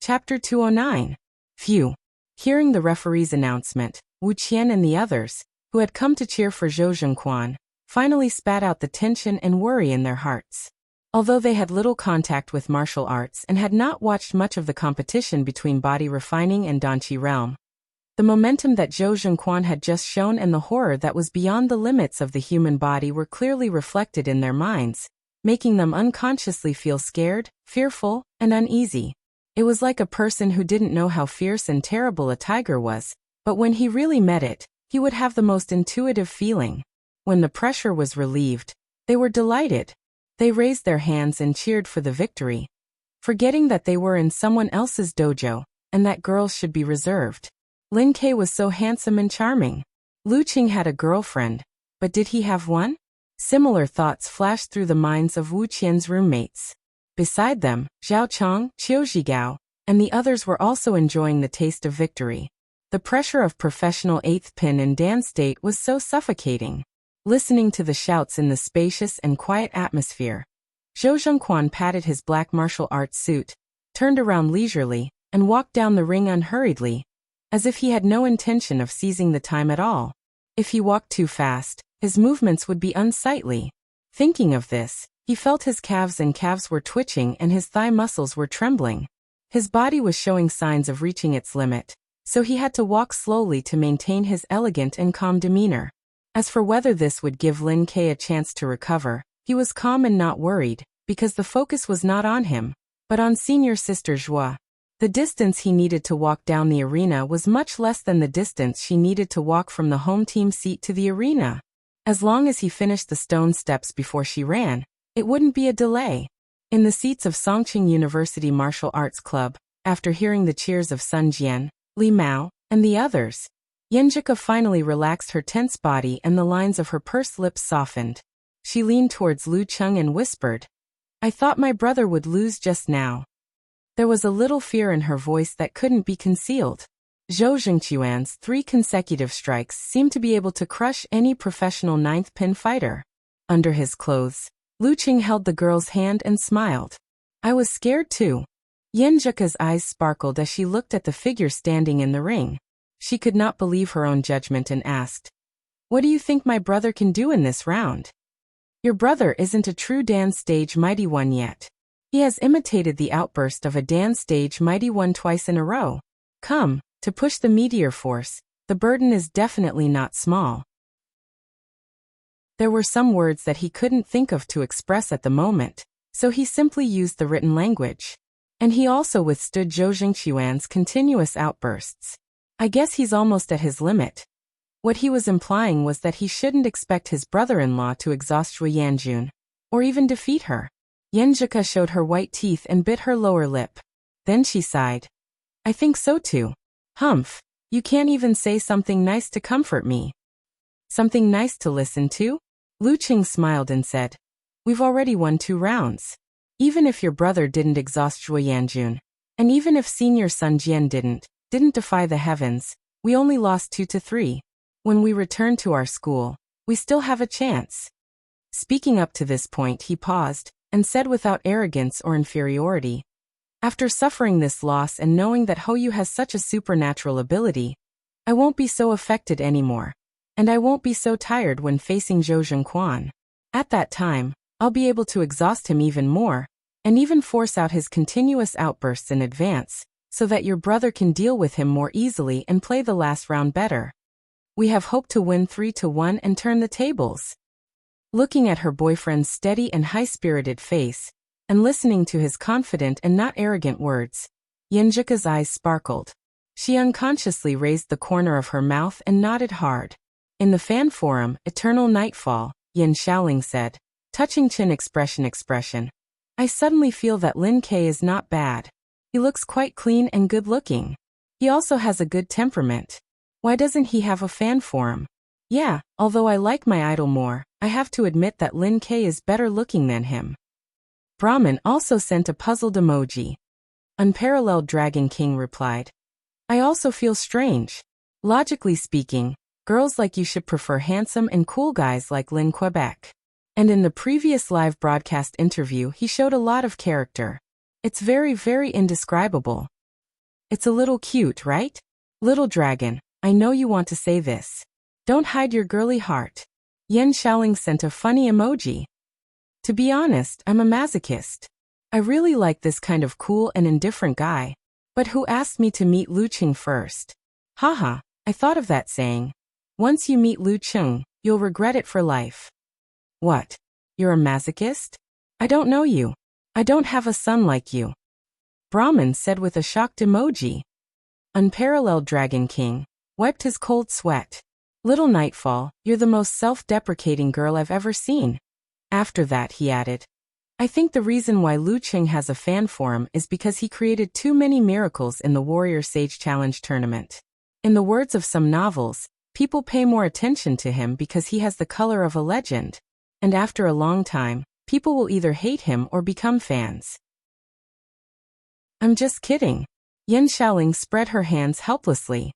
Chapter 209. Phew. Hearing the referee's announcement, Wu Qian and the others, who had come to cheer for Zhou Zhengquan, finally spat out the tension and worry in their hearts. Although they had little contact with martial arts and had not watched much of the competition between body refining and Danqi realm, the momentum that Zhou Zhengquan had just shown and the horror that was beyond the limits of the human body were clearly reflected in their minds, making them unconsciously feel scared, fearful, and uneasy. It was like a person who didn't know how fierce and terrible a tiger was, but when he really met it, he would have the most intuitive feeling. When the pressure was relieved, they were delighted. They raised their hands and cheered for the victory, forgetting that they were in someone else's dojo, and that girls should be reserved. Lin Ke was so handsome and charming. Lu Qing had a girlfriend, but did he have one? Similar thoughts flashed through the minds of Wu Qian's roommates. Beside them, Zhao Chong, Qiu Zhigao, and the others were also enjoying the taste of victory. The pressure of professional eighth pin and Dan state was so suffocating. Listening to the shouts in the spacious and quiet atmosphere, Zhou Zhengquan patted his black martial arts suit, turned around leisurely, and walked down the ring unhurriedly, as if he had no intention of seizing the time at all. If he walked too fast, his movements would be unsightly. Thinking of this, he felt his calves were twitching and his thigh muscles were trembling. His body was showing signs of reaching its limit, so he had to walk slowly to maintain his elegant and calm demeanor. As for whether this would give Lin Ke a chance to recover, he was calm and not worried, because the focus was not on him, but on senior sister Zhua. The distance he needed to walk down the arena was much less than the distance she needed to walk from the home team seat to the arena. As long as he finished the stone steps before she ran, it wouldn't be a delay. In the seats of Songqing University Martial Arts Club, after hearing the cheers of Sun Jian, Li Mao, and the others, Yanjika finally relaxed her tense body and the lines of her pursed lips softened. She leaned towards Lu Cheng and whispered, "I thought my brother would lose just now." There was a little fear in her voice that couldn't be concealed. Zhou Zhengquan's 3 consecutive strikes seemed to be able to crush any professional ninth pin fighter. Under his clothes, Lu Qing held the girl's hand and smiled. "I was scared too." Yanjika's eyes sparkled as she looked at the figure standing in the ring. She could not believe her own judgment and asked, "What do you think my brother can do in this round?" "Your brother isn't a true Dan stage mighty one yet. He has imitated the outburst of a Dan stage mighty one twice in a row. Come, to push the meteor force, the burden is definitely not small." There were some words that he couldn't think of to express at the moment, so he simply used the written language. And he also withstood Zhou Zhengquan's continuous outbursts. "I guess he's almost at his limit." What he was implying was that he shouldn't expect his brother-in-law to exhaust Zhui Yanjun, or even defeat her. Yanjika showed her white teeth and bit her lower lip. Then she sighed. "I think so too. Humph, you can't even say something nice to comfort me." "Something nice to listen to?" Lu Qing smiled and said, "We've already won 2 rounds. Even if your brother didn't exhaust Zhui Yanjun, and even if senior Sun Jian didn't defy the heavens, we only lost 2 to 3. When we return to our school, we still have a chance." Speaking up to this point, he paused, and said without arrogance or inferiority, "After suffering this loss and knowing that Hou has such a supernatural ability, I won't be so affected anymore, and I won't be so tired when facing Zhou Zhengquan. At that time, I'll be able to exhaust him even more, and even force out his continuous outbursts in advance, so that your brother can deal with him more easily and play the last round better. We have hoped to win 3-1 and turn the tables." Looking at her boyfriend's steady and high-spirited face, and listening to his confident and not arrogant words, Yanjika's eyes sparkled. She unconsciously raised the corner of her mouth and nodded hard. In the fan forum, Eternal Nightfall, Yin Shaoling said, touching chin expression. "I suddenly feel that Lin Ke is not bad. He looks quite clean and good-looking. He also has a good temperament. Why doesn't he have a fan forum? Yeah, although I like my idol more, I have to admit that Lin Ke is better looking than him." Brahmin also sent a puzzled emoji. Unparalleled Dragon King replied, "I also feel strange. Logically speaking, girls like you should prefer handsome and cool guys like Lin Quebec. And in the previous live broadcast interview he showed a lot of character. It's very, very indescribable." It's a little cute, right? Little dragon, I know you want to say this. Don't hide your girly heart. Yan Xiaoling sent a funny emoji. To be honest, I'm a masochist. I really like this kind of cool and indifferent guy. But who asked me to meet Lu Qing first? Haha, I thought of that saying. Once you meet Lu Qing, you'll regret it for life. What? You're a masochist? I don't know you. I don't have a son like you. Brahmin said with a shocked emoji. Unparalleled Dragon King wiped his cold sweat. Little Nightfall, you're the most self-deprecating girl I've ever seen. After that, he added, I think the reason why Lu Qing has a fan forum is because he created too many miracles in the Warrior Sage Challenge tournament. In the words of some novels, people pay more attention to him because he has the color of a legend. And after a long time, people will either hate him or become fans. I'm just kidding. Yan Xiaoling spread her hands helplessly.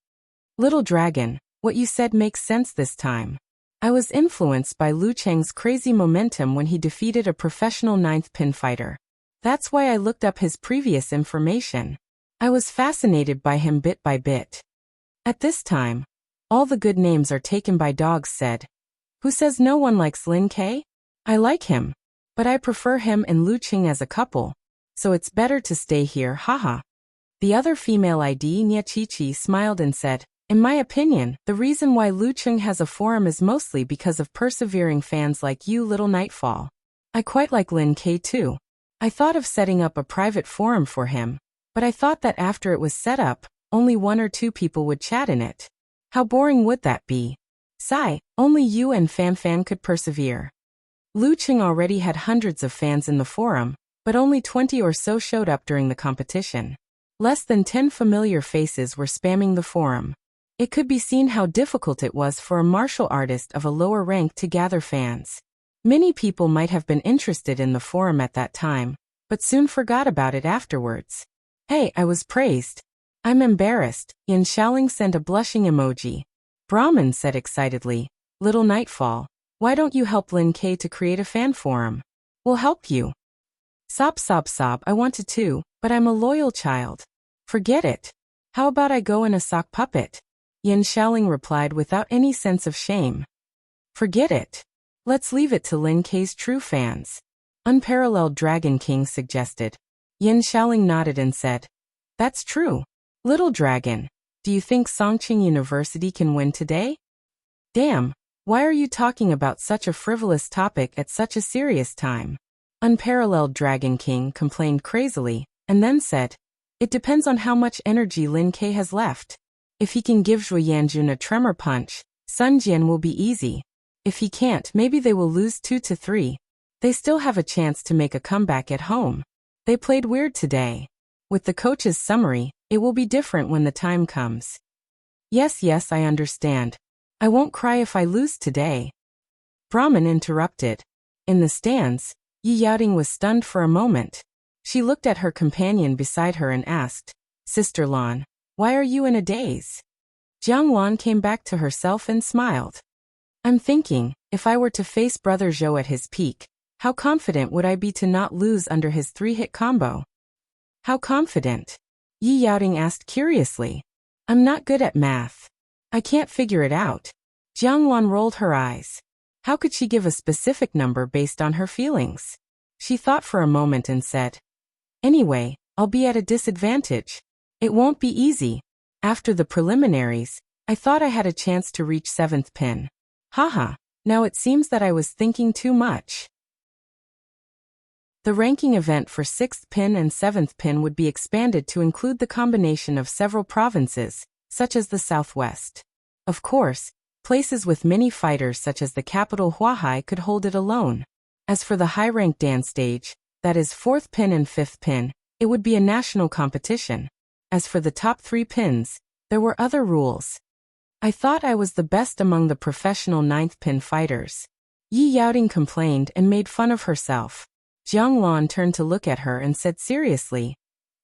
Little dragon, what you said makes sense this time. I was influenced by Lu Cheng's crazy momentum when he defeated a professional 9th pin fighter. That's why I looked up his previous information. I was fascinated by him bit by bit. At this time, all the good names are taken by dogs said. Who says no one likes Lin Ke? I like him, but I prefer him and Lu Qing as a couple, so it's better to stay here, haha. The other female ID, Nia Chichi, smiled and said, in my opinion, the reason why Lu Qing has a forum is mostly because of persevering fans like you, Little Nightfall. I quite like Lin Ke too. I thought of setting up a private forum for him, but I thought that after it was set up, only 1 or 2 people would chat in it. How boring would that be? Sigh, only you and Fan could persevere. Lu Qing already had hundreds of fans in the forum, but only 20 or so showed up during the competition. Less than 10 familiar faces were spamming the forum. It could be seen how difficult it was for a martial artist of a lower rank to gather fans. Many people might have been interested in the forum at that time, but soon forgot about it afterwards. Hey, I was praised. I'm embarrassed. Yan Xiaoling sent a blushing emoji. Brahmin said excitedly, Little Nightfall, why don't you help Lin Ke to create a fan forum? We'll help you. Sob, I wanted to, but I'm a loyal child. Forget it. How about I go in a sock puppet? Yan Xiaoling replied without any sense of shame. Forget it. Let's leave it to Lin Ke's true fans. Unparalleled Dragon King suggested. Yan Xiaoling nodded and said, that's true. Little dragon, do you think Songqing University can win today? Damn, why are you talking about such a frivolous topic at such a serious time? Unparalleled Dragon King complained crazily, and then said, it depends on how much energy Lin Ke has left. If he can give Zhui Yanjun a tremor punch, Sun Jian will be easy. If he can't, maybe they will lose 2-3. They still have a chance to make a comeback at home. They played weird today. With the coach's summary, it will be different when the time comes. Yes, I understand. I won't cry if I lose today. Brahmin interrupted. In the stands, Yi Yaoting was stunned for a moment. She looked at her companion beside her and asked, Sister Lan, why are you in a daze? Jiang Wan came back to herself and smiled. I'm thinking, if I were to face Brother Zhou at his peak, how confident would I be to not lose under his 3-hit combo? How confident? Yi Yaoting asked curiously. I'm not good at math. I can't figure it out. Jiang Wan rolled her eyes. How could she give a specific number based on her feelings? She thought for a moment and said, anyway, I'll be at a disadvantage. It won't be easy. After the preliminaries, I thought I had a chance to reach 7th pin. Haha, now it seems that I was thinking too much. The ranking event for 6th pin and 7th pin would be expanded to include the combination of several provinces, such as the Southwest. Of course, places with many fighters such as the capital Huahai could hold it alone. As for the high-ranked Dan stage, that is 4th pin and 5th pin, it would be a national competition. As for the top 3 pins, there were other rules. I thought I was the best among the professional 9th pin fighters. Yi Yaoting complained and made fun of herself. Jiang Lan turned to look at her and said seriously,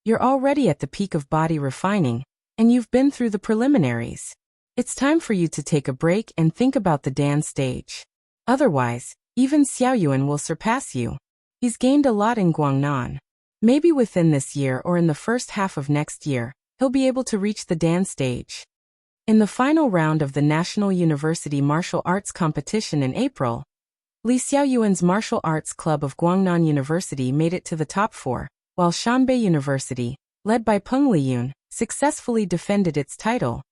you're already at the peak of body refining, and you've been through the preliminaries. It's time for you to take a break and think about the Dan stage. Otherwise, even Xiao Yuan will surpass you. He's gained a lot in Guangnan. Maybe within this year or in the first half of next year, he'll be able to reach the Dan stage. In the final round of the National University Martial Arts Competition in April, Li Xiaoyuan's Martial Arts Club of Guangnan University made it to the top 4, while Shanbei University, led by Peng Liyun, successfully defended its title.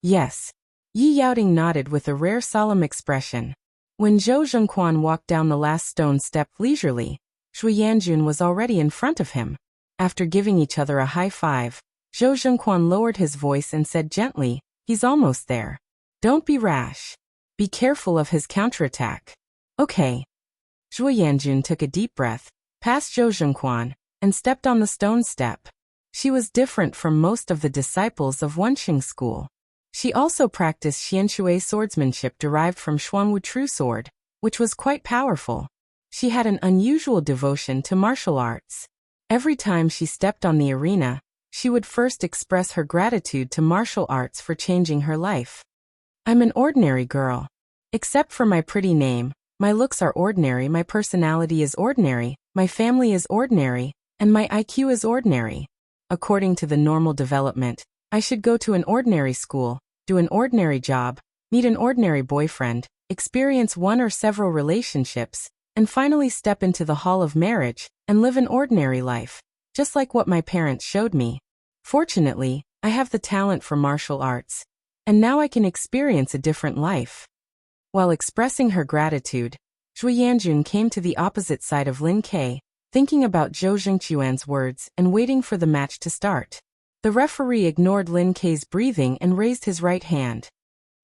Yes. Yi Yaoting nodded with a rare solemn expression. When Zhou Zhengquan walked down the last stone step leisurely, Shui Yanjun was already in front of him. After giving each other a high five, Zhou Zhengquan lowered his voice and said gently, "He's almost there. Don't be rash. Be careful of his counterattack." "Okay." Shui Yanjun took a deep breath, passed Zhou Zhengquan, and stepped on the stone step. She was different from most of the disciples of Wenxing school. She also practiced Xianshui swordsmanship derived from Xuanwu true sword, which was quite powerful. She had an unusual devotion to martial arts. Every time she stepped on the arena, she would first express her gratitude to martial arts for changing her life. "I'm an ordinary girl. Except for my pretty name, my looks are ordinary, my personality is ordinary, my family is ordinary, and my IQ is ordinary. According to the normal development, I should go to an ordinary school, do an ordinary job, meet an ordinary boyfriend, experience one or several relationships, and finally step into the hall of marriage and live an ordinary life, just like what my parents showed me. Fortunately, I have the talent for martial arts, and now I can experience a different life." While expressing her gratitude, Shui Yanjun came to the opposite side of Lin Ke, thinking about Zhou Zhengquan's words and waiting for the match to start. The referee ignored Lin Ke's breathing and raised his right hand.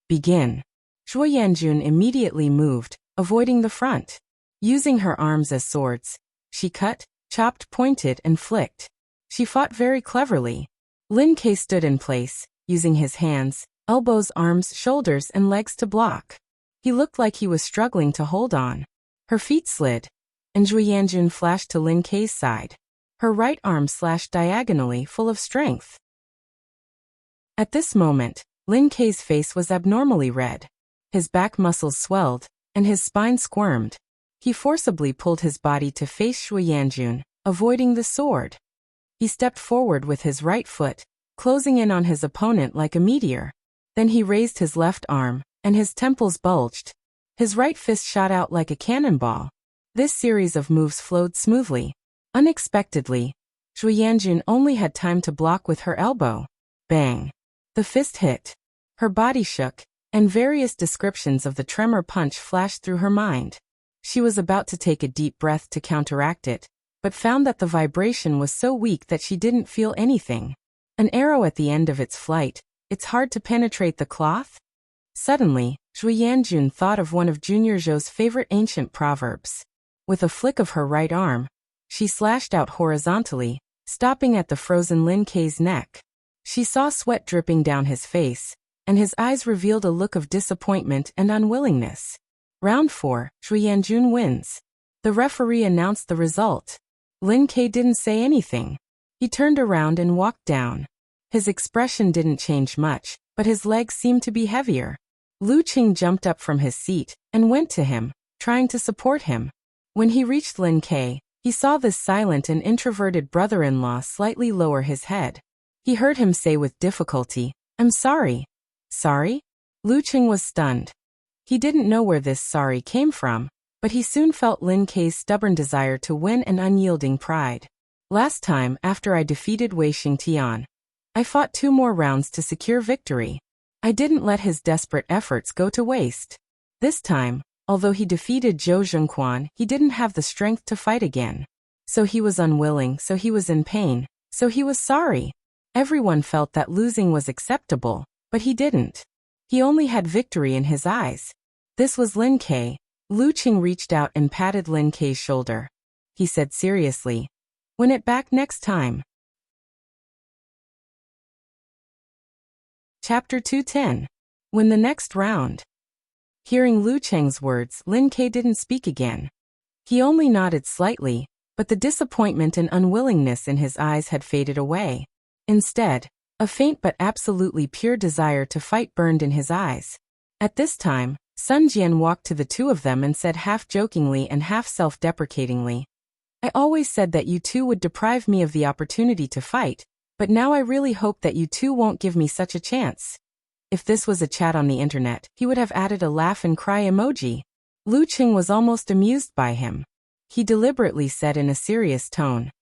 "Begin." Shui Yanjun immediately moved, avoiding the front. Using her arms as swords, she cut, chopped, pointed, and flicked. She fought very cleverly. Lin Ke stood in place, using his hands, elbows, arms, shoulders, and legs to block. He looked like he was struggling to hold on. Her feet slid, and Shui Yanjun flashed to Lin Ke's side. Her right arm slashed diagonally, full of strength. At this moment, Lin Ke's face was abnormally red. His back muscles swelled, and his spine squirmed. He forcibly pulled his body to face Shui Yanjun, avoiding the sword. He stepped forward with his right foot, closing in on his opponent like a meteor. Then he raised his left arm, and his temples bulged. His right fist shot out like a cannonball. This series of moves flowed smoothly. Unexpectedly, Shui Yanjun only had time to block with her elbow. Bang! The fist hit. Her body shook, and various descriptions of the tremor punch flashed through her mind. She was about to take a deep breath to counteract it, but found that the vibration was so weak that she didn't feel anything. An arrow at the end of its flight, it's hard to penetrate the cloth? Suddenly, Shui Yanjun thought of one of Junior Zhou's favorite ancient proverbs. With a flick of her right arm, she slashed out horizontally, stopping at the frozen Lin Ke's neck. She saw sweat dripping down his face, and his eyes revealed a look of disappointment and unwillingness. Round 4, Shui Yanjun wins. The referee announced the result. Lin Ke didn't say anything. He turned around and walked down. His expression didn't change much, but his legs seemed to be heavier. Lu Qing jumped up from his seat and went to him, trying to support him. When he reached Lin Ke, he saw this silent and introverted brother-in-law slightly lower his head. He heard him say with difficulty, "I'm sorry." "Sorry?" Lu Qing was stunned. He didn't know where this sorry came from, but he soon felt Lin Ke's stubborn desire to win and unyielding pride. "Last time, after I defeated Wei Xingtian, I fought 2 more rounds to secure victory. I didn't let his desperate efforts go to waste. This time, although he defeated Zhou Zhengquan, he didn't have the strength to fight again. So he was unwilling, so he was in pain, so he was sorry." Everyone felt that losing was acceptable, but he didn't. He only had victory in his eyes. This was Lin Ke. Lu Qing reached out and patted Lin Ke's shoulder. He said seriously, "Win it back next time." Chapter 210. Win the next round. Hearing Lu Cheng's words, Lin Ke didn't speak again. He only nodded slightly, but the disappointment and unwillingness in his eyes had faded away. Instead, a faint but absolutely pure desire to fight burned in his eyes. At this time, Sun Jian walked to the two of them and said half jokingly and half self-deprecatingly, "I always said that you two would deprive me of the opportunity to fight, But now I really hope that you two won't give me such a chance. If this was a chat on the internet, he would have added a laugh and cry emoji. Lu Qing was almost amused by him. He deliberately said in a serious tone,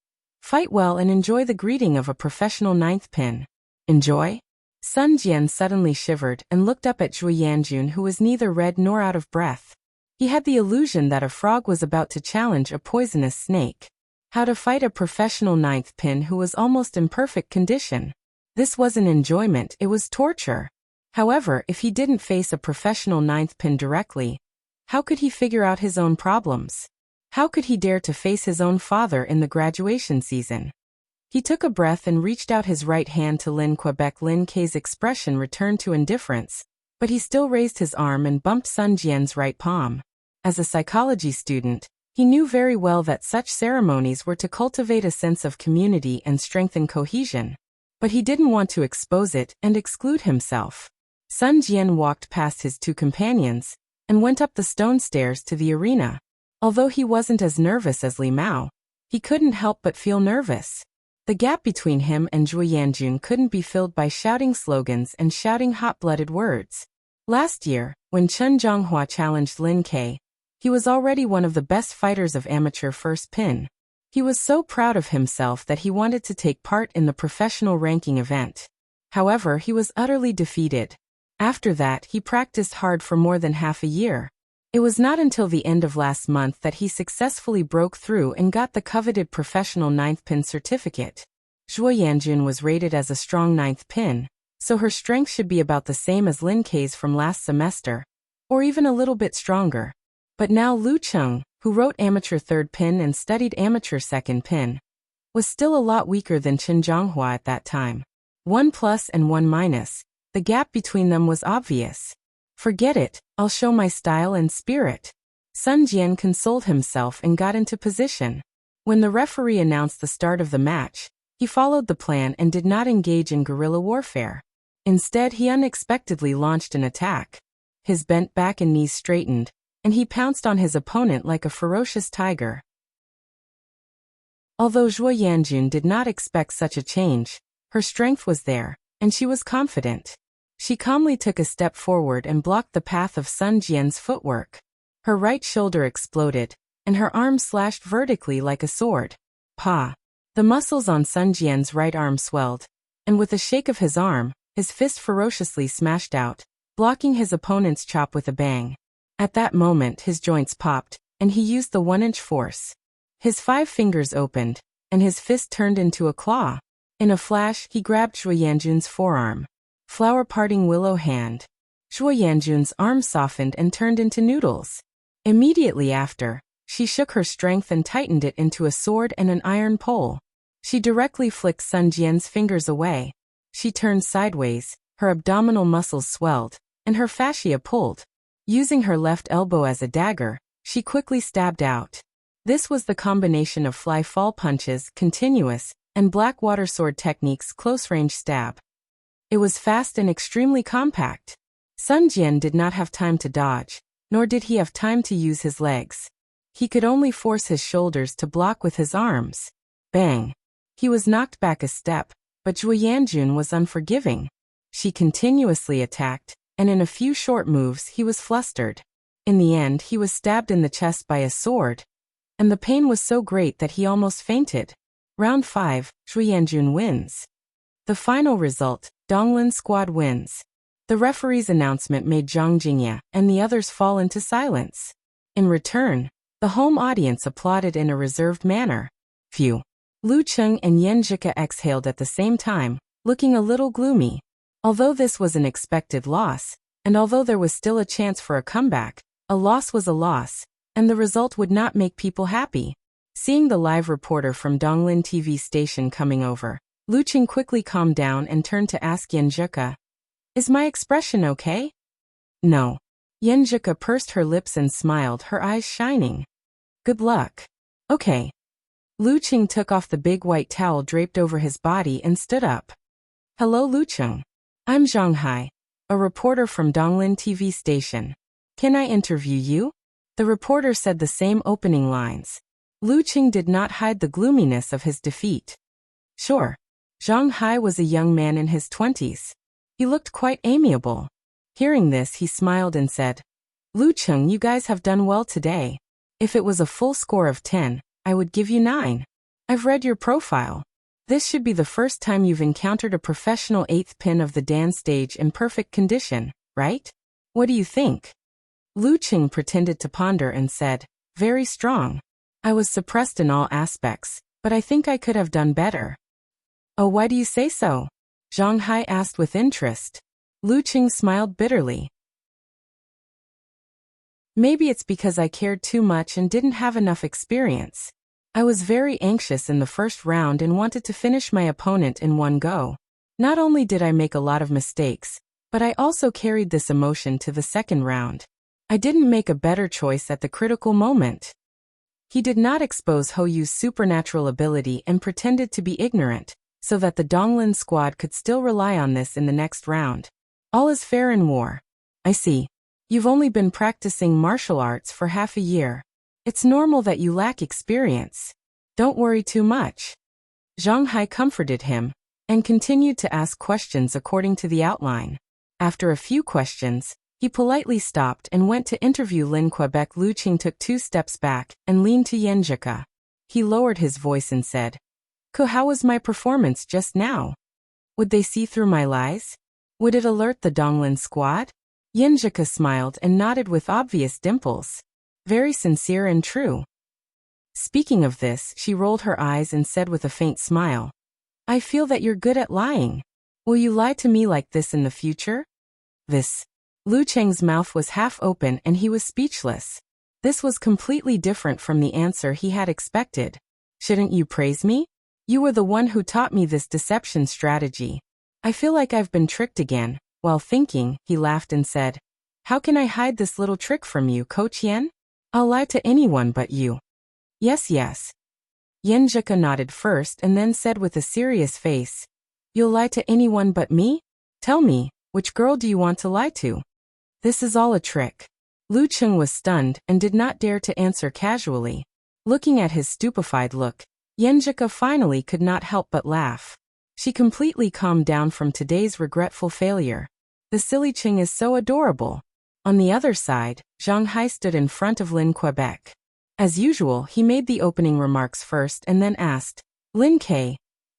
"Fight well and enjoy the greeting of a professional ninth pin." Enjoy? Sun Jian suddenly shivered and looked up at Zhuo Yanjun, who was neither red nor out of breath. He had the illusion that a frog was about to challenge a poisonous snake. How to fight a professional ninth pin who was almost in perfect condition? This wasn't enjoyment, it was torture. However, if he didn't face a professional ninth pin directly, how could he figure out his own problems? How could he dare to face his own father in the graduation season? He took a breath and reached out his right hand to Lin Quebec. Lin K's expression returned to indifference, but he still raised his arm and bumped Sun Jian's right palm. As a psychology student, he knew very well that such ceremonies were to cultivate a sense of community and strengthen cohesion. But he didn't want to expose it and exclude himself. Sun Jian walked past his two companions and went up the stone stairs to the arena. Although he wasn't as nervous as Li Mao, he couldn't help but feel nervous. The gap between him and Zhuo Yanjun couldn't be filled by shouting slogans and shouting hot-blooded words. Last year, when Chen Zhonghua challenged Lin Ke, he was already one of the best fighters of amateur first pin. He was so proud of himself that he wanted to take part in the professional ranking event. However, he was utterly defeated. After that, he practiced hard for more than half a year. It was not until the end of last month that he successfully broke through and got the coveted professional ninth pin certificate. Zhuo Yanjun was rated as a strong ninth pin, so her strength should be about the same as Lin Ke's from last semester, or even a little bit stronger. But now Lu Cheng, who wrote amateur third pin and studied amateur second pin, was still a lot weaker than Chen Zhonghua at that time. 1 plus and 1 minus, the gap between them was obvious. Forget it, I'll show my style and spirit. Sun Jian consoled himself and got into position. When the referee announced the start of the match, he followed the plan and did not engage in guerrilla warfare. Instead, he unexpectedly launched an attack. His bent back and knees straightened, and he pounced on his opponent like a ferocious tiger. Although Zhuo Yanjun did not expect such a change, her strength was there, and she was confident. She calmly took a step forward and blocked the path of Sun Jian's footwork. Her right shoulder exploded, and her arm slashed vertically like a sword. Pa! The muscles on Sun Jian's right arm swelled, and with a shake of his arm, his fist ferociously smashed out, blocking his opponent's chop with a bang. At that moment his joints popped, and he used the 1-inch force. His 5 fingers opened, and his fist turned into a claw. In a flash, he grabbed Zhuo Yanjun's forearm. Flower-parting willow hand. Zhuo Yanjun's arm softened and turned into noodles. Immediately after, she shook her strength and tightened it into a sword and an iron pole. She directly flicked Sun Jian's fingers away. She turned sideways, her abdominal muscles swelled, and her fascia pulled. Using her left elbow as a dagger, she quickly stabbed out. This was the combination of fly-fall punches, continuous, and black water sword techniques close-range stab. It was fast and extremely compact. Sun Jian did not have time to dodge, nor did he have time to use his legs. He could only force his shoulders to block with his arms. Bang! He was knocked back a step, but Zhuo Yanjun was unforgiving. She continuously attacked, and in a few short moves he was flustered. In the end, he was stabbed in the chest by a sword, and the pain was so great that he almost fainted. Round 5, Zhuo Yanjun wins. The final result, Donglin squad wins. The referee's announcement made Zhang Jingya and the others fall into silence. In return, the home audience applauded in a reserved manner. Phew. Lu Cheng and Yan Zhika exhaled at the same time, looking a little gloomy. Although this was an expected loss, and although there was still a chance for a comeback, a loss was a loss, and the result would not make people happy. Seeing the live reporter from Donglin TV station coming over, Lu Cheng quickly calmed down and turned to ask Yan Zhika, "Is my expression okay?" "No." Yan Zhika pursed her lips and smiled, her eyes shining. "Good luck." "Okay." Lu Cheng took off the big white towel draped over his body and stood up. "Hello, Lu Cheng. I'm Zhang Hai, a reporter from Donglin TV station. Can I interview you?" The reporter said the same opening lines. Lu Cheng did not hide the gloominess of his defeat. "Sure. Zhang Hai was a young man in his 20s. He looked quite amiable. Hearing this, he smiled and said, Lu Cheng, you guys have done well today. If it was a full score of 10, I would give you 9. I've read your profile. This should be the first time you've encountered a professional 8th pin of the dance stage in perfect condition, right? What do you think? Lu Cheng pretended to ponder and said, very strong. I was suppressed in all aspects, but I think I could have done better. Oh, why do you say so? Zhang Hai asked with interest. Lu Cheng smiled bitterly. Maybe it's because I cared too much and didn't have enough experience. I was very anxious in the first round and wanted to finish my opponent in one go. Not only did I make a lot of mistakes, but I also carried this emotion to the second round. I didn't make a better choice at the critical moment. He did not expose Hou Yu's supernatural ability and pretended to be ignorant, so that the Donglin squad could still rely on this in the next round. All is fair in war. I see. You've only been practicing martial arts for half a year. It's normal that you lack experience. Don't worry too much. Zhang Hai comforted him, and continued to ask questions according to the outline. After a few questions, he politely stopped and went to interview Lin Quebec. Lu Cheng took 2 steps back and leaned to Yenjika. He lowered his voice and said, How was my performance just now? Would they see through my lies? Would it alert the Donglin squad? Yenjika smiled and nodded with obvious dimples. Very sincere and true. Speaking of this, she rolled her eyes and said with a faint smile, I feel that you're good at lying. Will you lie to me like this in the future? This. Lu Cheng's mouth was half open and he was speechless. This was completely different from the answer he had expected. Shouldn't you praise me? You were the one who taught me this deception strategy. I feel like I've been tricked again. While thinking, he laughed and said, How can I hide this little trick from you, Coach Yen? I'll lie to anyone but you. Yes. Yenjika nodded first and then said with a serious face, You'll lie to anyone but me? Tell me, which girl do you want to lie to? This is all a trick. Lu Cheng was stunned and did not dare to answer casually. Looking at his stupefied look, Yenjika finally could not help but laugh. She completely calmed down from today's regretful failure. The silly Cheng is so adorable. On the other side, Zhang Hai stood in front of Lin Quebec. As usual, he made the opening remarks first and then asked, Lin K,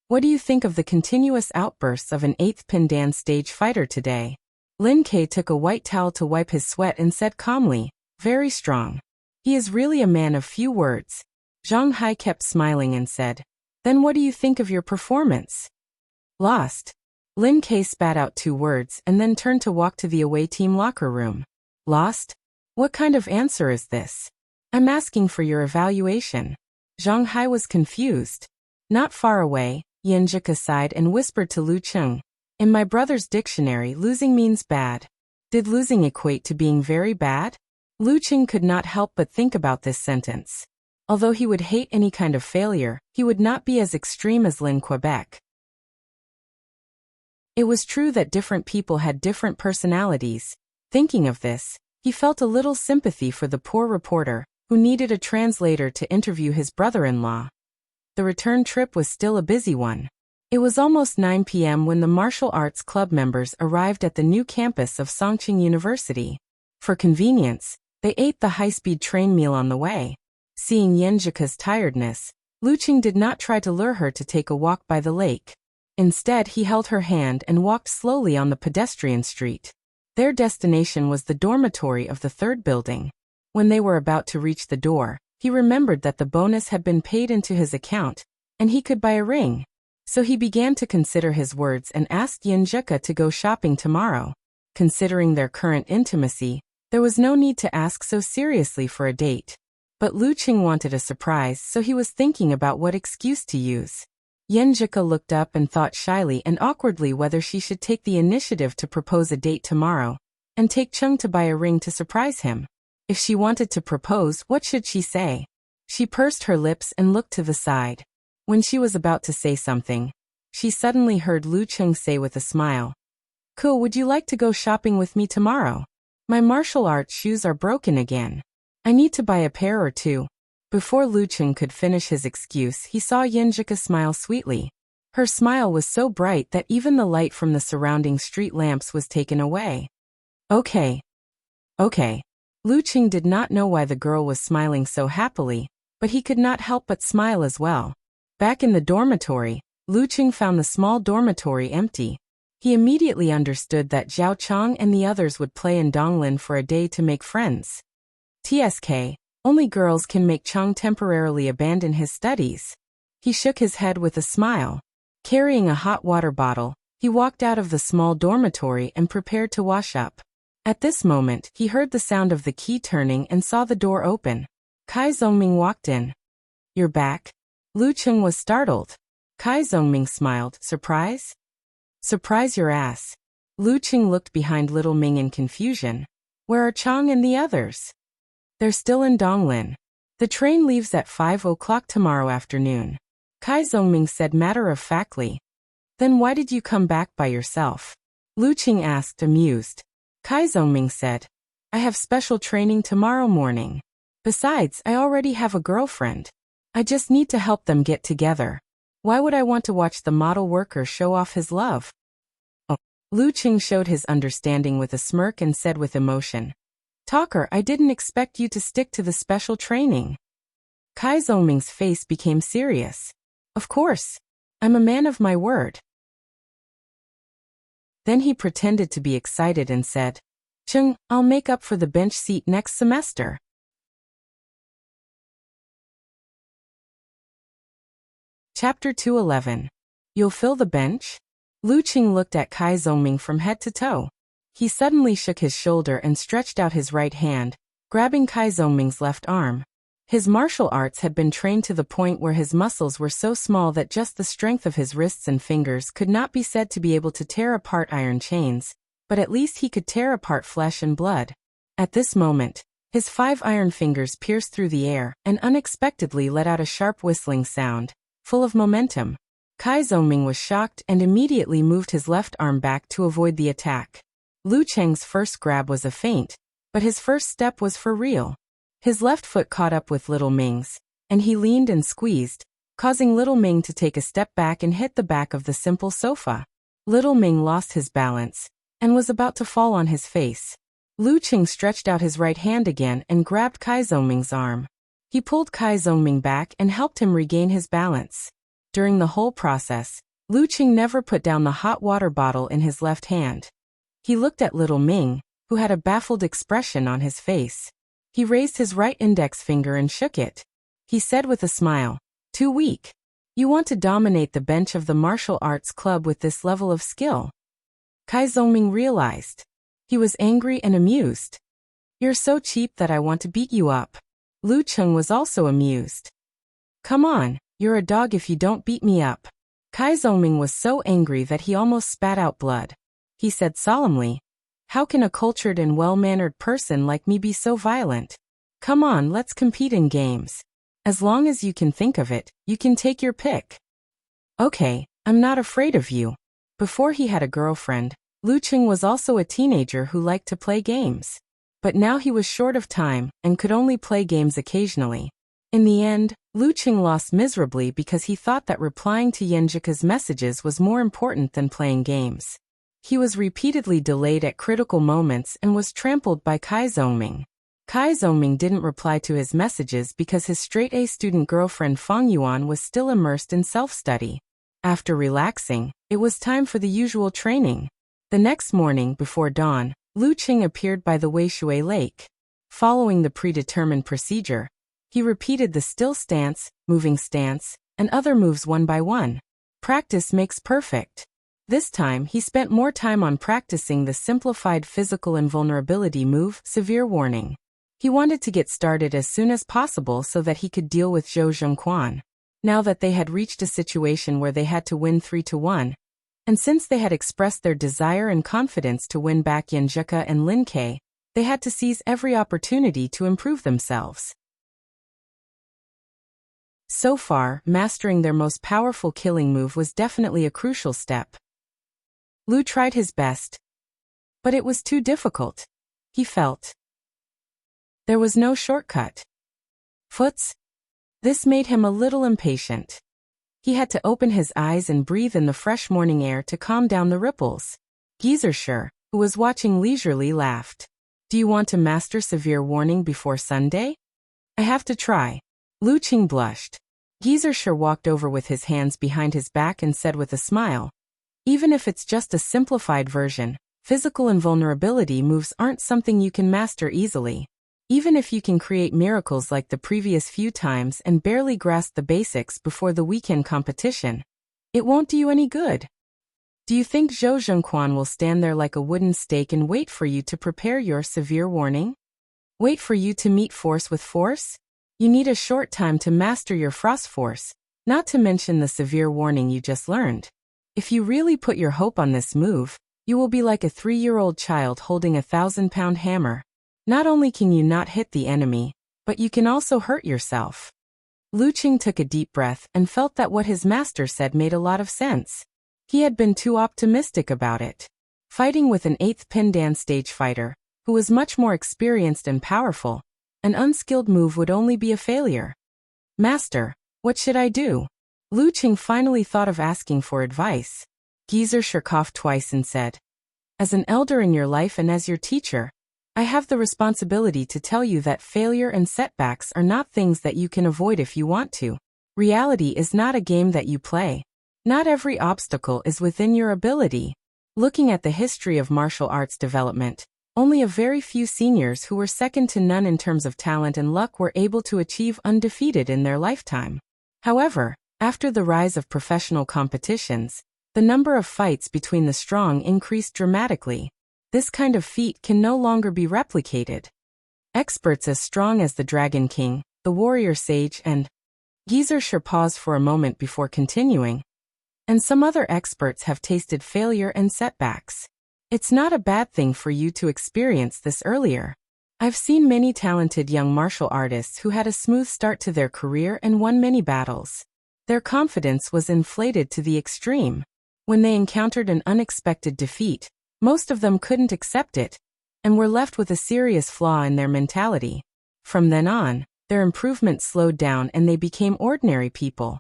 what do you think of the continuous outbursts of an 8th pin dance stage fighter today? Lin K took a white towel to wipe his sweat and said calmly, very strong. He is really a man of few words. Zhang Hai kept smiling and said, Then what do you think of your performance? Lost. Lin K spat out 2 words and then turned to walk to the away team locker room. Lost? What kind of answer is this? I'm asking for your evaluation. Zhang Hai was confused. Not far away, Yenjika sighed and whispered to Lu Cheng, In my brother's dictionary, losing means bad. Did losing equate to being very bad? Lu Cheng could not help but think about this sentence. Although he would hate any kind of failure, he would not be as extreme as Lin Quebec. It was true that different people had different personalities. Thinking of this, he felt a little sympathy for the poor reporter, who needed a translator to interview his brother-in-law. The return trip was still a busy one. It was almost 9 p.m. when the martial arts club members arrived at the new campus of Songqing University. For convenience, they ate the high-speed train meal on the way. Seeing Yenjika's tiredness, Lu Cheng did not try to lure her to take a walk by the lake. Instead, he held her hand and walked slowly on the pedestrian street. Their destination was the dormitory of the 3rd building. When they were about to reach the door, he remembered that the bonus had been paid into his account, and he could buy a ring. So he began to consider his words and asked Yenjika to go shopping tomorrow. Considering their current intimacy, there was no need to ask so seriously for a date. But Lu Cheng wanted a surprise, so he was thinking about what excuse to use. Yenjika looked up and thought shyly and awkwardly whether she should take the initiative to propose a date tomorrow, and take Cheng to buy a ring to surprise him. If she wanted to propose, what should she say? She pursed her lips and looked to the side. When she was about to say something, she suddenly heard Lu Cheng say with a smile, Cool, would you like to go shopping with me tomorrow? My martial arts shoes are broken again. I need to buy a pair or 2. Before Lu Cheng could finish his excuse, he saw Yenjika smile sweetly. Her smile was so bright that even the light from the surrounding street lamps was taken away. Okay. Okay. Lu Qing did not know why the girl was smiling so happily, but he could not help but smile as well. Back in the dormitory, Lu Qing found the small dormitory empty. He immediately understood that Zhao Chang and the others would play in Donglin for a day to make friends. TSK, only girls can make Chang temporarily abandon his studies. He shook his head with a smile. Carrying a hot water bottle, he walked out of the small dormitory and prepared to wash up. At this moment, he heard the sound of the key turning and saw the door open. Kai Zongming walked in. "You're back?" Lu Qing was startled. Kai Zongming smiled. "Surprise?" "Surprise your ass." Lu Qing looked behind little Ming in confusion. "Where are Chang and the others?" "They're still in Donglin. The train leaves at 5 o'clock tomorrow afternoon." Kai Zongming said matter-of-factly. "Then why did you come back by yourself?" Lu Qing asked, amused. Kai Zongming said, "I have special training tomorrow morning. Besides, I already have a girlfriend. I just need to help them get together. Why would I want to watch the model worker show off his love?" "Oh." Lu Qing showed his understanding with a smirk and said with emotion, "Talker, I didn't expect you to stick to the special training." Kai Zongming's face became serious. "Of course. I'm a man of my word." Then he pretended to be excited and said, "Cheng, I'll make up for the bench seat next semester." Chapter 211. You'll fill the bench? Lu Qing looked at Kai Zongming from head to toe. He suddenly shook his shoulder and stretched out his right hand, grabbing Kai Zongming's left arm. His martial arts had been trained to the point where his muscles were so small that just the strength of his wrists and fingers could not be said to be able to tear apart iron chains, but at least he could tear apart flesh and blood. At this moment, his 5 iron fingers pierced through the air and unexpectedly let out a sharp whistling sound, full of momentum. Kai Zongming was shocked and immediately moved his left arm back to avoid the attack. Lu Cheng's first grab was a feint, but his first step was for real. His left foot caught up with little Ming's, and he leaned and squeezed, causing little Ming to take a step back and hit the back of the simple sofa. Little Ming lost his balance and was about to fall on his face. Lu Qing stretched out his right hand again and grabbed Kai Zongming's arm. He pulled Kai Zongming back and helped him regain his balance. During the whole process, Lu Qing never put down the hot water bottle in his left hand. He looked at little Ming, who had a baffled expression on his face. He raised his right index finger and shook it. He said with a smile, "Too weak. You want to dominate the bench of the martial arts club with this level of skill?" Kai Zongming realized. He was angry and amused. "You're so cheap that I want to beat you up." Lu Qing was also amused. "Come on, you're a dog if you don't beat me up." Kai Zongming was so angry that he almost spat out blood. He said solemnly, "How can a cultured and well-mannered person like me be so violent? Come on, let's compete in games. As long as you can think of it, you can take your pick." "Okay, I'm not afraid of you." Before he had a girlfriend, Lu Qing was also a teenager who liked to play games. But now he was short of time and could only play games occasionally. In the end, Lu Qing lost miserably because he thought that replying to Yenjika's messages was more important than playing games. He was repeatedly delayed at critical moments and was trampled by Kai Zongming. Kai Zongming didn't reply to his messages because his straight-A student girlfriend Fang Yuan was still immersed in self-study. After relaxing, it was time for the usual training. The next morning, before dawn, Lu Qing appeared by the Weishui Lake. Following the predetermined procedure, he repeated the still stance, moving stance, and other moves one by one. Practice makes perfect. This time, he spent more time on practicing the simplified physical invulnerability move, Severe Warning. He wanted to get started as soon as possible so that he could deal with Zhou Zhengquan. Now that they had reached a situation where they had to win 3-1, and since they had expressed their desire and confidence to win back Yenjika and Lin Kei, they had to seize every opportunity to improve themselves. So far, mastering their most powerful killing move was definitely a crucial step. Lu tried his best, but it was too difficult. He felt there was no shortcut. This made him a little impatient. He had to open his eyes and breathe in the fresh morning air to calm down the ripples. Geyser, who was watching leisurely, laughed. Do you want to master severe warning before Sunday? I have to try. Lu Qing blushed. Geyser walked over with his hands behind his back and said with a smile, even if it's just a simplified version, physical invulnerability moves aren't something you can master easily. Even if you can create miracles like the previous few times and barely grasp the basics before the weekend competition, it won't do you any good. Do you think Zhou Zhengquan will stand there like a wooden stake and wait for you to prepare your severe warning? Wait for you to meet force with force? You need a short time to master your frost force, not to mention the severe warning you just learned. If you really put your hope on this move, you will be like a 3-year-old child holding a 1,000-pound hammer. Not only can you not hit the enemy, but you can also hurt yourself. Lu Qing took a deep breath and felt that what his master said made a lot of sense. He had been too optimistic about it. Fighting with an 8th Pindan stage fighter, who was much more experienced and powerful, an unskilled move would only be a failure. Master, what should I do? Lu Qing finally thought of asking for advice. Geyser coughed twice and said, as an elder in your life and as your teacher, I have the responsibility to tell you that failure and setbacks are not things that you can avoid if you want to. Reality is not a game that you play. Not every obstacle is within your ability. Looking at the history of martial arts development, only a very few seniors who were second to none in terms of talent and luck were able to achieve undefeated in their lifetime. However, after the rise of professional competitions, the number of fights between the strong increased dramatically. This kind of feat can no longer be replicated. Experts as strong as the Dragon King, the Warrior Sage and Geyser paused for a moment before continuing. And some other experts have tasted failure and setbacks. It's not a bad thing for you to experience this earlier. I've seen many talented young martial artists who had a smooth start to their career and won many battles. Their confidence was inflated to the extreme. When they encountered an unexpected defeat, most of them couldn't accept it, and were left with a serious flaw in their mentality. From then on, their improvement slowed down and they became ordinary people.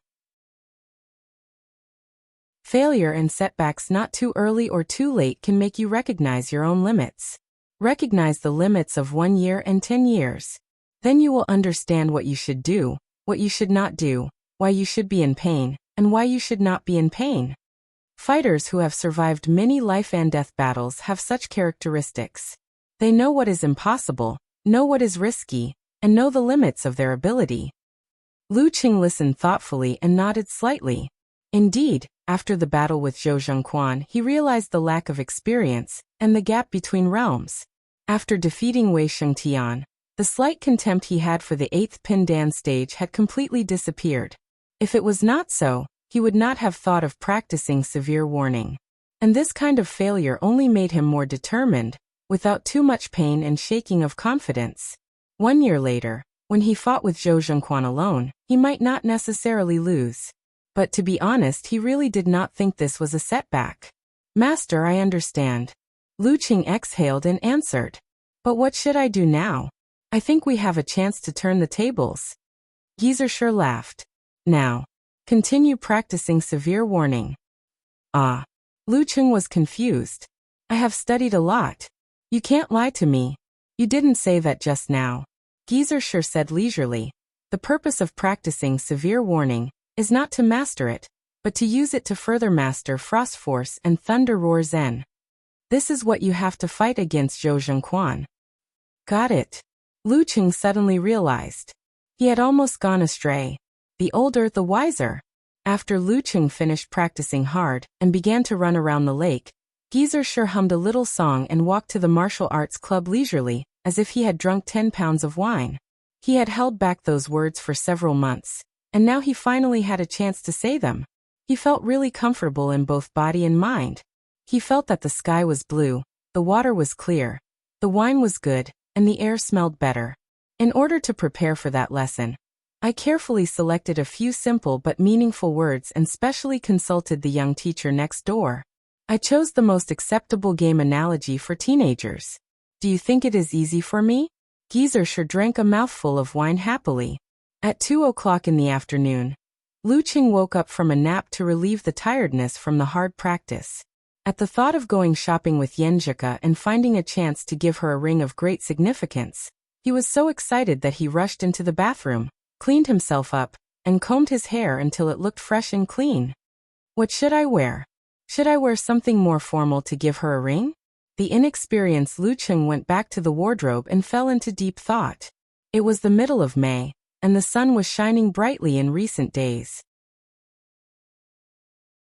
Failure and setbacks not too early or too late can make you recognize your own limits. Recognize the limits of 1 year and 10 years. Then you will understand what you should do, what you should not do, why you should be in pain, and why you should not be in pain. Fighters who have survived many life and death battles have such characteristics. They know what is impossible, know what is risky, and know the limits of their ability. Lu Qing listened thoughtfully and nodded slightly. Indeed, after the battle with Zhou Zhengquan, he realized the lack of experience and the gap between realms. After defeating Wei Shengtian, the slight contempt he had for the 8th Pindan stage had completely disappeared. If it was not so, he would not have thought of practicing severe warning. And this kind of failure only made him more determined, without too much pain and shaking of confidence. 1 year later, when he fought with Zhou Zhengquan alone, he might not necessarily lose. But to be honest, he really did not think this was a setback. Master, I understand. Lu Qing exhaled and answered. But what should I do now? I think we have a chance to turn the tables. Geyser laughed. Now, continue practicing severe warning. Ah. Lu Qing was confused. I have studied a lot. You can't lie to me. You didn't say that just now. Geyser said leisurely. The purpose of practicing severe warning is not to master it, but to use it to further master Frost Force and Thunder Roar Zen. This is what you have to fight against Zhou Zhengquan. Got it. Lu Qing suddenly realized. He had almost gone astray. The older, the wiser. After Lu Qing finished practicing hard and began to run around the lake, Geyser hummed a little song and walked to the martial arts club leisurely, as if he had drunk 10 pounds of wine. He had held back those words for several months, and now he finally had a chance to say them. He felt really comfortable in both body and mind. He felt that the sky was blue, the water was clear, the wine was good, and the air smelled better. In order to prepare for that lesson, I carefully selected a few simple but meaningful words and specially consulted the young teacher next door. I chose the most acceptable game analogy for teenagers. Do you think it is easy for me? Geyser drank a mouthful of wine happily. At 2 o'clock in the afternoon, Lu Qing woke up from a nap to relieve the tiredness from the hard practice. At the thought of going shopping with Yenjika and finding a chance to give her a ring of great significance, he was so excited that he rushed into the bathroom, cleaned himself up, and combed his hair until it looked fresh and clean. What should I wear? Should I wear something more formal to give her a ring? The inexperienced Lu Qing went back to the wardrobe and fell into deep thought. It was the middle of May, and the sun was shining brightly in recent days.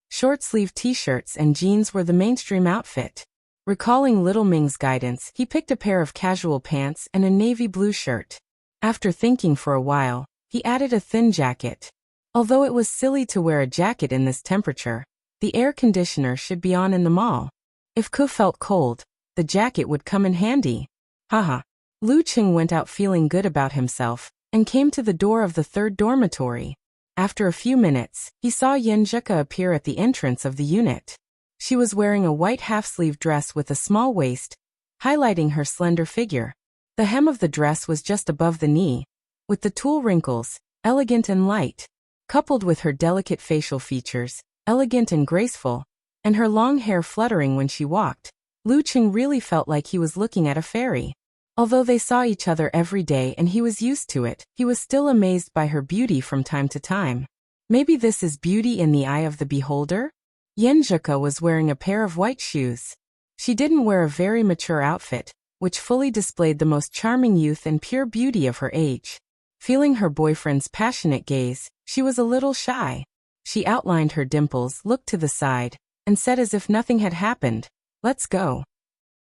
Short-sleeve t-shirts and jeans were the mainstream outfit. Recalling Little Ming's guidance, he picked a pair of casual pants and a navy blue shirt. After thinking for a while, he added a thin jacket. Although it was silly to wear a jacket in this temperature, the air conditioner should be on in the mall. If Ku felt cold, the jacket would come in handy. Haha. Lu Qing went out feeling good about himself, and came to the door of the third dormitory. After a few minutes, he saw Yenjika appear at the entrance of the unit. She was wearing a white half-sleeve dress with a small waist, highlighting her slender figure. The hem of the dress was just above the knee, with the tulle wrinkles, elegant and light, coupled with her delicate facial features, elegant and graceful, and her long hair fluttering when she walked. Lu Qing really felt like he was looking at a fairy. Although they saw each other every day and he was used to it, he was still amazed by her beauty from time to time. Maybe this is beauty in the eye of the beholder? Yenjika was wearing a pair of white shoes. She didn't wear a very mature outfit, which fully displayed the most charming youth and pure beauty of her age. Feeling her boyfriend's passionate gaze, she was a little shy. She outlined her dimples, looked to the side, and said as if nothing had happened, "Let's go."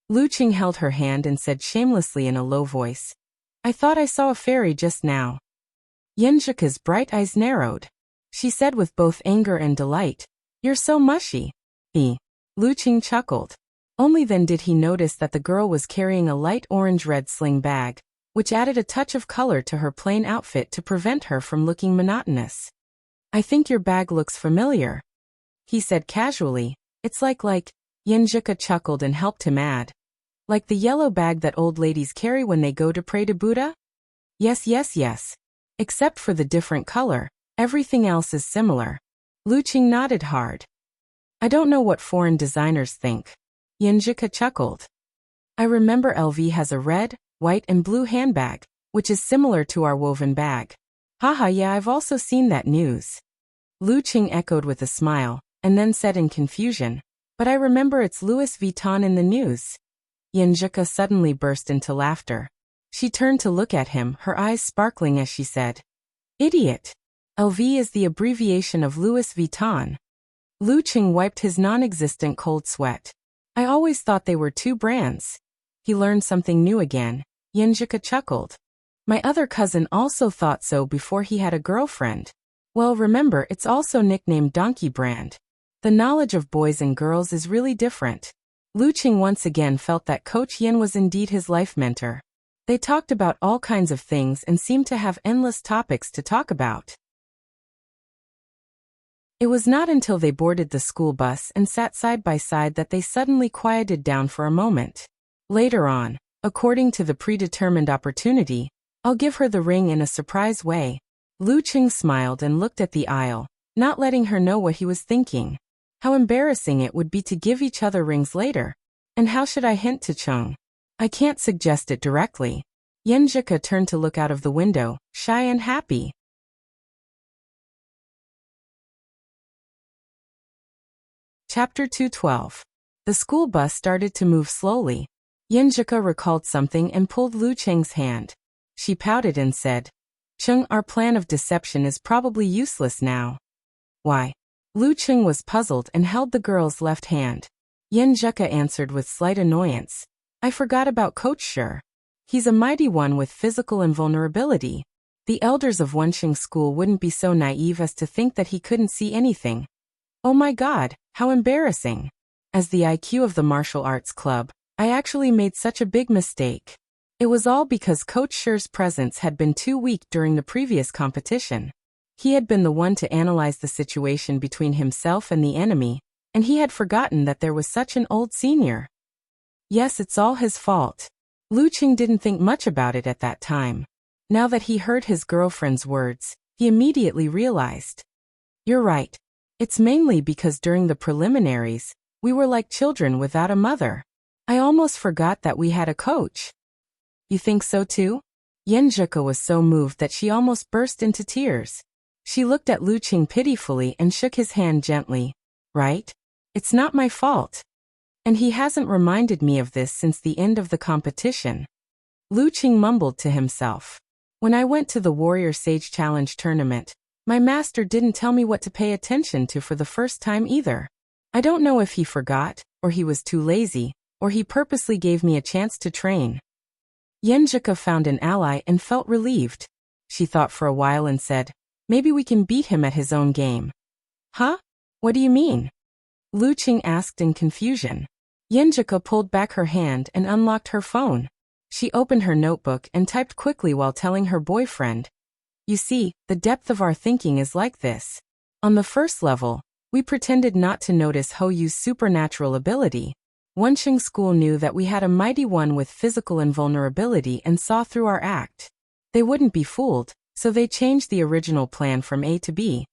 Lu Qing held her hand and said shamelessly in a low voice, "I thought I saw a fairy just now." Yenjika's bright eyes narrowed. She said with both anger and delight, "You're so mushy." Lu Qing chuckled. Only then did he notice that the girl was carrying a light orange-red sling bag, which added a touch of color to her plain outfit to prevent her from looking monotonous. "I think your bag looks familiar," he said casually. "It's like, Yenjika chuckled and helped him add, "Like the yellow bag that old ladies carry when they go to pray to Buddha?" Yes. Except for the different color, everything else is similar." Lu Qing nodded hard. "I don't know what foreign designers think." Yenjika chuckled. "I remember LV has a red, white and blue handbag, which is similar to our woven bag." "Haha, yeah, I've also seen that news." Lu Qing echoed with a smile, and then said in confusion, "But I remember it's Louis Vuitton in the news." Yenjika suddenly burst into laughter. She turned to look at him, her eyes sparkling as she said, "Idiot! LV is the abbreviation of Louis Vuitton." Lu Qing wiped his non-existent cold sweat. "I always thought they were two brands." He learned something new again. Yenjika chuckled. "My other cousin also thought so before he had a girlfriend." "Well, remember, it's also nicknamed Donkey Brand. The knowledge of boys and girls is really different." Lu Qing once again felt that Coach Yen was indeed his life mentor. They talked about all kinds of things and seemed to have endless topics to talk about. It was not until they boarded the school bus and sat side by side that they suddenly quieted down for a moment. Later on, according to the predetermined opportunity, "I'll give her the ring in a surprise way." Lu Qing smiled and looked at the aisle, not letting her know what he was thinking. How embarrassing it would be to give each other rings later. And how should I hint to Chung? I can't suggest it directly. Yenjika turned to look out of the window, shy and happy. Chapter 212. The school bus started to move slowly. Yenjika recalled something and pulled Lu Qing's hand. She pouted and said, "Chung, our plan of deception is probably useless now." "Why?" Lu Qing was puzzled and held the girl's left hand. Yenjika answered with slight annoyance, "I forgot about Coach Shi. He's a mighty one with physical invulnerability. The elders of Wenxing School wouldn't be so naive as to think that he couldn't see anything." "Oh my God, how embarrassing. As the IQ of the martial arts club, I actually made such a big mistake." It was all because Coach Shi's presence had been too weak during the previous competition. He had been the one to analyze the situation between himself and the enemy, and he had forgotten that there was such an old senior. Yes, it's all his fault. Lu Qing didn't think much about it at that time. Now that he heard his girlfriend's words, he immediately realized. You're right. It's mainly because during the preliminaries, we were like children without a mother. I almost forgot that we had a coach. You think so too? Yenjika was so moved that she almost burst into tears. She looked at Lu Qing pitifully and shook his hand gently. Right? It's not my fault. And he hasn't reminded me of this since the end of the competition. Lu Qing mumbled to himself. When I went to the Warrior Sage Challenge tournament, my master didn't tell me what to pay attention to for the first time either. I don't know if he forgot, or he was too lazy, or he purposely gave me a chance to train. Yenjika found an ally and felt relieved. She thought for a while and said, maybe we can beat him at his own game. Huh? What do you mean? Lu Qing asked in confusion. Yenjika pulled back her hand and unlocked her phone. She opened her notebook and typed quickly while telling her boyfriend. You see, the depth of our thinking is like this. On the first level, we pretended not to notice Ho Yu's supernatural ability. Wenxing School knew that we had a mighty one with physical invulnerability and saw through our act. They wouldn't be fooled, so they changed the original plan from A to B.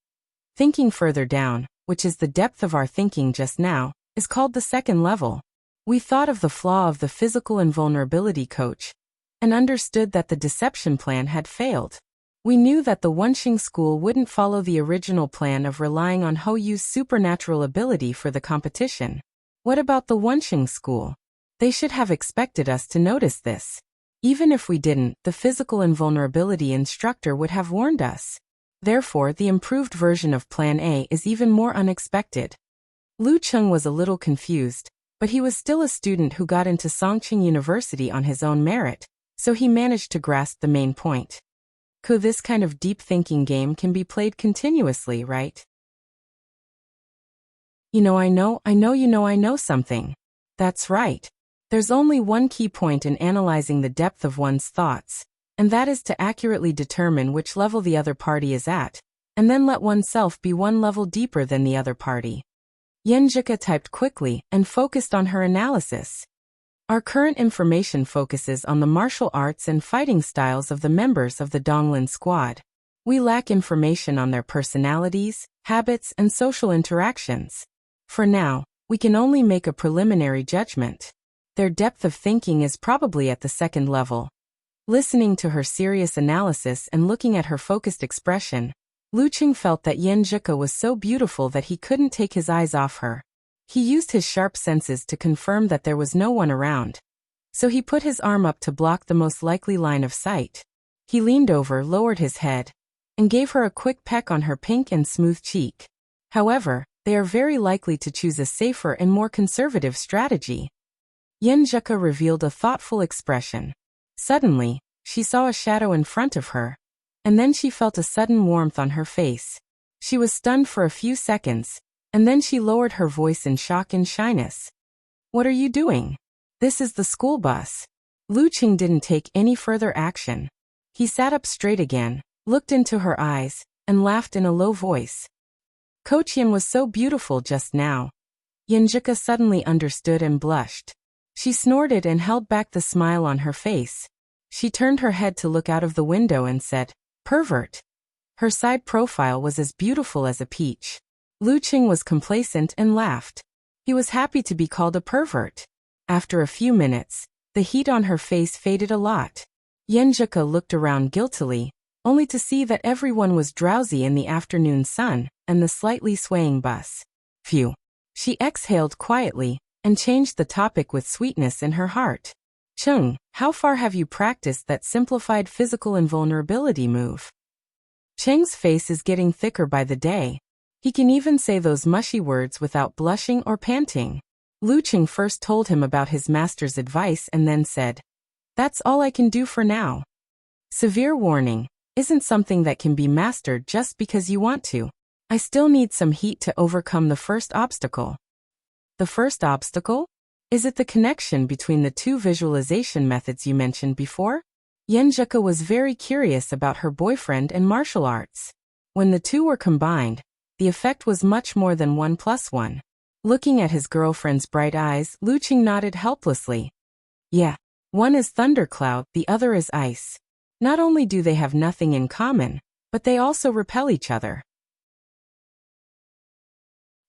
Thinking further down, which is the depth of our thinking just now, is called the second level. We thought of the flaw of the physical invulnerability coach and understood that the deception plan had failed. We knew that the Wenxing School wouldn't follow the original plan of relying on Ho Yu's supernatural ability for the competition. What about the Wenxing School? They should have expected us to notice this. Even if we didn't, the physical invulnerability instructor would have warned us. Therefore, the improved version of Plan A is even more unexpected. Lu Qing was a little confused, but he was still a student who got into Songqing University on his own merit, so he managed to grasp the main point. This kind of deep thinking game can be played continuously, right? I know something. That's right. There's only one key point in analyzing the depth of one's thoughts, and that is to accurately determine which level the other party is at, and then let oneself be one level deeper than the other party. Yenjika typed quickly and focused on her analysis. Our current information focuses on the martial arts and fighting styles of the members of the Donglin squad. We lack information on their personalities, habits, and social interactions. For now, we can only make a preliminary judgment. Their depth of thinking is probably at the second level. Listening to her serious analysis and looking at her focused expression, Lu Qing felt that Yenjika was so beautiful that he couldn't take his eyes off her. He used his sharp senses to confirm that there was no one around. So he put his arm up to block the most likely line of sight. He leaned over, lowered his head, and gave her a quick peck on her pink and smooth cheek. However, they are very likely to choose a safer and more conservative strategy. Yenjika revealed a thoughtful expression. Suddenly, she saw a shadow in front of her, and then she felt a sudden warmth on her face. She was stunned for a few seconds, and then she lowered her voice in shock and shyness. What are you doing? This is the school bus. Lu Qing didn't take any further action. He sat up straight again, looked into her eyes, and laughed in a low voice. Coach Yin was so beautiful just now. Yenjika suddenly understood and blushed. She snorted and held back the smile on her face. She turned her head to look out of the window and said, "Pervert." Her side profile was as beautiful as a peach. Lu Qing was complacent and laughed. He was happy to be called a pervert. After a few minutes, the heat on her face faded a lot. Yenjika looked around guiltily, only to see that everyone was drowsy in the afternoon sun and the slightly swaying bus. Phew. She exhaled quietly and changed the topic with sweetness in her heart. "Chung, how far have you practiced that simplified physical invulnerability move?" Cheng's face is getting thicker by the day. He can even say those mushy words without blushing or panting. Lu Qing first told him about his master's advice and then said, "That's all I can do for now." Severe warning, isn't something that can be mastered just because you want to. I still need some heat to overcome the first obstacle. The first obstacle? Is it the connection between the two visualization methods you mentioned before? Yenjika was very curious about her boyfriend and martial arts. When the two were combined, the effect was much more than 1 + 1. Looking at his girlfriend's bright eyes, Lu Qing nodded helplessly. Yeah, one is thundercloud, the other is ice. Not only do they have nothing in common, but they also repel each other.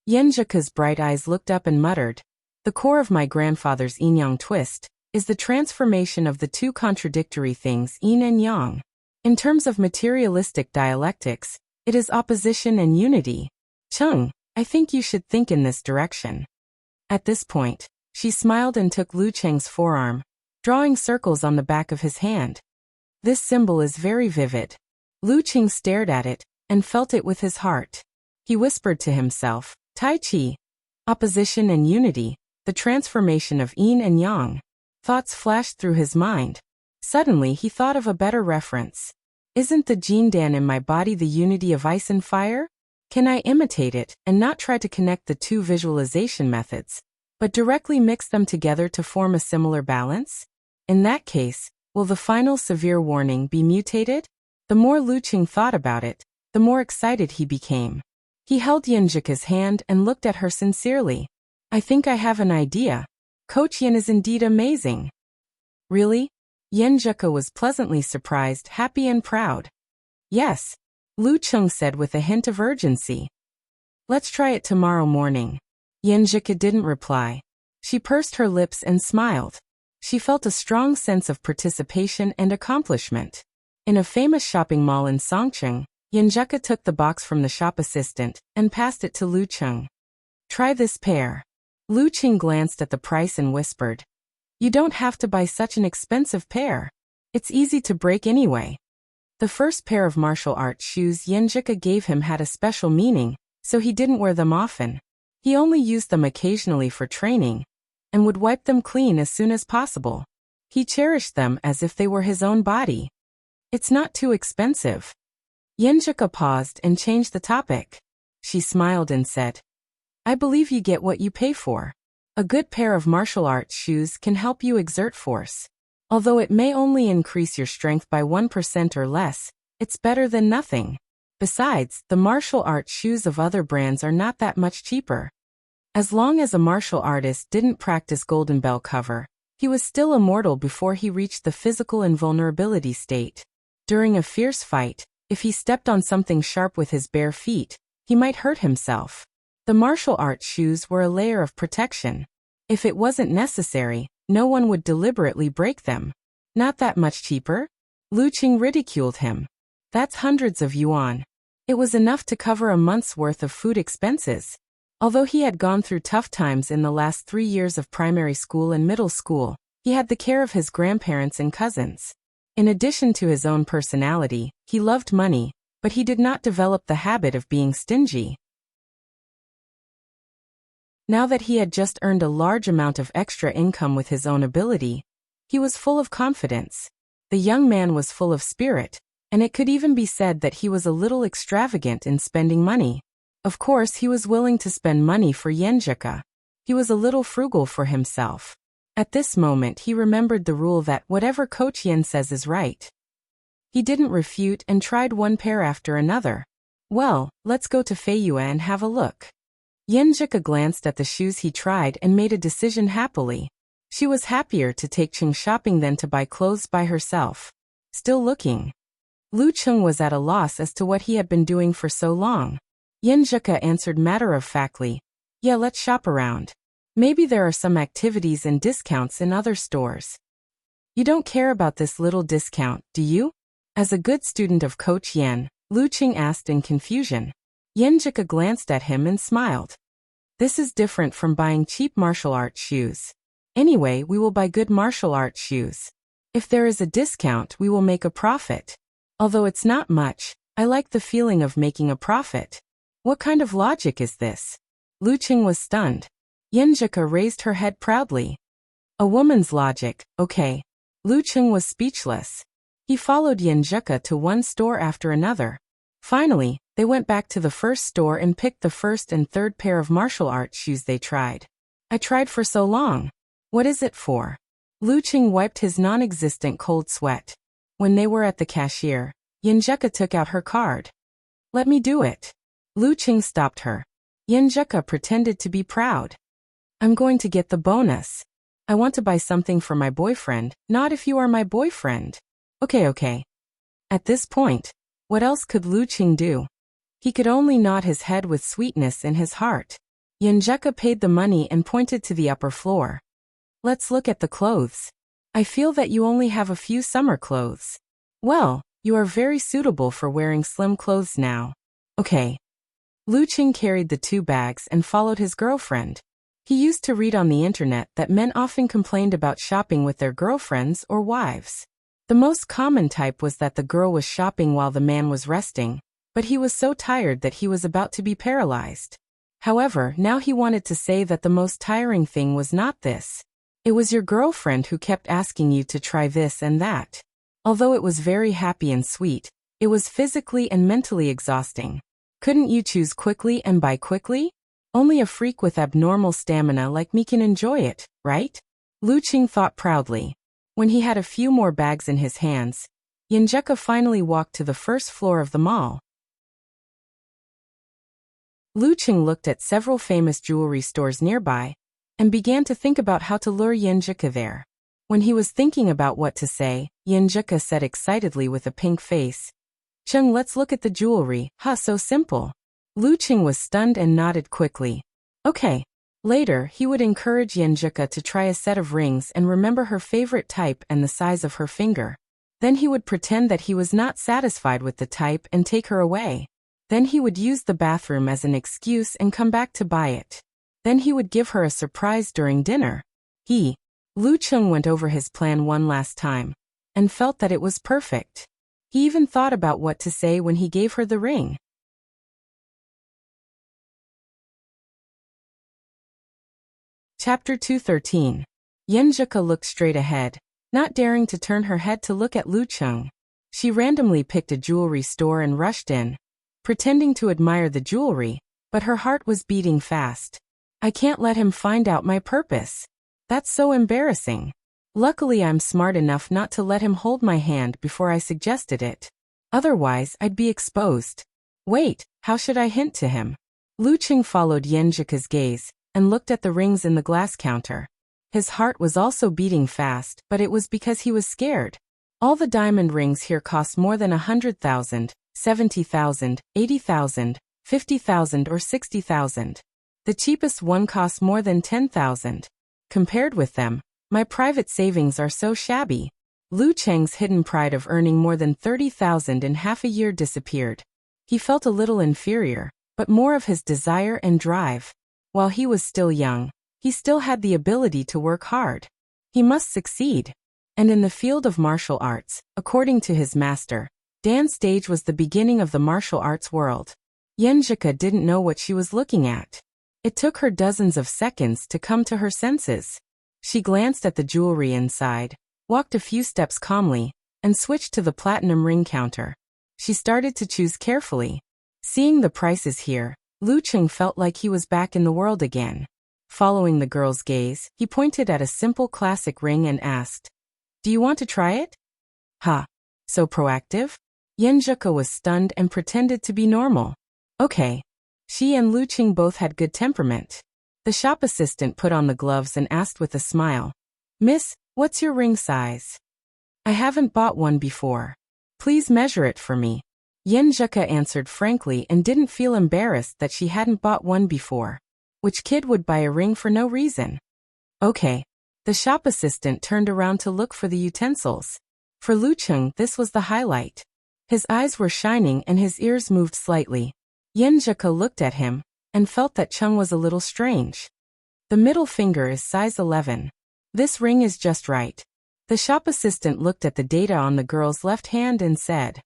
Yenjika's bright eyes looked up and muttered, "The core of my grandfather's yin-yang twist is the transformation of the two contradictory things yin and yang. In terms of materialistic dialectics, it is opposition and unity. Chung, I think you should think in this direction." At this point, she smiled and took Lu Cheng's forearm, drawing circles on the back of his hand. "This symbol is very vivid." Lu Cheng stared at it and felt it with his heart. He whispered to himself, "Tai Chi, opposition and unity, the transformation of yin and yang." Thoughts flashed through his mind. Suddenly he thought of a better reference. "Isn't the Jindan in my body the unity of ice and fire? Can I imitate it and not try to connect the two visualization methods, but directly mix them together to form a similar balance? In that case, will the final severe warning be mutated?" The more Lu Cheng thought about it, the more excited he became. He held Yenjika's hand and looked at her sincerely. "I think I have an idea. Coach Yen is indeed amazing." "Really?" Yenjika was pleasantly surprised, happy and proud. "Yes," Lu Cheng said with a hint of urgency. "Let's try it tomorrow morning." Yenjika didn't reply. She pursed her lips and smiled. She felt a strong sense of participation and accomplishment. In a famous shopping mall in Songcheng, Yenjika took the box from the shop assistant and passed it to Lu Cheng. "Try this pair." Lu Cheng glanced at the price and whispered, "You don't have to buy such an expensive pair. It's easy to break anyway." The first pair of martial arts shoes Yenjika gave him had a special meaning, so he didn't wear them often. He only used them occasionally for training, and would wipe them clean as soon as possible. He cherished them as if they were his own body. "It's not too expensive." Yenjika paused and changed the topic. She smiled and said, "I believe you get what you pay for. A good pair of martial arts shoes can help you exert force. Although it may only increase your strength by 1% or less, it's better than nothing. Besides, the martial arts shoes of other brands are not that much cheaper." As long as a martial artist didn't practice Golden Bell cover, he was still immortal before he reached the physical invulnerability state. During a fierce fight, if he stepped on something sharp with his bare feet, he might hurt himself. The martial arts shoes were a layer of protection. If it wasn't necessary, no one would deliberately break them. "Not that much cheaper?" Lu Cheng ridiculed him. "That's hundreds of yuan." It was enough to cover a month's worth of food expenses. Although he had gone through tough times in the last 3 years of primary school and middle school, he had the care of his grandparents and cousins. In addition to his own personality, he loved money, but he did not develop the habit of being stingy. Now that he had just earned a large amount of extra income with his own ability, he was full of confidence. The young man was full of spirit, and it could even be said that he was a little extravagant in spending money. Of course, he was willing to spend money for Yenjika. He was a little frugal for himself. At this moment he remembered the rule that whatever Coach Yen says is right. He didn't refute and tried one pair after another. "Well, let's go to Feiyue and have a look." Yenjika glanced at the shoes he tried and made a decision happily. She was happier to take Cheng shopping than to buy clothes by herself. Still looking. Lu Cheng was at a loss as to what he had been doing for so long. Yenjika answered matter-of-factly, "Yeah, let's shop around. Maybe there are some activities and discounts in other stores." "You don't care about this little discount, do you?" As a good student of Coach Yen, Lu Cheng asked in confusion. Yenjika glanced at him and smiled. "This is different from buying cheap martial arts shoes. Anyway, we will buy good martial arts shoes. If there is a discount, we will make a profit. Although it's not much, I like the feeling of making a profit." "What kind of logic is this?" Lu Cheng was stunned. Yenjika raised her head proudly. "A woman's logic, okay." Lu Cheng was speechless. He followed Yenjika to one store after another. Finally, they went back to the first store and picked the first and third pair of martial arts shoes they tried. "I tried for so long. What is it for?" Lu Cheng wiped his non-existent cold sweat. When they were at the cashier, Yenjika took out her card. "Let me do it." Lu Cheng stopped her. Yenjika pretended to be proud. "I'm going to get the bonus. I want to buy something for my boyfriend, not if you are my boyfriend." Okay. At this point, what else could Lu Cheng do? He could only nod his head with sweetness in his heart. Yenjeka paid the money and pointed to the upper floor. Let's look at the clothes. I feel that you only have a few summer clothes. Well, you are very suitable for wearing slim clothes now. Okay. Lu Qing carried the 2 bags and followed his girlfriend. He used to read on the internet that men often complained about shopping with their girlfriends or wives. The most common type was that the girl was shopping while the man was resting, but he was so tired that he was about to be paralyzed. However, now he wanted to say that the most tiring thing was not this. It was your girlfriend who kept asking you to try this and that. Although it was very happy and sweet, it was physically and mentally exhausting. Couldn't you choose quickly and buy quickly? Only a freak with abnormal stamina like me can enjoy it, right? Lu Qing thought proudly. When he had a few more bags in his hands, Yenjeka finally walked to the first floor of the mall. Lu Qing looked at several famous jewelry stores nearby and began to think about how to lure Yenjeka there. When he was thinking about what to say, Yenjeka said excitedly with a pink face, "Chung, let's look at the jewelry. So simple." Lu Qing was stunned and nodded quickly. Okay. Later, he would encourage Yenjeka to try a set of rings and remember her favorite type and the size of her finger. Then he would pretend that he was not satisfied with the type and take her away. Then he would use the bathroom as an excuse and come back to buy it. Then he would give her a surprise during dinner. Lu Qing went over his plan one last time and felt that it was perfect. He even thought about what to say when he gave her the ring. Chapter 213. Yenjeka looked straight ahead, not daring to turn her head to look at Lu Qing. She randomly picked a jewelry store and rushed in, pretending to admire the jewelry, but her heart was beating fast. I can't let him find out my purpose. That's so embarrassing. Luckily, I'm smart enough not to let him hold my hand before I suggested it. Otherwise, I'd be exposed. Wait, how should I hint to him? Lu Qing followed Yenjeka's gaze and looked at the rings in the glass counter. His heart was also beating fast, but it was because he was scared. All the diamond rings here cost more than 100,000, 70,000, 80,000, 50,000 or 60,000. The cheapest one costs more than 10,000. Compared with them, my private savings are so shabby. Lu Cheng's hidden pride of earning more than 30,000 in half a year disappeared. He felt a little inferior, but more of his desire and drive. While he was still young, he still had the ability to work hard. He must succeed. And in the field of martial arts, according to his master, dance stage was the beginning of the martial arts world. Yenjeka didn't know what she was looking at. It took her dozens of seconds to come to her senses. She glanced at the jewelry inside, walked a few steps calmly, and switched to the platinum ring counter. She started to choose carefully. Seeing the prices here, Lu Qing felt like he was back in the world again. Following the girl's gaze, he pointed at a simple classic ring and asked, "Do you want to try it?" So proactive? Yenjeka was stunned and pretended to be normal. Okay. She and Lu Qing both had good temperament. The shop assistant put on the gloves and asked with a smile, "Miss, what's your ring size?" "I haven't bought one before. Please measure it for me." Yenjeka answered frankly and didn't feel embarrassed that she hadn't bought one before. Which kid would buy a ring for no reason? Okay. The shop assistant turned around to look for the utensils. For Lu Qing, this was the highlight. His eyes were shining and his ears moved slightly. Yenjeka looked at him and felt that Chung was a little strange. The middle finger is size 11. This ring is just right. The shop assistant looked at the data on the girl's left hand and said,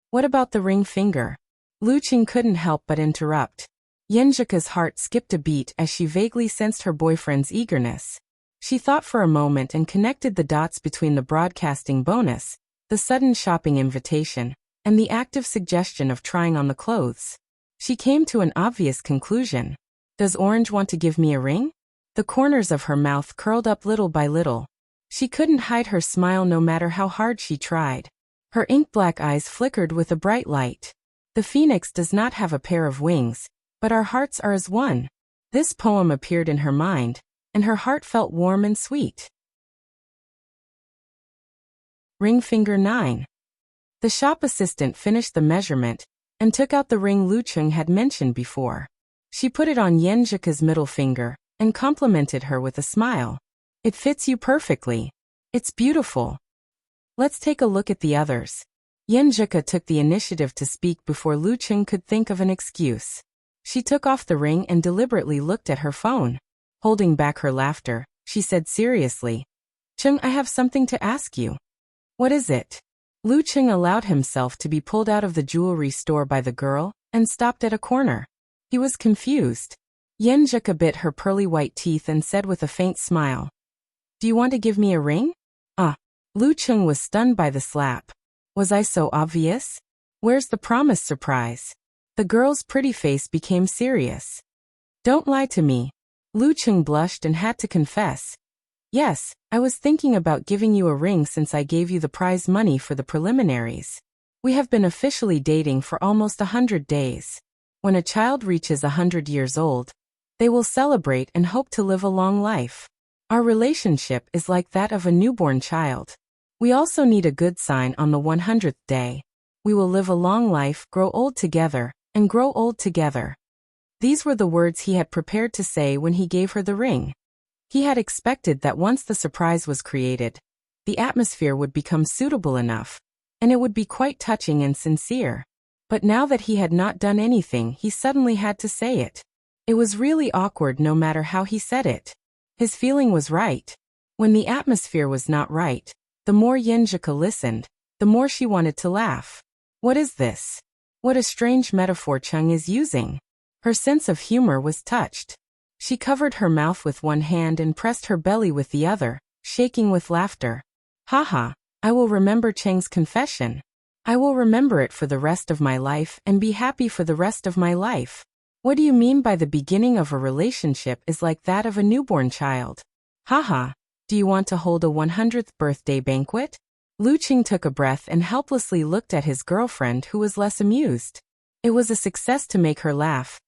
"What about the ring finger?" Lu Qing couldn't help but interrupt. Yenjeka's heart skipped a beat as she vaguely sensed her boyfriend's eagerness. She thought for a moment and connected the dots between the broadcasting bonus, the sudden shopping invitation, and the active suggestion of trying on the clothes. She came to an obvious conclusion. Does Orange want to give me a ring? The corners of her mouth curled up little by little. She couldn't hide her smile no matter how hard she tried. Her ink-black eyes flickered with a bright light. The phoenix does not have a pair of wings, but our hearts are as one. This poem appeared in her mind, and her heart felt warm and sweet. Ring finger 9. The shop assistant finished the measurement and took out the ring Lu Qing had mentioned before. She put it on Yenjika's middle finger and complimented her with a smile. It fits you perfectly. It's beautiful. Let's take a look at the others. Yenjika took the initiative to speak before Lu Cheng could think of an excuse. She took off the ring and deliberately looked at her phone. Holding back her laughter, she said seriously, Cheng, I have something to ask you. What is it? Lu Cheng allowed himself to be pulled out of the jewelry store by the girl and stopped at a corner. He was confused. Yenjika bit her pearly white teeth and said with a faint smile, Do you want to give me a ring? Lu Cheng was stunned by the slap. Was I so obvious? Where's the promised surprise? The girl's pretty face became serious. Don't lie to me. Lu Cheng blushed and had to confess. Yes, I was thinking about giving you a ring since I gave you the prize money for the preliminaries. We have been officially dating for almost 100 days. When a child reaches 100 years old, they will celebrate and hope to live a long life. Our relationship is like that of a newborn child. We also need a good sign on the 100th day. We will live a long life, grow old together, and grow old together. These were the words he had prepared to say when he gave her the ring. He had expected that once the surprise was created, the atmosphere would become suitable enough, and it would be quite touching and sincere. But now that he had not done anything, he suddenly had to say it. It was really awkward no matter how he said it. His feeling was right. When the atmosphere was not right, the more Yenjika listened, the more she wanted to laugh. What is this? What a strange metaphor Cheng is using. Her sense of humor was touched. She covered her mouth with one hand and pressed her belly with the other, shaking with laughter. Haha, I will remember Cheng's confession. I will remember it for the rest of my life and be happy for the rest of my life. What do you mean by the beginning of a relationship is like that of a newborn child? Haha, do you want to hold a 100th birthday banquet? Lu Cheng took a breath and helplessly looked at his girlfriend, who was less amused. It was a success to make her laugh.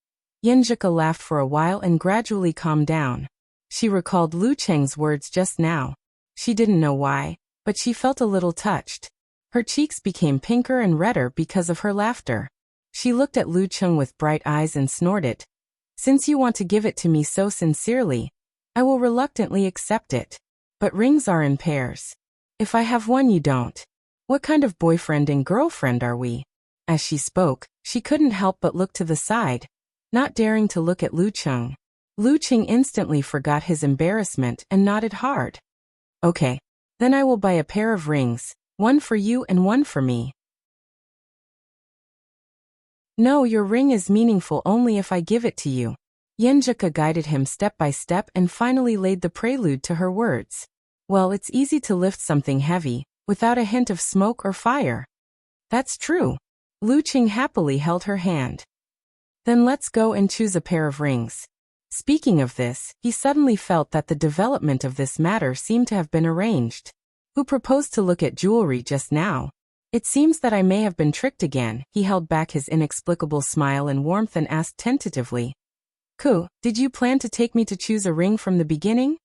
Yenjika laughed for a while and gradually calmed down. She recalled Lu Cheng's words just now. She didn't know why, but she felt a little touched. Her cheeks became pinker and redder because of her laughter. She looked at Lu Cheng with bright eyes and snorted. Since you want to give it to me so sincerely, I will reluctantly accept it. But rings are in pairs. If I have one, you don't. What kind of boyfriend and girlfriend are we? As she spoke, she couldn't help but look to the side, not daring to look at Lu Cheng. Lu Cheng instantly forgot his embarrassment and nodded hard. Okay, then I will buy a pair of rings, one for you and one for me. No, your ring is meaningful only if I give it to you. Yenjika guided him step by step and finally laid the prelude to her words. Well, it's easy to lift something heavy, without a hint of smoke or fire. That's true. Lu Cheng happily held her hand. Then let's go and choose a pair of rings. Speaking of this, he suddenly felt that the development of this matter seemed to have been arranged. Who proposed to look at jewelry just now? It seems that I may have been tricked again. He held back his inexplicable smile and warmth and asked tentatively. Ku, did you plan to take me to choose a ring from the beginning?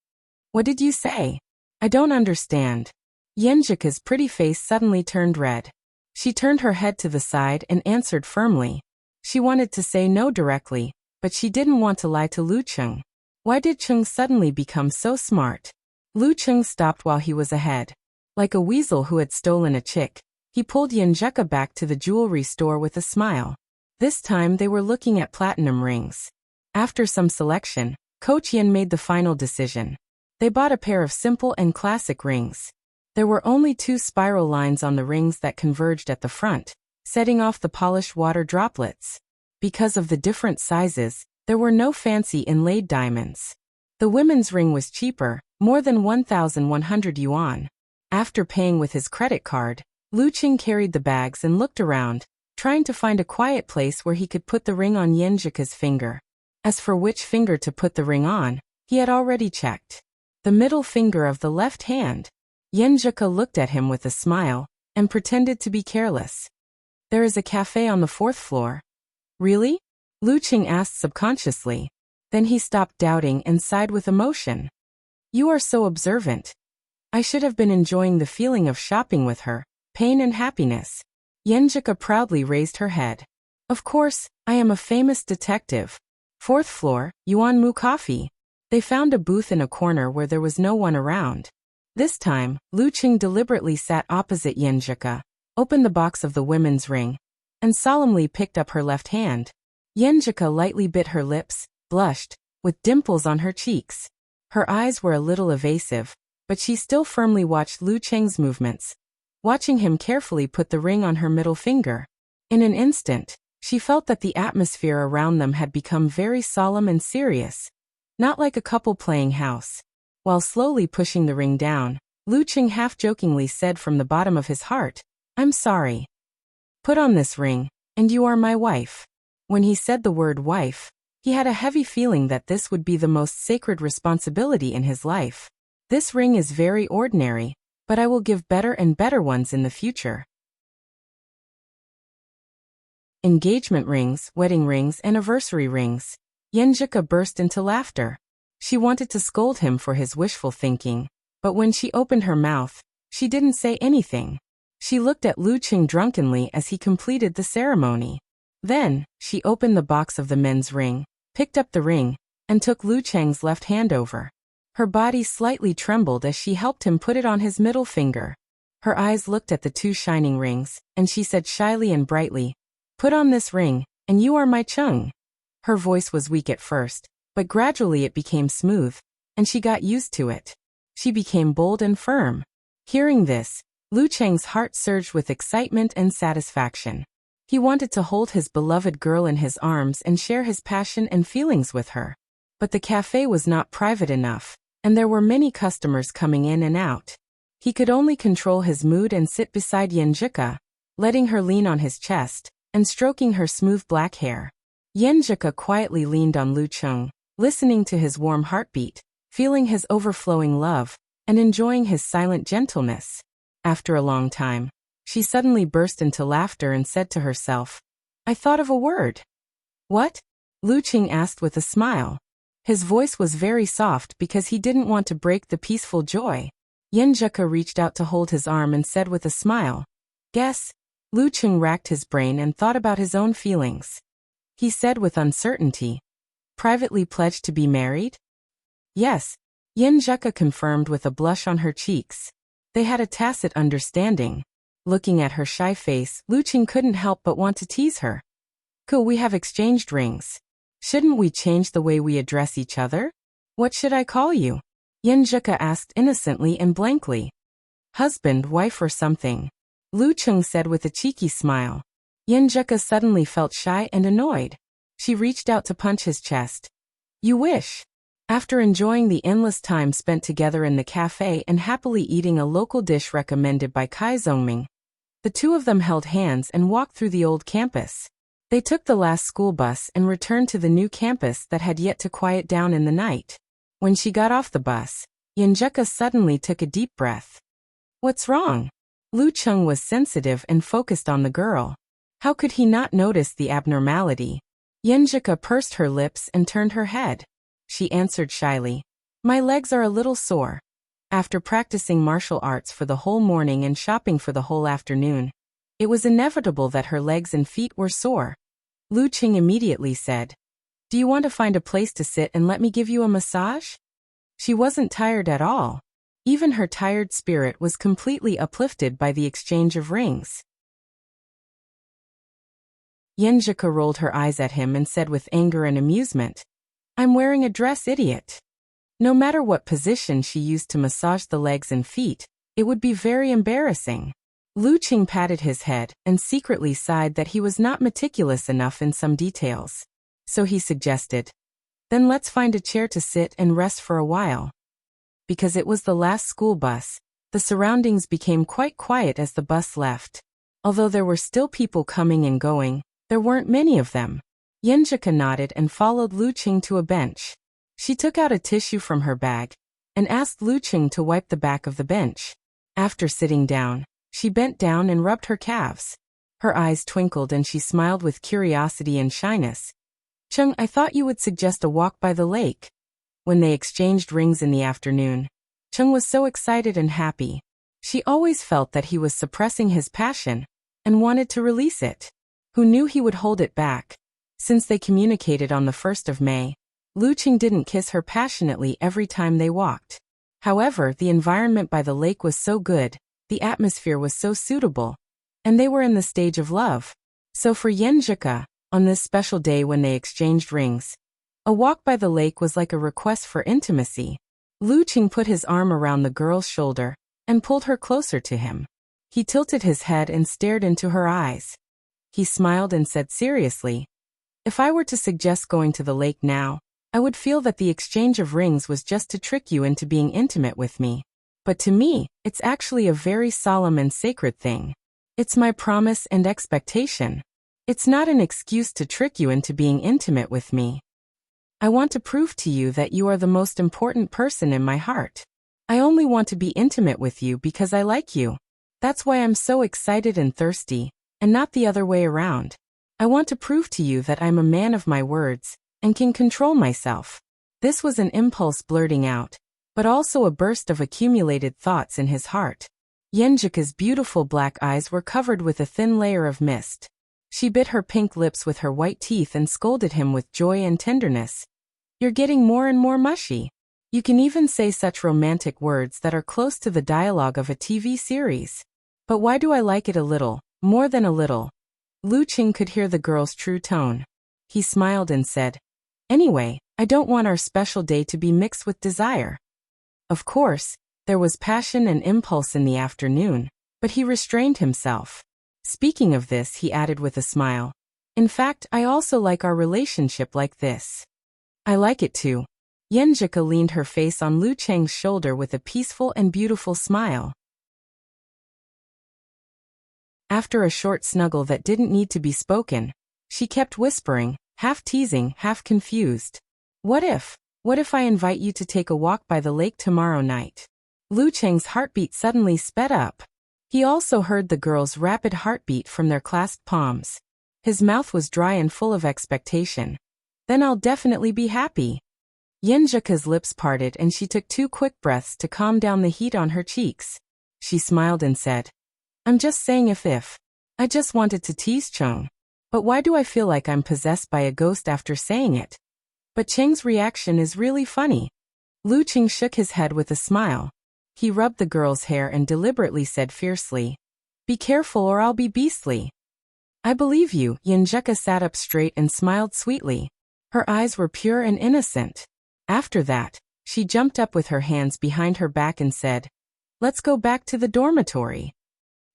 What did you say? I don't understand. Yenjika's pretty face suddenly turned red. She turned her head to the side and answered firmly. She wanted to say no directly, but she didn't want to lie to Lu Cheng. Why did Cheng suddenly become so smart? Lu Cheng stopped while he was ahead. Like a weasel who had stolen a chick, he pulled Yenjika back to the jewelry store with a smile. This time they were looking at platinum rings. After some selection, Coach Yen made the final decision. They bought a pair of simple and classic rings. There were only 2 spiral lines on the rings that converged at the front, setting off the polished water droplets. Because of the different sizes, there were no fancy inlaid diamonds. The women's ring was cheaper, more than 1,100 yuan. After paying with his credit card, Lu Cheng carried the bags and looked around, trying to find a quiet place where he could put the ring on Yenjika's finger. As for which finger to put the ring on, he had already checked. The middle finger of the left hand. Yenjika looked at him with a smile and pretended to be careless. There is a cafe on the 4th floor. Really? Lu Cheng asked subconsciously. Then he stopped doubting and sighed with emotion. You are so observant. I should have been enjoying the feeling of shopping with her, pain and happiness. Yenjika proudly raised her head. Of course, I am a famous detective. Fourth floor, Yuan Mu Coffee. They found a booth in a corner where there was no one around. This time, Lu Qing deliberately sat opposite Yenjika, opened the box of the women's ring, and solemnly picked up her left hand. Yenjika lightly bit her lips, blushed, with dimples on her cheeks. Her eyes were a little evasive, but she still firmly watched Lu Cheng's movements, watching him carefully put the ring on her middle finger. In an instant, she felt that the atmosphere around them had become very solemn and serious, not like a couple playing house. While slowly pushing the ring down, Lu Qing half-jokingly said from the bottom of his heart, "I'm sorry. Put on this ring, and you are my wife." When he said the word wife, he had a heavy feeling that this would be the most sacred responsibility in his life. This ring is very ordinary, but I will give better and better ones in the future. Engagement rings, wedding rings, anniversary rings. Yenjika burst into laughter. She wanted to scold him for his wishful thinking, but when she opened her mouth, she didn't say anything. She looked at Lu Qing drunkenly as he completed the ceremony. Then, she opened the box of the men's ring, picked up the ring, and took Lu Cheng's left hand over. Her body slightly trembled as she helped him put it on his middle finger. Her eyes looked at the two shining rings, and she said shyly and brightly, "Put on this ring, and you are my Cheng." Her voice was weak at first, but gradually it became smooth, and she got used to it. She became bold and firm. Hearing this, Lu Cheng's heart surged with excitement and satisfaction. He wanted to hold his beloved girl in his arms and share his passion and feelings with her. But the cafe was not private enough, and there were many customers coming in and out. He could only control his mood and sit beside Yenjika, letting her lean on his chest, and stroking her smooth black hair. Yenjika quietly leaned on Lu Cheng, listening to his warm heartbeat, feeling his overflowing love, and enjoying his silent gentleness. After a long time, she suddenly burst into laughter and said to herself, "I thought of a word." "What?" Lu Qing asked with a smile. His voice was very soft because he didn't want to break the peaceful joy. Yenjika reached out to hold his arm and said with a smile, "Guess." Lu Qing racked his brain and thought about his own feelings. He said with uncertainty, "Privately pledged to be married?" "Yes," Yenjika confirmed with a blush on her cheeks. They had a tacit understanding. Looking at her shy face, Lu Qing couldn't help but want to tease her. "Could we have exchanged rings? Shouldn't we change the way we address each other? What should I call you?" Yenjika asked innocently and blankly. "Husband, wife or something," Lu Qing said with a cheeky smile. Yenjika suddenly felt shy and annoyed. She reached out to punch his chest. "You wish." After enjoying the endless time spent together in the cafe and happily eating a local dish recommended by Kai Zongming, the two of them held hands and walked through the old campus. They took the last school bus and returned to the new campus that had yet to quiet down in the night. When she got off the bus, Yenjika suddenly took a deep breath. "What's wrong?" Lu Cheng was sensitive and focused on the girl. How could he not notice the abnormality? Yenjika pursed her lips and turned her head. She answered shyly, "My legs are a little sore." After practicing martial arts for the whole morning and shopping for the whole afternoon, it was inevitable that her legs and feet were sore. Lu Qing immediately said, "Do you want to find a place to sit and let me give you a massage?" She wasn't tired at all. Even her tired spirit was completely uplifted by the exchange of rings. Yenjika rolled her eyes at him and said with anger and amusement, "I'm wearing a dress, idiot." No matter what position she used to massage the legs and feet, it would be very embarrassing. Lu Qing patted his head and secretly sighed that he was not meticulous enough in some details. So he suggested, "Then let's find a chair to sit and rest for a while." Because it was the last school bus, the surroundings became quite quiet as the bus left. Although there were still people coming and going, there weren't many of them. Yenjika nodded and followed Lu Qing to a bench. She took out a tissue from her bag and asked Lu Qing to wipe the back of the bench. After sitting down, she bent down and rubbed her calves. Her eyes twinkled and she smiled with curiosity and shyness. "Cheng, I thought you would suggest a walk by the lake." When they exchanged rings in the afternoon, Cheng was so excited and happy. She always felt that he was suppressing his passion and wanted to release it. Who knew he would hold it back? Since they communicated on the 1st of May, Lu Qing didn't kiss her passionately every time they walked. However, the environment by the lake was so good, the atmosphere was so suitable, and they were in the stage of love. So for Yenjika, on this special day when they exchanged rings, a walk by the lake was like a request for intimacy. Lu Qing put his arm around the girl's shoulder and pulled her closer to him. He tilted his head and stared into her eyes. He smiled and said seriously, "If I were to suggest going to the lake now, I would feel that the exchange of rings was just to trick you into being intimate with me. But to me, it's actually a very solemn and sacred thing. It's my promise and expectation. It's not an excuse to trick you into being intimate with me. I want to prove to you that you are the most important person in my heart. I only want to be intimate with you because I like you. That's why I'm so excited and thirsty, and not the other way around. I want to prove to you that I'm a man of my words and can control myself." This was an impulse blurting out, but also a burst of accumulated thoughts in his heart. Yenjika's beautiful black eyes were covered with a thin layer of mist. She bit her pink lips with her white teeth and scolded him with joy and tenderness. "You're getting more and more mushy. You can even say such romantic words that are close to the dialogue of a TV series. But why do I like it a little, more than a little?" Lu Qing could hear the girl's true tone. He smiled and said, "Anyway, I don't want our special day to be mixed with desire." Of course, there was passion and impulse in the afternoon, but he restrained himself. Speaking of this, he added with a smile, "In fact, I also like our relationship like this." "I like it too." Yenjika leaned her face on Lu Cheng's shoulder with a peaceful and beautiful smile. After a short snuggle that didn't need to be spoken, she kept whispering, half teasing, half confused. What if I invite you to take a walk by the lake tomorrow night?" Lu Cheng's heartbeat suddenly sped up. He also heard the girl's rapid heartbeat from their clasped palms. His mouth was dry and full of expectation. "Then I'll definitely be happy." Yenjika's lips parted and she took 2 quick breaths to calm down the heat on her cheeks. She smiled and said, "I'm just saying if. I just wanted to tease Cheng. But why do I feel like I'm possessed by a ghost after saying it?" But Cheng's reaction is really funny. Lu Qing shook his head with a smile. He rubbed the girl's hair and deliberately said fiercely, "Be careful or I'll be beastly." "I believe you." Yenjika sat up straight and smiled sweetly. Her eyes were pure and innocent. After that, she jumped up with her hands behind her back and said, "Let's go back to the dormitory.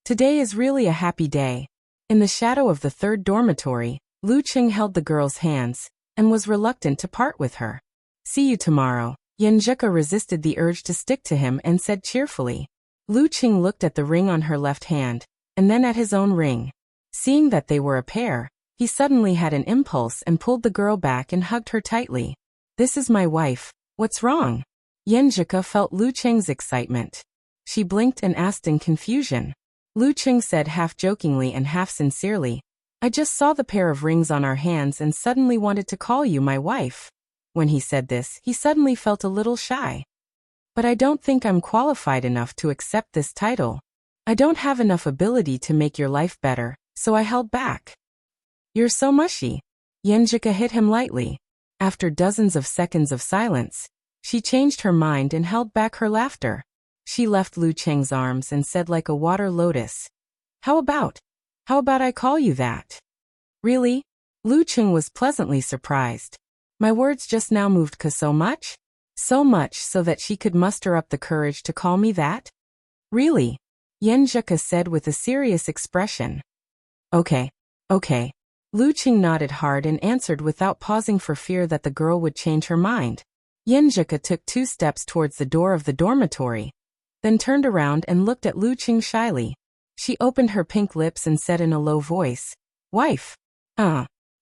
Today is really a happy day." In the shadow of the 3rd dormitory, Lu Qing held the girl's hands and was reluctant to part with her. "See you tomorrow." Yenjika resisted the urge to stick to him and said cheerfully. Lu Qing looked at the ring on her left hand, and then at his own ring. Seeing that they were a pair, he suddenly had an impulse and pulled the girl back and hugged her tightly. "This is my wife. What's wrong?" Yenjika felt Lu Qing's excitement. She blinked and asked in confusion. Lu Qing said half jokingly and half sincerely, "I just saw the pair of rings on our hands and suddenly wanted to call you my wife." When he said this, he suddenly felt a little shy. "But I don't think I'm qualified enough to accept this title. I don't have enough ability to make your life better, so I held back." "You're so mushy." Yenjika hit him lightly. After dozens of seconds of silence, she changed her mind and held back her laughter. She left Lu Cheng's arms and said like a water lotus, How about I call you that?" "Really?" Lu Cheng was pleasantly surprised. "My words just now moved Ka so much? So much so that she could muster up the courage to call me that?" "Really?" Yenjika said with a serious expression. Okay. Lu Qing nodded hard and answered without pausing for fear that the girl would change her mind. Yenjika took 2 steps towards the door of the dormitory, then turned around and looked at Lu Qing shyly. She opened her pink lips and said in a low voice, "Wife."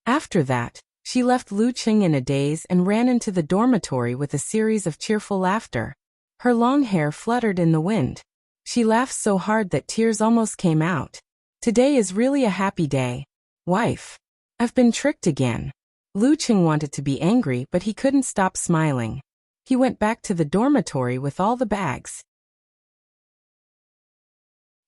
After that, she left Lu Qing in a daze and ran into the dormitory with a series of cheerful laughter. Her long hair fluttered in the wind. She laughed so hard that tears almost came out. "Today is really a happy day. Wife. I've been tricked again." Lu Qing wanted to be angry, but he couldn't stop smiling. He went back to the dormitory with all the bags.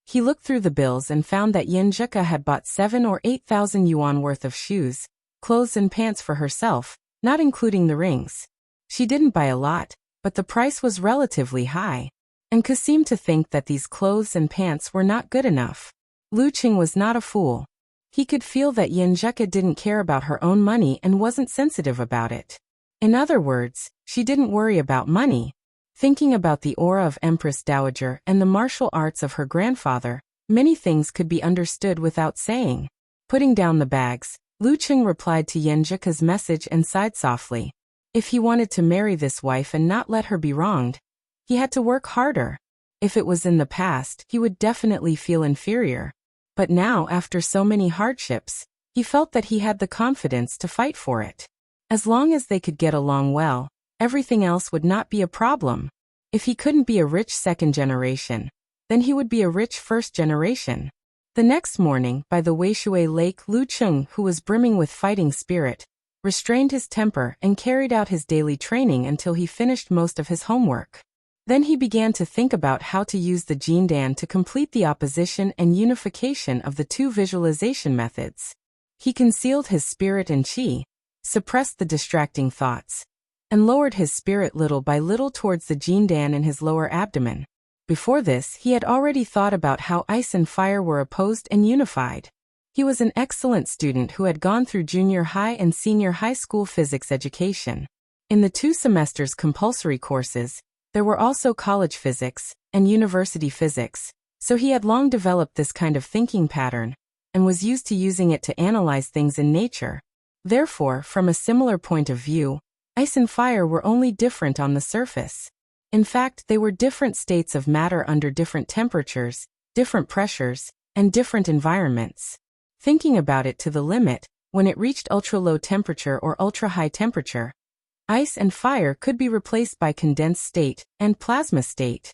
He looked through the bills and found that Yenjika had bought 7 or 8,000 yuan worth of shoes, clothes and pants for herself, not including the rings. She didn't buy a lot, but the price was relatively high, and seemed to think that these clothes and pants were not good enough. Lu Qing was not a fool. He could feel that Yanjeka didn't care about her own money and wasn't sensitive about it. In other words, she didn't worry about money. Thinking about the aura of Empress Dowager and the martial arts of her grandfather, many things could be understood without saying. Putting down the bags, Lu Qing replied to Yanjeka's message and sighed softly. If he wanted to marry this wife and not let her be wronged, he had to work harder. If it was in the past, he would definitely feel inferior. But now, after so many hardships, he felt that he had the confidence to fight for it. As long as they could get along well, everything else would not be a problem. If he couldn't be a rich second generation, then he would be a rich first generation. The next morning, by the Weishui Lake, Lu Qing, who was brimming with fighting spirit, restrained his temper and carried out his daily training until he finished most of his homework. Then he began to think about how to use the Jindan to complete the opposition and unification of the two visualization methods. He concealed his spirit and qi, suppressed the distracting thoughts, and lowered his spirit little by little towards the Jindan in his lower abdomen. Before this, he had already thought about how ice and fire were opposed and unified. He was an excellent student who had gone through junior high and senior high school physics education. In the 2 semesters compulsory courses, there were also college physics and university physics, so he had long developed this kind of thinking pattern and was used to using it to analyze things in nature. Therefore, from a similar point of view, ice and fire were only different on the surface. In fact, they were different states of matter under different temperatures, different pressures, and different environments. Thinking about it to the limit, when it reached ultra-low temperature or ultra-high temperature, ice and fire could be replaced by condensed state and plasma state.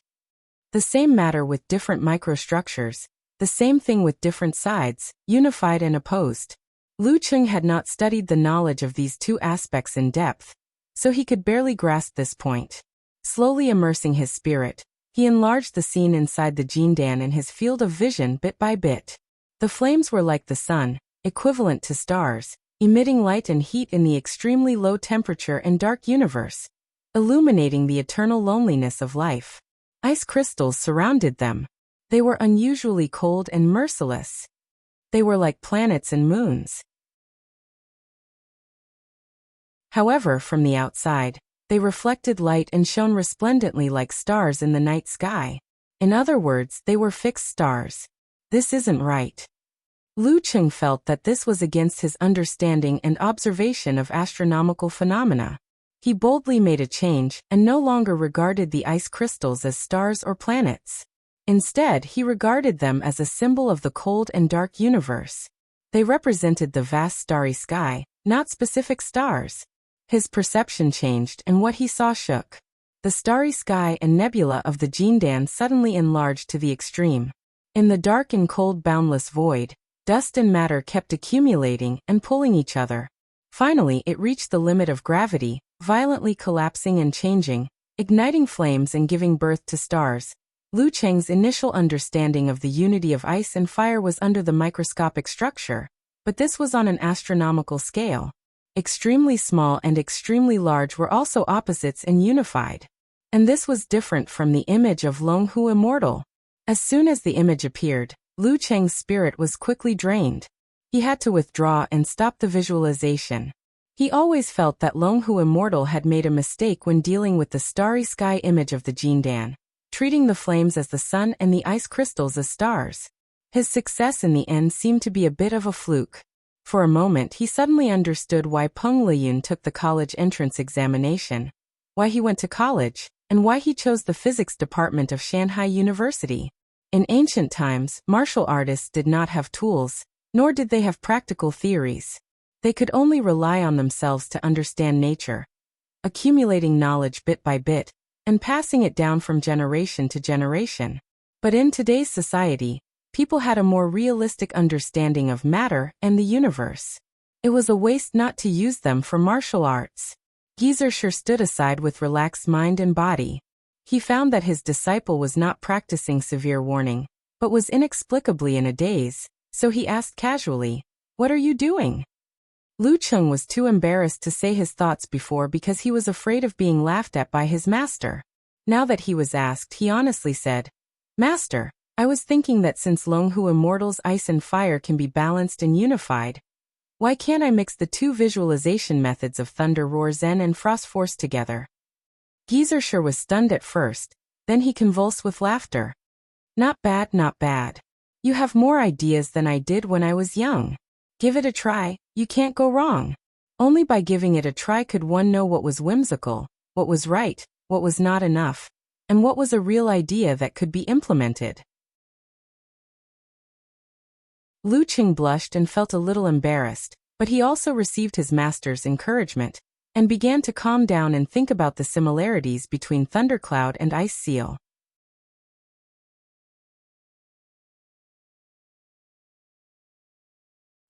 The same matter with different microstructures, the same thing with different sides, unified and opposed. Lu Qing had not studied the knowledge of these two aspects in depth, so he could barely grasp this point. Slowly immersing his spirit, he enlarged the scene inside the Jindan in his field of vision bit by bit. The flames were like the sun, equivalent to stars, emitting light and heat in the extremely low temperature and dark universe, illuminating the eternal loneliness of life. Ice crystals surrounded them. They were unusually cold and merciless. They were like planets and moons. However, from the outside, they reflected light and shone resplendently like stars in the night sky. In other words, they were fixed stars. This isn't right. Lu Qing felt that this was against his understanding and observation of astronomical phenomena. He boldly made a change and no longer regarded the ice crystals as stars or planets. Instead, he regarded them as a symbol of the cold and dark universe. They represented the vast starry sky, not specific stars. His perception changed and what he saw shook. The starry sky and nebula of the Jindan suddenly enlarged to the extreme. In the dark and cold boundless void, dust and matter kept accumulating and pulling each other. Finally, it reached the limit of gravity, violently collapsing and changing, igniting flames and giving birth to stars. Lu Qing's initial understanding of the unity of ice and fire was under the microscopic structure, but this was on an astronomical scale. Extremely small and extremely large were also opposites and unified. And this was different from the image of Long Hu Immortal. As soon as the image appeared, Lu Qing's spirit was quickly drained. He had to withdraw and stop the visualization. He always felt that Long Hu Immortal had made a mistake when dealing with the starry sky image of the Jindan, treating the flames as the sun and the ice crystals as stars. His success in the end seemed to be a bit of a fluke. For a moment he suddenly understood why Peng Liyun took the college entrance examination, why he went to college, and why he chose the physics department of Shanghai University. In ancient times, martial artists did not have tools, nor did they have practical theories. They could only rely on themselves to understand nature, accumulating knowledge bit by bit, and passing it down from generation to generation. But in today's society, people had a more realistic understanding of matter and the universe. It was a waste not to use them for martial arts. Geyser stood aside with relaxed mind and body. He found that his disciple was not practicing severe warning, but was inexplicably in a daze, so he asked casually, "What are you doing?" Lu Cheng was too embarrassed to say his thoughts before because he was afraid of being laughed at by his master. Now that he was asked, he honestly said, "Master, I was thinking that since Longhu Immortal's ice and fire can be balanced and unified, why can't I mix the two visualization methods of Thunder Roar Zen and Frost Force together?" Geyser was stunned at first, then he convulsed with laughter. "Not bad, not bad. You have more ideas than I did when I was young. Give it a try, you can't go wrong. Only by giving it a try could one know what was whimsical, what was right, what was not enough, and what was a real idea that could be implemented." Lu Cheng blushed and felt a little embarrassed, but he also received his master's encouragement, and began to calm down and think about the similarities between Thundercloud and Ice Seal.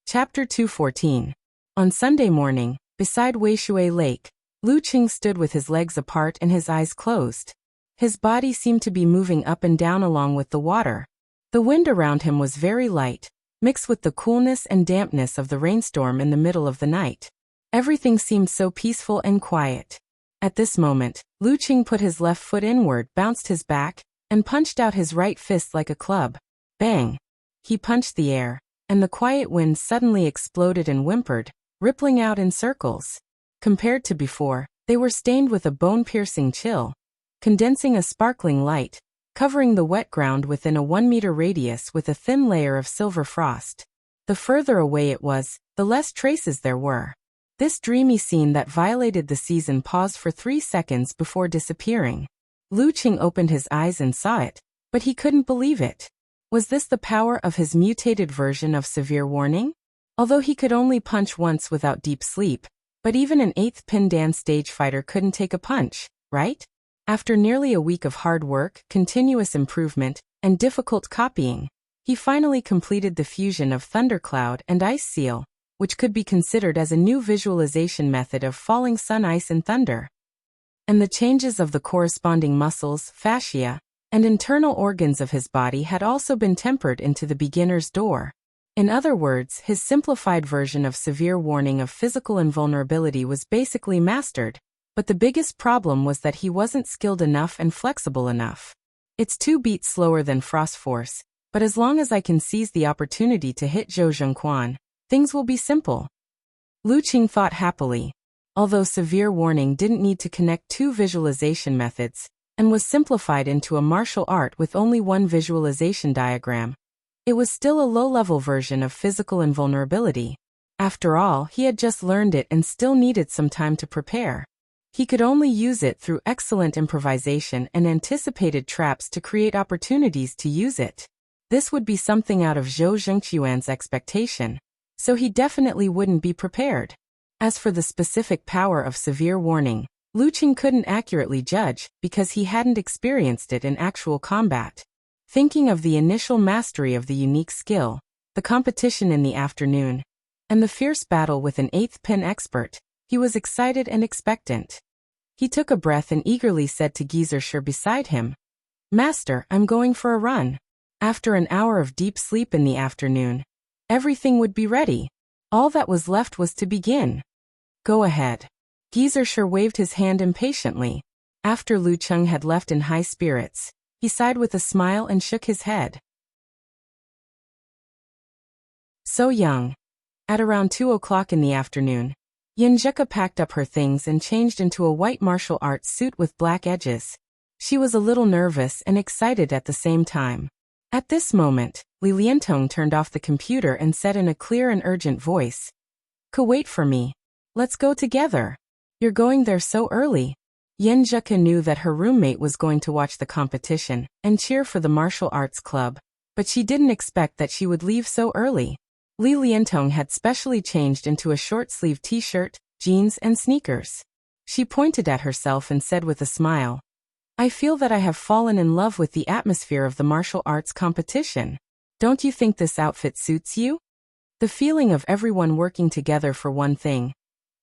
Chapter 214. On Sunday morning, beside Weishui Lake, Lu Cheng stood with his legs apart and his eyes closed. His body seemed to be moving up and down along with the water. The wind around him was very light, mixed with the coolness and dampness of the rainstorm in the middle of the night. Everything seemed so peaceful and quiet. At this moment, Lu Cheng put his left foot inward, bounced his back, and punched out his right fist like a club. Bang! He punched the air, and the quiet wind suddenly exploded and whimpered, rippling out in circles. Compared to before, they were stained with a bone-piercing chill, condensing a sparkling light, covering the wet ground within a 1-meter radius with a thin layer of silver frost. The further away it was, the less traces there were. This dreamy scene that violated the season paused for 3 seconds before disappearing. Lu Cheng opened his eyes and saw it, but he couldn't believe it. Was this the power of his mutated version of severe warning? Although he could only punch once without deep sleep, but even an 8th pin Dan stage fighter couldn't take a punch, right? After nearly a week of hard work, continuous improvement, and difficult copying, he finally completed the fusion of Thundercloud and Ice Seal, which could be considered as a new visualization method of falling sun, ice, and thunder. And the changes of the corresponding muscles, fascia, and internal organs of his body had also been tempered into the beginner's door. In other words, his simplified version of severe warning of physical invulnerability was basically mastered, but the biggest problem was that he wasn't skilled enough and flexible enough. It's 2 beats slower than Frost Force, but as long as I can seize the opportunity to hit Zhou Zhengquan, things will be simple. Lu Cheng thought happily. Although severe warning didn't need to connect 2 visualization methods, and was simplified into a martial art with only 1 visualization diagram, it was still a low-level version of physical invulnerability. After all, he had just learned it and still needed some time to prepare. He could only use it through excellent improvisation and anticipated traps to create opportunities to use it. This would be something out of Zhou Zhengquan's expectation, so he definitely wouldn't be prepared. As for the specific power of severe warning, Lu Cheng couldn't accurately judge because he hadn't experienced it in actual combat. Thinking of the initial mastery of the unique skill, the competition in the afternoon, and the fierce battle with an 8th pin expert, he was excited and expectant. He took a breath and eagerly said to Geyser beside him, "Master, I'm going for a run." After an hour of deep sleep in the afternoon, everything would be ready. All that was left was to begin. "Go ahead." Geyser waved his hand impatiently. After Lu Cheng had left in high spirits, he sighed with a smile and shook his head. So young. At around 2 o'clock in the afternoon, Yinjika packed up her things and changed into a white martial arts suit with black edges. She was a little nervous and excited at the same time. At this moment, Li Liantong turned off the computer and said in a clear and urgent voice, "Wait for me. Let's go together. You're going there so early." Yinjika knew that her roommate was going to watch the competition and cheer for the martial arts club, but she didn't expect that she would leave so early. Li Liantong had specially changed into a short-sleeved t-shirt, jeans, and sneakers. She pointed at herself and said with a smile, "I feel that I have fallen in love with the atmosphere of the martial arts competition. Don't you think this outfit suits you?" The feeling of everyone working together for one thing.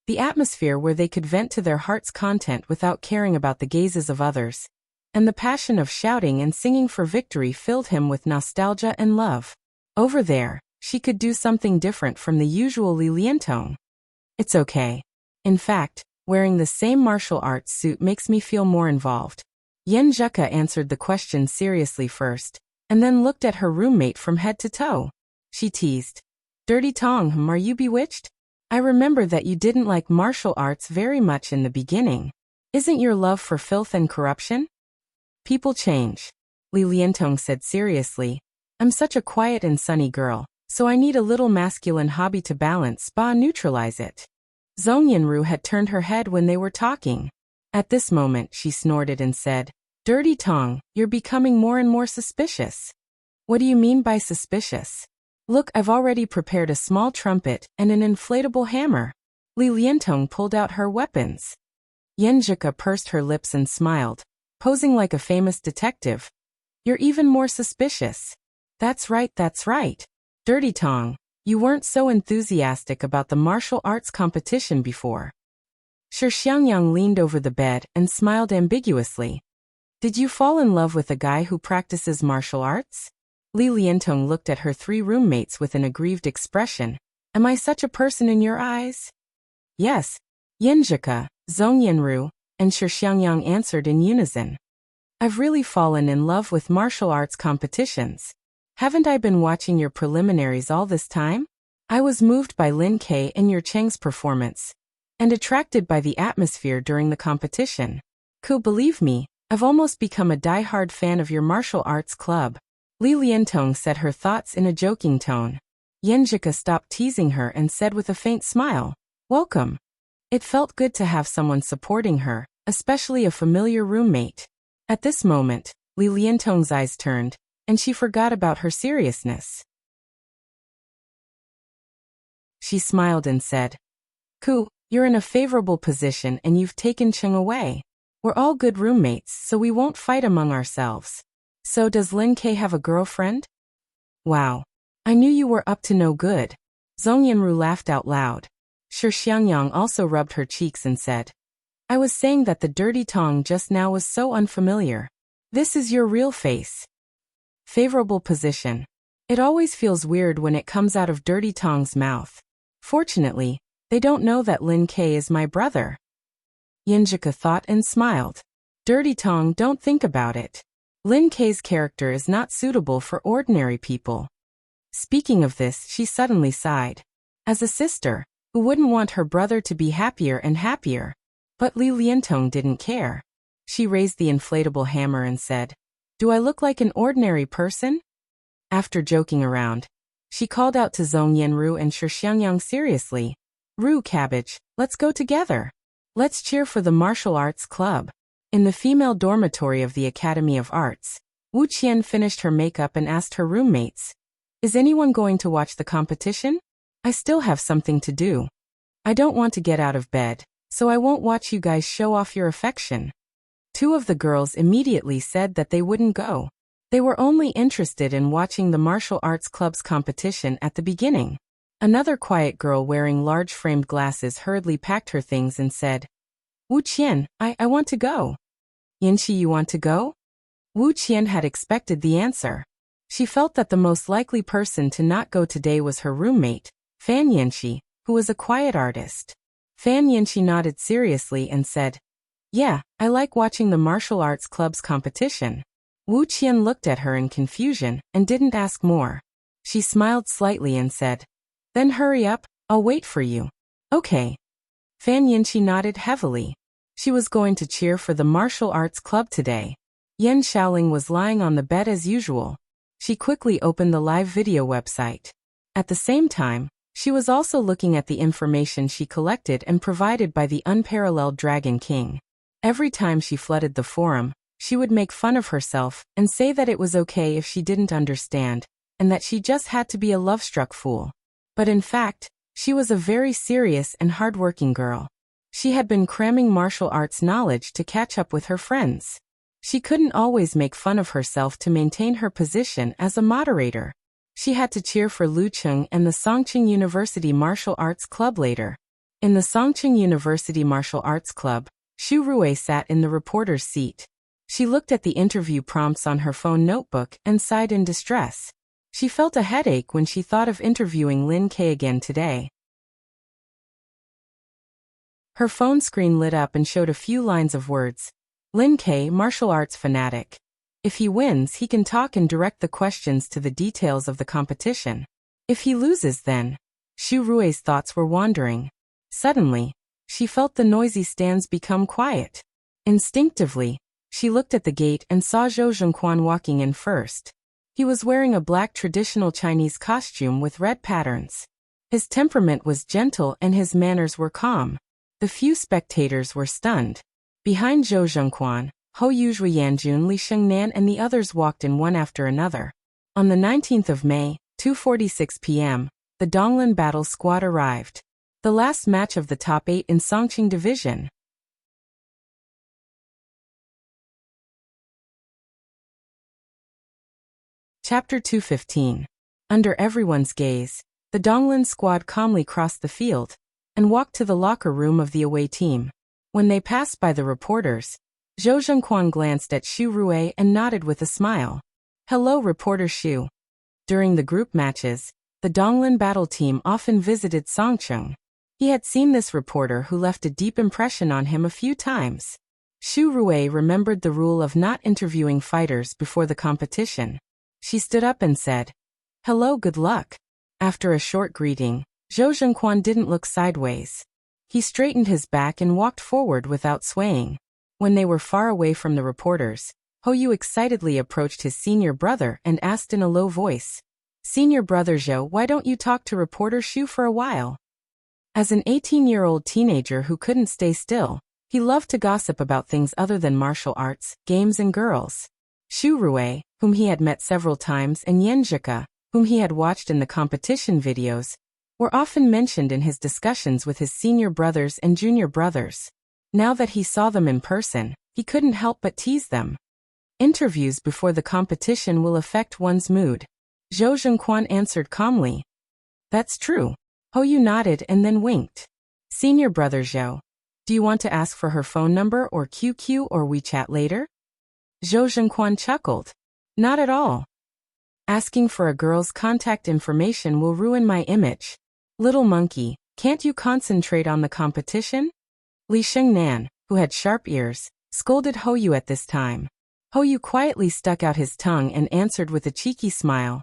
The atmosphere where they could vent to their heart's content without caring about the gazes of others. And the passion of shouting and singing for victory filled him with nostalgia and love. Over there, she could do something different from the usual Li Liantong. It's okay. In fact, wearing the same martial arts suit makes me feel more involved. Yen Zhuka answered the question seriously first, and then looked at her roommate from head to toe. She teased. Dirty Tong, are you bewitched? I remember that you didn't like martial arts very much in the beginning. Isn't your love for filth and corruption? People change. Li Liantong said seriously. I'm such a quiet and sunny girl, so I need a little masculine hobby to balance neutralize it. Zhong Yanru had turned her head when they were talking. At this moment she snorted and said, Dirty Tong, you're becoming more and more suspicious. What do you mean by suspicious? Look, I've already prepared a small trumpet and an inflatable hammer. Li Liantong pulled out her weapons. Yen Zhuka pursed her lips and smiled, posing like a famous detective. You're even more suspicious. That's right, that's right. Dirty Tong, you weren't so enthusiastic about the martial arts competition before. Shi Xiangyang leaned over the bed and smiled ambiguously. Did you fall in love with a guy who practices martial arts? Li Liantong looked at her three roommates with an aggrieved expression. Am I such a person in your eyes? Yes. Yen Zhuka, Zhong Yanru, and Shi Xiangyang answered in unison. I've really fallen in love with martial arts competitions. Haven't I been watching your preliminaries all this time? I was moved by Lin Ke and your Cheng's performance, and attracted by the atmosphere during the competition. Believe me, I've almost become a die-hard fan of your martial arts club. Li Liantong said her thoughts in a joking tone. Yen Zhuka stopped teasing her and said with a faint smile, Welcome. It felt good to have someone supporting her, especially a familiar roommate. At this moment, Li Liantong's eyes turned, and she forgot about her seriousness. She smiled and said, you're in a favorable position and you've taken Cheng away. We're all good roommates, so we won't fight among ourselves. So does Lin Ke have a girlfriend? Wow. I knew you were up to no good. Zhong Yanru laughed out loud. Shi Xiangyang also rubbed her cheeks and said, I was saying that the Dirty Tong just now was so unfamiliar. This is your real face. Favorable position. It always feels weird when it comes out of Dirty Tong's mouth. Fortunately, they don't know that Lin Ke is my brother. Yen Zhuka thought and smiled. Dirty Tong, don't think about it. Lin Ke's character is not suitable for ordinary people. Speaking of this, she suddenly sighed. As a sister, who wouldn't want her brother to be happier and happier? But Li Liantong didn't care. She raised the inflatable hammer and said, Do I look like an ordinary person? After joking around, she called out to Zhong Yanru and Shi Xiangyang seriously. Ru Cabbage, let's go together. Let's cheer for the martial arts club. In the female dormitory of the Academy of Arts, Wu Qian finished her makeup and asked her roommates, Is anyone going to watch the competition? I still have something to do. I don't want to get out of bed, so I won't watch you guys show off your affection. Two of the girls immediately said that they wouldn't go. They were only interested in watching the martial arts club's competition at the beginning. Another quiet girl wearing large framed glasses hurriedly packed her things and said, Wu Qian, I want to go. Yanxi, you want to go? Wu Qian had expected the answer. She felt that the most likely person to not go today was her roommate, Fan Yanxi, who was a quiet artist. Fan Yanxi nodded seriously and said, Yeah, I like watching the martial arts club's competition. Wu Qian looked at her in confusion and didn't ask more. She smiled slightly and said, Then hurry up, I'll wait for you. Okay. Fan Yanxi nodded heavily. She was going to cheer for the martial arts club today. Yan Xiaoling was lying on the bed as usual. She quickly opened the live video website. At the same time, she was also looking at the information she collected and provided by the unparalleled Dragon King. Every time she flooded the forum, she would make fun of herself and say that it was okay if she didn't understand, and that she just had to be a love-struck fool. But in fact, she was a very serious and hardworking girl. She had been cramming martial arts knowledge to catch up with her friends. She couldn't always make fun of herself to maintain her position as a moderator. She had to cheer for Lu Cheng and the Songqing University Martial Arts Club later. In the Songqing University Martial Arts Club, Xu Rui sat in the reporter's seat. She looked at the interview prompts on her phone notebook and sighed in distress. She felt a headache when she thought of interviewing Lin Ke again today. Her phone screen lit up and showed a few lines of words. Lin K, martial arts fanatic. If he wins, he can talk and direct the questions to the details of the competition. If he loses, then. Xu Rui's thoughts were wandering. Suddenly, she felt the noisy stands become quiet. Instinctively, she looked at the gate and saw Zhou Zhengquan walking in first. He was wearing a black traditional Chinese costume with red patterns. His temperament was gentle and his manners were calm. The few spectators were stunned. Behind Zhou Zhengquan, Hou Yu, Yanjun, Li Shengnan and the others walked in one after another. On the 19th of May, 2:46 p.m., the Donglin Battle Squad arrived. The last match of the top 8 in Songqing Division. Chapter 215. Under everyone's gaze, the Donglin squad calmly crossed the field and walked to the locker room of the away team. When they passed by the reporters, Zhou Zhengquan glanced at Xu Rui and nodded with a smile. Hello, reporter Xu. During the group matches, the Donglin battle team often visited Songqing. He had seen this reporter who left a deep impression on him a few times. Xu Rui remembered the rule of not interviewing fighters before the competition. She stood up and said, Hello, good luck. After a short greeting, Zhou Zhengquan didn't look sideways. He straightened his back and walked forward without swaying. When they were far away from the reporters, Hou Yu excitedly approached his senior brother and asked in a low voice, Senior brother Zhou, why don't you talk to reporter Xu for a while? As an 18-year-old teenager who couldn't stay still, he loved to gossip about things other than martial arts, games and girls. Xu Rui, whom he had met several times, and Yan Zhika, whom he had watched in the competition videos, were often mentioned in his discussions with his senior brothers and junior brothers. Now that he saw them in person, he couldn't help but tease them. Interviews before the competition will affect one's mood. Zhou Zhengquan answered calmly. That's true. Hou Yu nodded and then winked. Senior brother Zhou, do you want to ask for her phone number or QQ or WeChat later? Zhou Zhengquan chuckled. Not at all. Asking for a girl's contact information will ruin my image. Little monkey, can't you concentrate on the competition? Li Shengnan, who had sharp ears, scolded Hou Yu at this time. Hou Yu quietly stuck out his tongue and answered with a cheeky smile.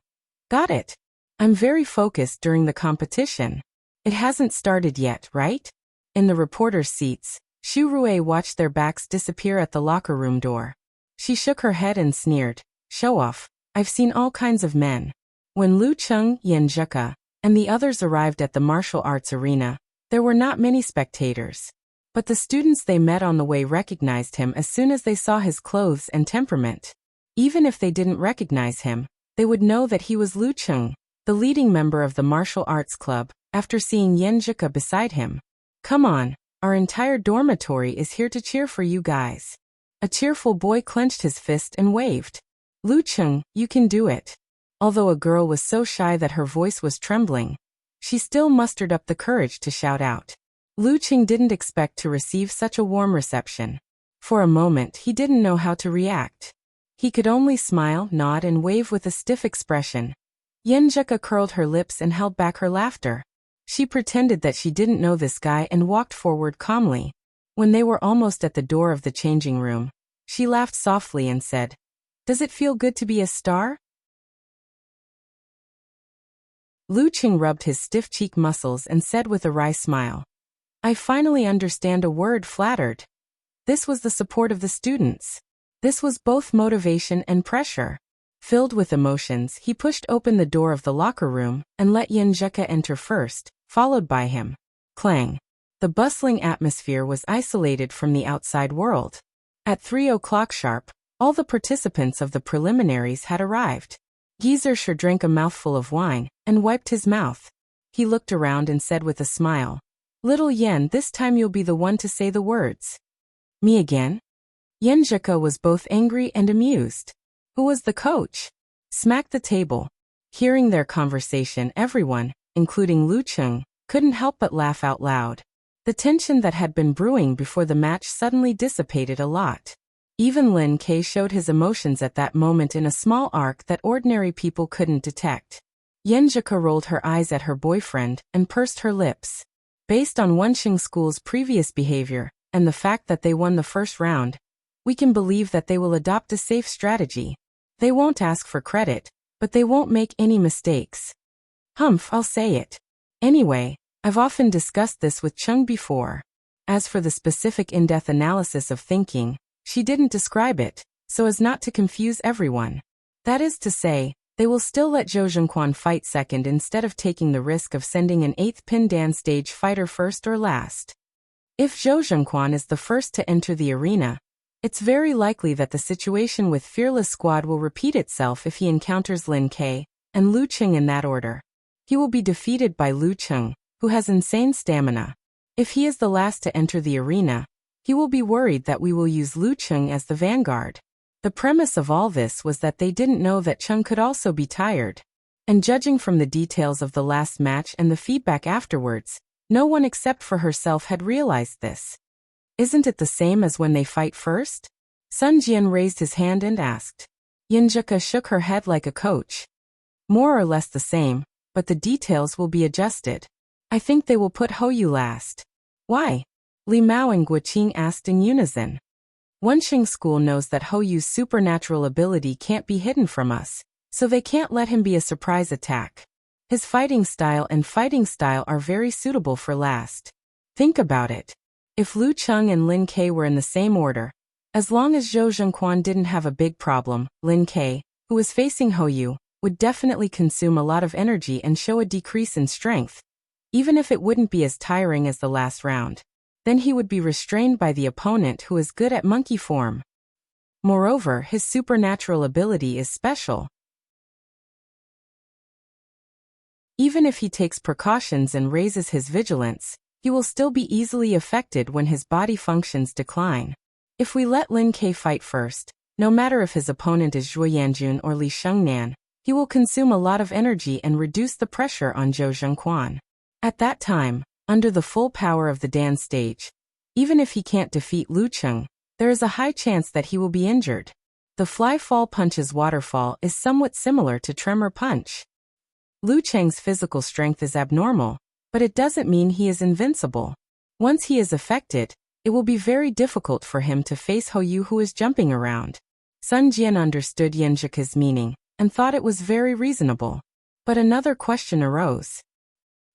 Got it. I'm very focused during the competition. It hasn't started yet, right? In the reporters' seats, Xu Rui watched their backs disappear at the locker room door. She shook her head and sneered. Show off. I've seen all kinds of men. When Lu Cheng, Yan Zhika, and the others arrived at the martial arts arena, there were not many spectators. But the students they met on the way recognized him as soon as they saw his clothes and temperament. Even if they didn't recognize him, they would know that he was Lu Cheng, the leading member of the martial arts club, after seeing Yan Zhika beside him. Come on, our entire dormitory is here to cheer for you guys. A cheerful boy clenched his fist and waved. Lu Cheng, you can do it. Although a girl was so shy that her voice was trembling, she still mustered up the courage to shout out. Lu Cheng didn't expect to receive such a warm reception. For a moment he didn't know how to react. He could only smile, nod and wave with a stiff expression. Yan Zhika curled her lips and held back her laughter. She pretended that she didn't know this guy and walked forward calmly. When they were almost at the door of the changing room, she laughed softly and said, Does it feel good to be a star? Lu Cheng rubbed his stiff cheek muscles and said with a wry smile, I finally understand a word flattered. This was the support of the students. This was both motivation and pressure. Filled with emotions, he pushed open the door of the locker room and let Yan Zhika enter first, followed by him. Clang. The bustling atmosphere was isolated from the outside world. At 3 o'clock sharp, all the participants of the preliminaries had arrived. Geezer sure drank a mouthful of wine and wiped his mouth. He looked around and said with a smile, Little Yan, this time you'll be the one to say the words. Me again? Yan Zhika was both angry and amused. Who was the coach? Smacked the table. Hearing their conversation, everyone, including Lu Cheng, couldn't help but laugh out loud. The tension that had been brewing before the match suddenly dissipated a lot. Even Lin K showed his emotions at that moment in a small arc that ordinary people couldn't detect. Yan Zhika rolled her eyes at her boyfriend and pursed her lips. Based on Wenxing School's previous behavior, and the fact that they won the first round, we can believe that they will adopt a safe strategy. They won't ask for credit, but they won't make any mistakes. Humph, I'll say it. Anyway, I've often discussed this with Chung before. As for the specific in-depth analysis of thinking, she didn't describe it, so as not to confuse everyone. That is to say, they will still let Zhou Zhengquan fight second instead of taking the risk of sending an 8th pin Dan stage fighter first or last. If Zhou Zhengquan is the first to enter the arena, it's very likely that the situation with Fearless Squad will repeat itself if he encounters Lin Ke and Lu Qing in that order. He will be defeated by Lu Qing, who has insane stamina. If he is the last to enter the arena, he will be worried that we will use Lu Qing as the vanguard. The premise of all this was that they didn't know that Chung could also be tired. And judging from the details of the last match and the feedback afterwards, no one except for herself had realized this. Isn't it the same as when they fight first? Sun Jian raised his hand and asked. Yinjuka shook her head like a coach. More or less the same, but the details will be adjusted. I think they will put Hou Yu last. Why? Li Mao and Guoqing asked in unison. Wenxing School knows that Hou Yu's supernatural ability can't be hidden from us, so they can't let him be a surprise attack. His fighting style are very suitable for last. Think about it. If Lu Qing and Lin Ke were in the same order, as long as Zhou Zhengquan didn't have a big problem, Lin Ke, who was facing Hou Yu, would definitely consume a lot of energy and show a decrease in strength, even if it wouldn't be as tiring as the last round. Then he would be restrained by the opponent who is good at monkey form. Moreover, his supernatural ability is special. Even if he takes precautions and raises his vigilance, he will still be easily affected when his body functions decline. If we let Lin Ke fight first, no matter if his opponent is Zhuo Yanjun or Li Shengnan, he will consume a lot of energy and reduce the pressure on Zhou Zhengquan. At that time, under the full power of the Dan stage, even if he can't defeat Lu Qing, there is a high chance that he will be injured. The fly-fall punch's waterfall is somewhat similar to tremor punch. Lu Cheng's physical strength is abnormal, but it doesn't mean he is invincible. Once he is affected, it will be very difficult for him to face Hou Yu, who is jumping around. Sun Jian understood Yinjuka's meaning and thought it was very reasonable. But another question arose.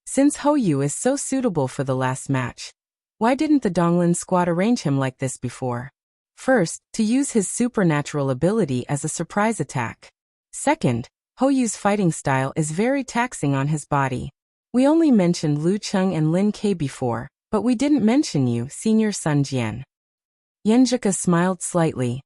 Since Hou Yu is so suitable for the last match, why didn't the Donglin squad arrange him like this before? First, to use his supernatural ability as a surprise attack. Second, Hou Yu's fighting style is very taxing on his body. We only mentioned Lu Qing and Lin Ke before, but we didn't mention you, Senior Sun Jian. Yinjuka smiled slightly.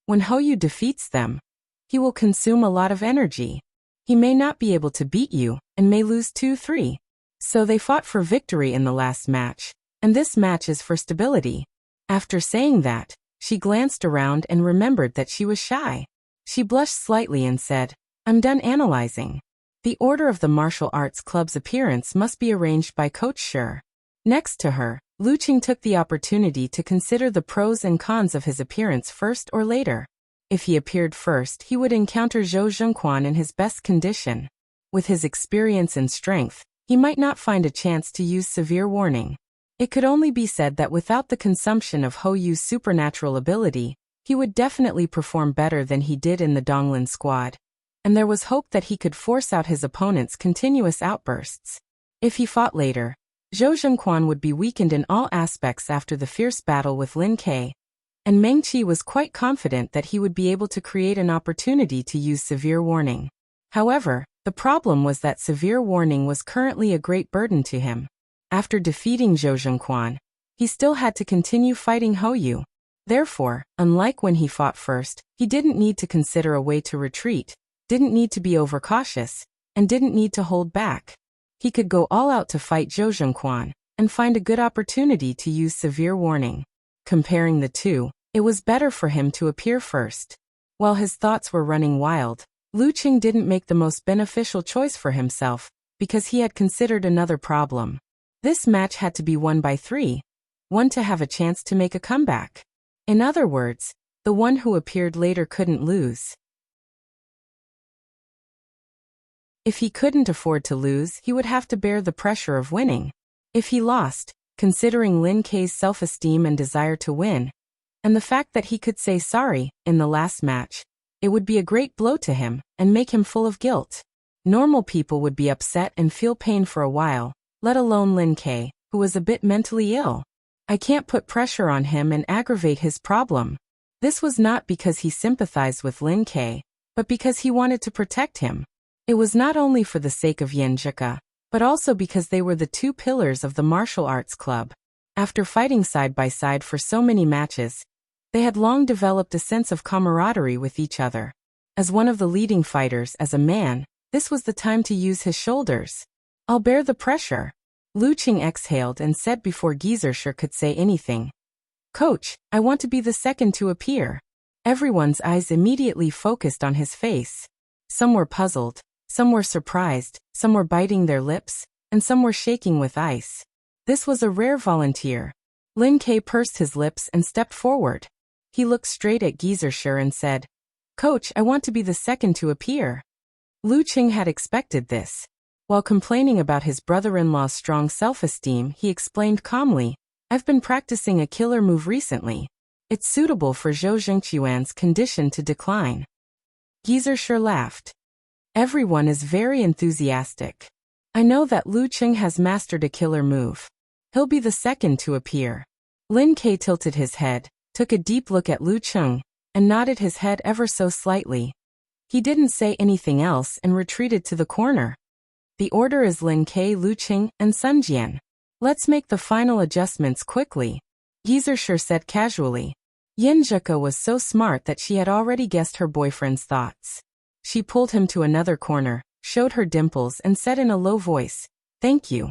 When Hou Yu defeats them, he will consume a lot of energy. He may not be able to beat you, and may lose 2-3. So they fought for victory in the last match, and this match is for stability. After saying that, she glanced around and remembered that she was shy. She blushed slightly and said, I'm done analyzing. The order of the martial arts club's appearance must be arranged by Coach Shi. Next to her, Lu Qing took the opportunity to consider the pros and cons of his appearance first or later. If he appeared first, he would encounter Zhou Zhengquan in his best condition. With his experience and strength, he might not find a chance to use severe warning. It could only be said that without the consumption of Hou Yu's supernatural ability, he would definitely perform better than he did in the Donglin squad. And there was hope that he could force out his opponent's continuous outbursts. If he fought later, Zhou Zhengquan would be weakened in all aspects after the fierce battle with Lin Ke, and Meng Qi was quite confident that he would be able to create an opportunity to use severe warning. However, the problem was that severe warning was currently a great burden to him. After defeating Zhou Zhengquan, he still had to continue fighting Hou Yu. Therefore, unlike when he fought first, he didn't need to consider a way to retreat, didn't need to be overcautious, and didn't need to hold back. He could go all out to fight Zhou Zhengquan, and find a good opportunity to use severe warning. Comparing the two, it was better for him to appear first. While his thoughts were running wild, Lu Qing didn't make the most beneficial choice for himself, because he had considered another problem. This match had to be won by 3, one to have a chance to make a comeback. In other words, the one who appeared later couldn't lose. If he couldn't afford to lose, he would have to bear the pressure of winning. If he lost, considering Lin Kei's self-esteem and desire to win, and the fact that he could say sorry in the last match, it would be a great blow to him and make him full of guilt. Normal people would be upset and feel pain for a while, let alone Lin Kei, who was a bit mentally ill. I can't put pressure on him and aggravate his problem. This was not because he sympathized with Lin Kei, but because he wanted to protect him. It was not only for the sake of Yenjika, but also because they were the two pillars of the martial arts club. After fighting side by side for so many matches, they had long developed a sense of camaraderie with each other. As one of the leading fighters, as a man, this was the time to use his shoulders. I'll bear the pressure. Lu Qing exhaled and said before Gizershur could say anything. Coach, I want to be the second to appear. Everyone's eyes immediately focused on his face. Some were puzzled, some were surprised, some were biting their lips, and some were shaking with ice. This was a rare volunteer. Lin Kei pursed his lips and stepped forward. He looked straight at Gizershur and said, Coach, I want to be the second to appear. Lu Qing had expected this. While complaining about his brother-in-law's strong self-esteem, he explained calmly, I've been practicing a killer move recently. It's suitable for Zhou Zhengqiuan's condition to decline. Gizershur laughed. Everyone is very enthusiastic. I know that Lu Qing has mastered a killer move. He'll be the second to appear. Lin Kei tilted his head, took a deep look at Lu Qing, and nodded his head ever so slightly. He didn't say anything else and retreated to the corner. The order is Lin Kei, Lu Qing, and Sun Jian. Let's make the final adjustments quickly. Gizershur said casually. Yenjika was so smart that she had already guessed her boyfriend's thoughts. She pulled him to another corner, showed her dimples and said in a low voice, Thank you.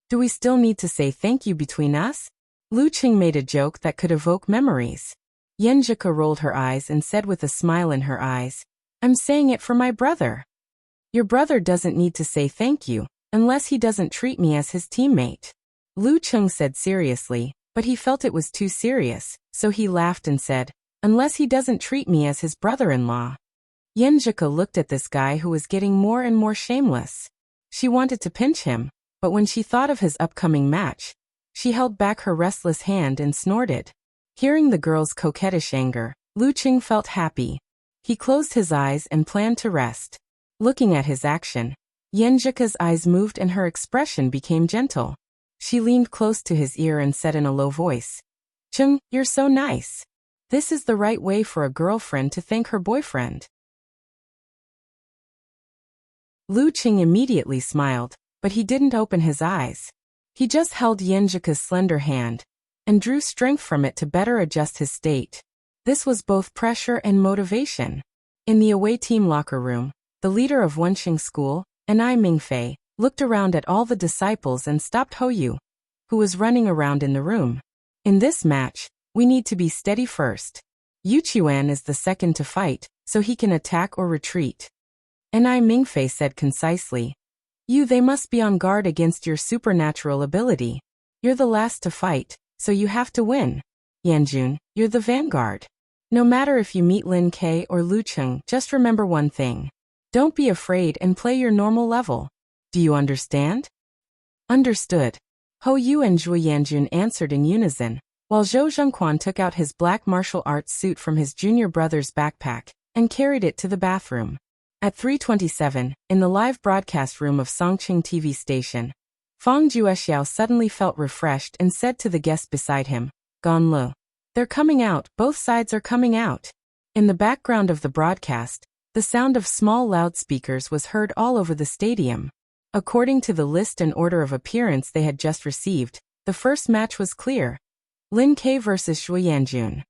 Do we still need to say thank you between us? Lu Qing made a joke that could evoke memories. Yenjika rolled her eyes and said with a smile in her eyes, I'm saying it for my brother. Your brother doesn't need to say thank you, unless he doesn't treat me as his teammate. Lu Qing said seriously, but he felt it was too serious, so he laughed and said, unless he doesn't treat me as his brother-in-law. Yenjika looked at this guy who was getting more and more shameless. She wanted to pinch him, but when she thought of his upcoming match, she held back her restless hand and snorted. Hearing the girl's coquettish anger, Lu Qing felt happy. He closed his eyes and planned to rest. Looking at his action, Yenjika's eyes moved and her expression became gentle. She leaned close to his ear and said in a low voice, Qing, you're so nice. This is the right way for a girlfriend to thank her boyfriend. Lu Qing immediately smiled, but he didn't open his eyes. He just held Yenjika's slender hand and drew strength from it to better adjust his state. This was both pressure and motivation. In the away team locker room, the leader of Wenxing School, Anai Mingfei, looked around at all the disciples and stopped Hou, who was running around in the room. In this match, we need to be steady first. Yuqiuan is the second to fight, so he can attack or retreat. Anai Mingfei said concisely. They must be on guard against your supernatural ability. You're the last to fight, so you have to win. Yanjun, you're the vanguard. No matter if you meet Lin Kei or Lu Qing, just remember one thing. Don't be afraid and play your normal level. Do you understand? Understood. Hou and Zhu Yanjun answered in unison, while Zhou Zhengquan took out his black martial arts suit from his junior brother's backpack and carried it to the bathroom. At 3:27, in the live broadcast room of Songqing TV station, Fang Juexiao suddenly felt refreshed and said to the guest beside him, Gan Le. They're coming out, both sides are coming out. In the background of the broadcast, the sound of small loudspeakers was heard all over the stadium. According to the list and order of appearance they had just received, the first match was clear. Lin Kei vs. Zhu Yanjun.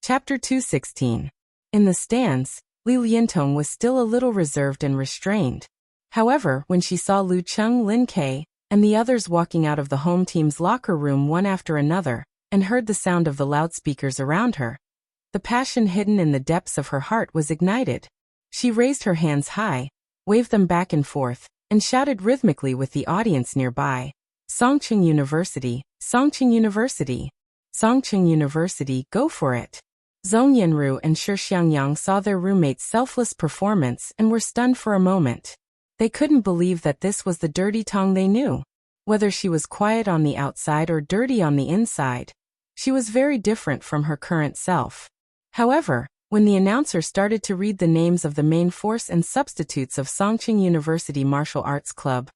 Chapter 216. In the stands, Li Liantong was still a little reserved and restrained. However, when she saw Lu Qing, Lin Kei, and the others walking out of the home team's locker room one after another, and heard the sound of the loudspeakers around her, the passion hidden in the depths of her heart was ignited. She raised her hands high, waved them back and forth, and shouted rhythmically with the audience nearby, Songqing University, Songqing University, Songqing University, go for it. Zhong Yanru and Shi Xiangyang saw their roommate's selfless performance and were stunned for a moment. They couldn't believe that this was the dirty Tong they knew. Whether she was quiet on the outside or dirty on the inside, she was very different from her current self. However, when the announcer started to read the names of the main force and substitutes of Songqing University Martial Arts Club,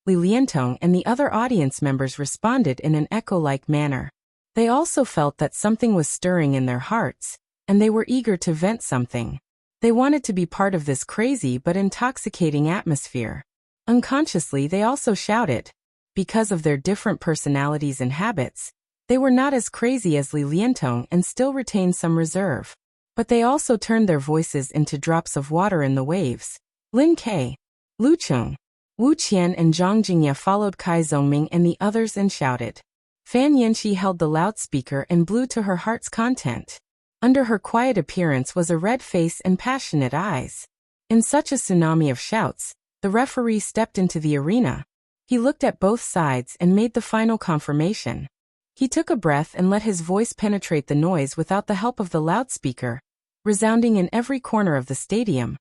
Li Liantong and the other audience members responded in an echo-like manner. They also felt that something was stirring in their hearts, and they were eager to vent something. They wanted to be part of this crazy but intoxicating atmosphere. Unconsciously, they also shouted. Because of their different personalities and habits, they were not as crazy as Li Liantong and still retained some reserve. But they also turned their voices into drops of water in the waves. Lin Ke, Lu Cheng, Wu Qian and Zhang Jingye followed Kai Zhongming and the others and shouted. Fan Yanxi held the loudspeaker and blew to her heart's content. Under her quiet appearance was a red face and passionate eyes. In such a tsunami of shouts, the referee stepped into the arena. He looked at both sides and made the final confirmation. He took a breath and let his voice penetrate the noise without the help of the loudspeaker, resounding in every corner of the stadium.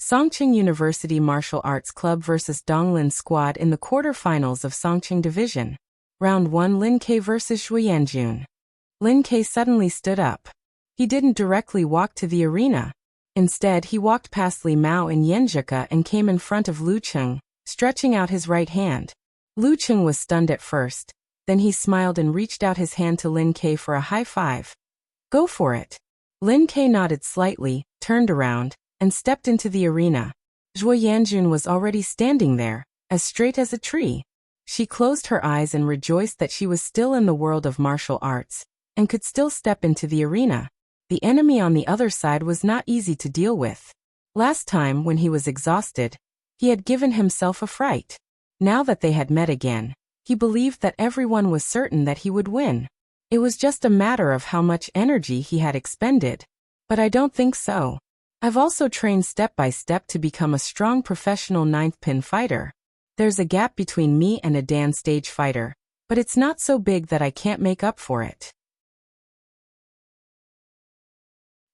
Songqing University Martial Arts Club vs. Donglin Squad in the quarterfinals of Songqing Division. Round 1 Lin Ke vs. Zhu Yanjun. Lin Ke suddenly stood up. He didn't directly walk to the arena. Instead, he walked past Li Mao and Yanzhika and came in front of Lu Cheng, stretching out his right hand. Lu Cheng was stunned at first. Then he smiled and reached out his hand to Lin Ke for a high five. Go for it. Lin Ke nodded slightly, turned around, and stepped into the arena. Zhuo Yanjun was already standing there, as straight as a tree. She closed her eyes and rejoiced that she was still in the world of martial arts, and could still step into the arena. The enemy on the other side was not easy to deal with. Last time, when he was exhausted, he had given himself a fright. Now that they had met again, he believed that everyone was certain that he would win. It was just a matter of how much energy he had expended. But I don't think so. I've also trained step by step to become a strong professional ninth pin fighter. There's a gap between me and a Dan stage fighter, but it's not so big that I can't make up for it.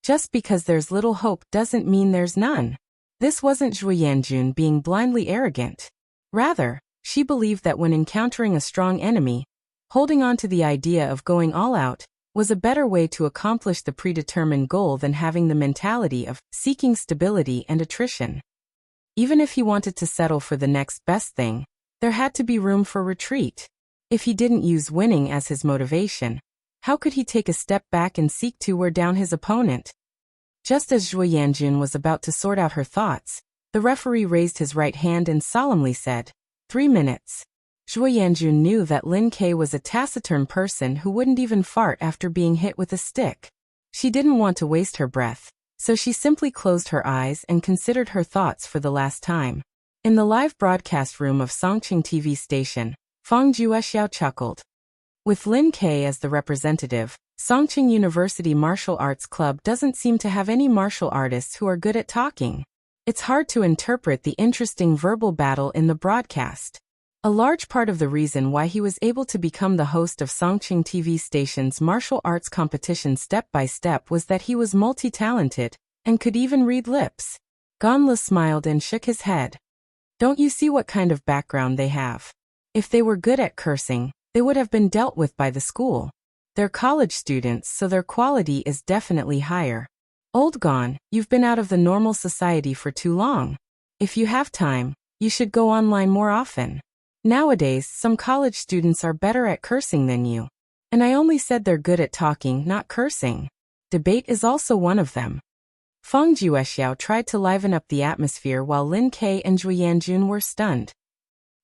Just because there's little hope doesn't mean there's none. This wasn't Zhu Yanjun being blindly arrogant. Rather, she believed that when encountering a strong enemy, holding on to the idea of going all out was a better way to accomplish the predetermined goal than having the mentality of seeking stability and attrition. Even if he wanted to settle for the next best thing, there had to be room for retreat. If he didn't use winning as his motivation, how could he take a step back and seek to wear down his opponent? Just as Zhuo Yanjun was about to sort out her thoughts, the referee raised his right hand and solemnly said, 3 minutes. Zhuo Yanjun knew that Lin Ke was a taciturn person who wouldn't even fart after being hit with a stick. She didn't want to waste her breath, so she simply closed her eyes and considered her thoughts for the last time. In the live broadcast room of Songqing TV station, Fang Juexiao chuckled. With Lin Ke as the representative, Songqing University Martial Arts Club doesn't seem to have any martial artists who are good at talking. It's hard to interpret the interesting verbal battle in the broadcast. A large part of the reason why he was able to become the host of Songqing TV station's martial arts competition step by step was that he was multi-talented and could even read lips. Ganla smiled and shook his head. Don't you see what kind of background they have? If they were good at cursing, they would have been dealt with by the school. They're college students, so their quality is definitely higher. Old Gon, you've been out of the normal society for too long. If you have time, you should go online more often. Nowadays, some college students are better at cursing than you. And I only said they're good at talking, not cursing. Debate is also one of them. Fang Juexiao tried to liven up the atmosphere while Lin Ke and Zhu Yanjun were stunned.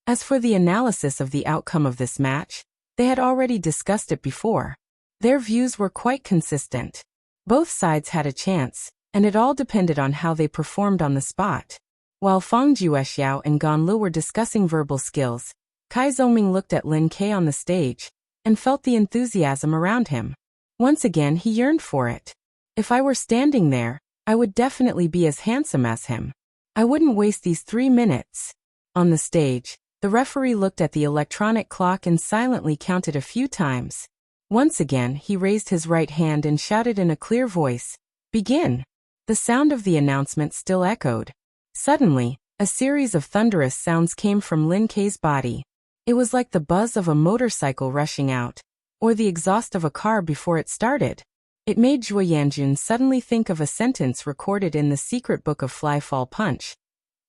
As for the analysis of the outcome of this match, they had already discussed it before. Their views were quite consistent. Both sides had a chance, and it all depended on how they performed on the spot. While Fang Juexiao and Gan Lu were discussing verbal skills, Kai Zhongming looked at Lin Ke on the stage and felt the enthusiasm around him. Once again, he yearned for it. If I were standing there, I would definitely be as handsome as him. I wouldn't waste these 3 minutes. On the stage, the referee looked at the electronic clock and silently counted a few times. Once again, he raised his right hand and shouted in a clear voice, "Begin!" The sound of the announcement still echoed. Suddenly, a series of thunderous sounds came from Lin Kei's body. It was like the buzz of a motorcycle rushing out, or the exhaust of a car before it started. It made Zhuo Yanjun suddenly think of a sentence recorded in the secret book of Fly Fall Punch.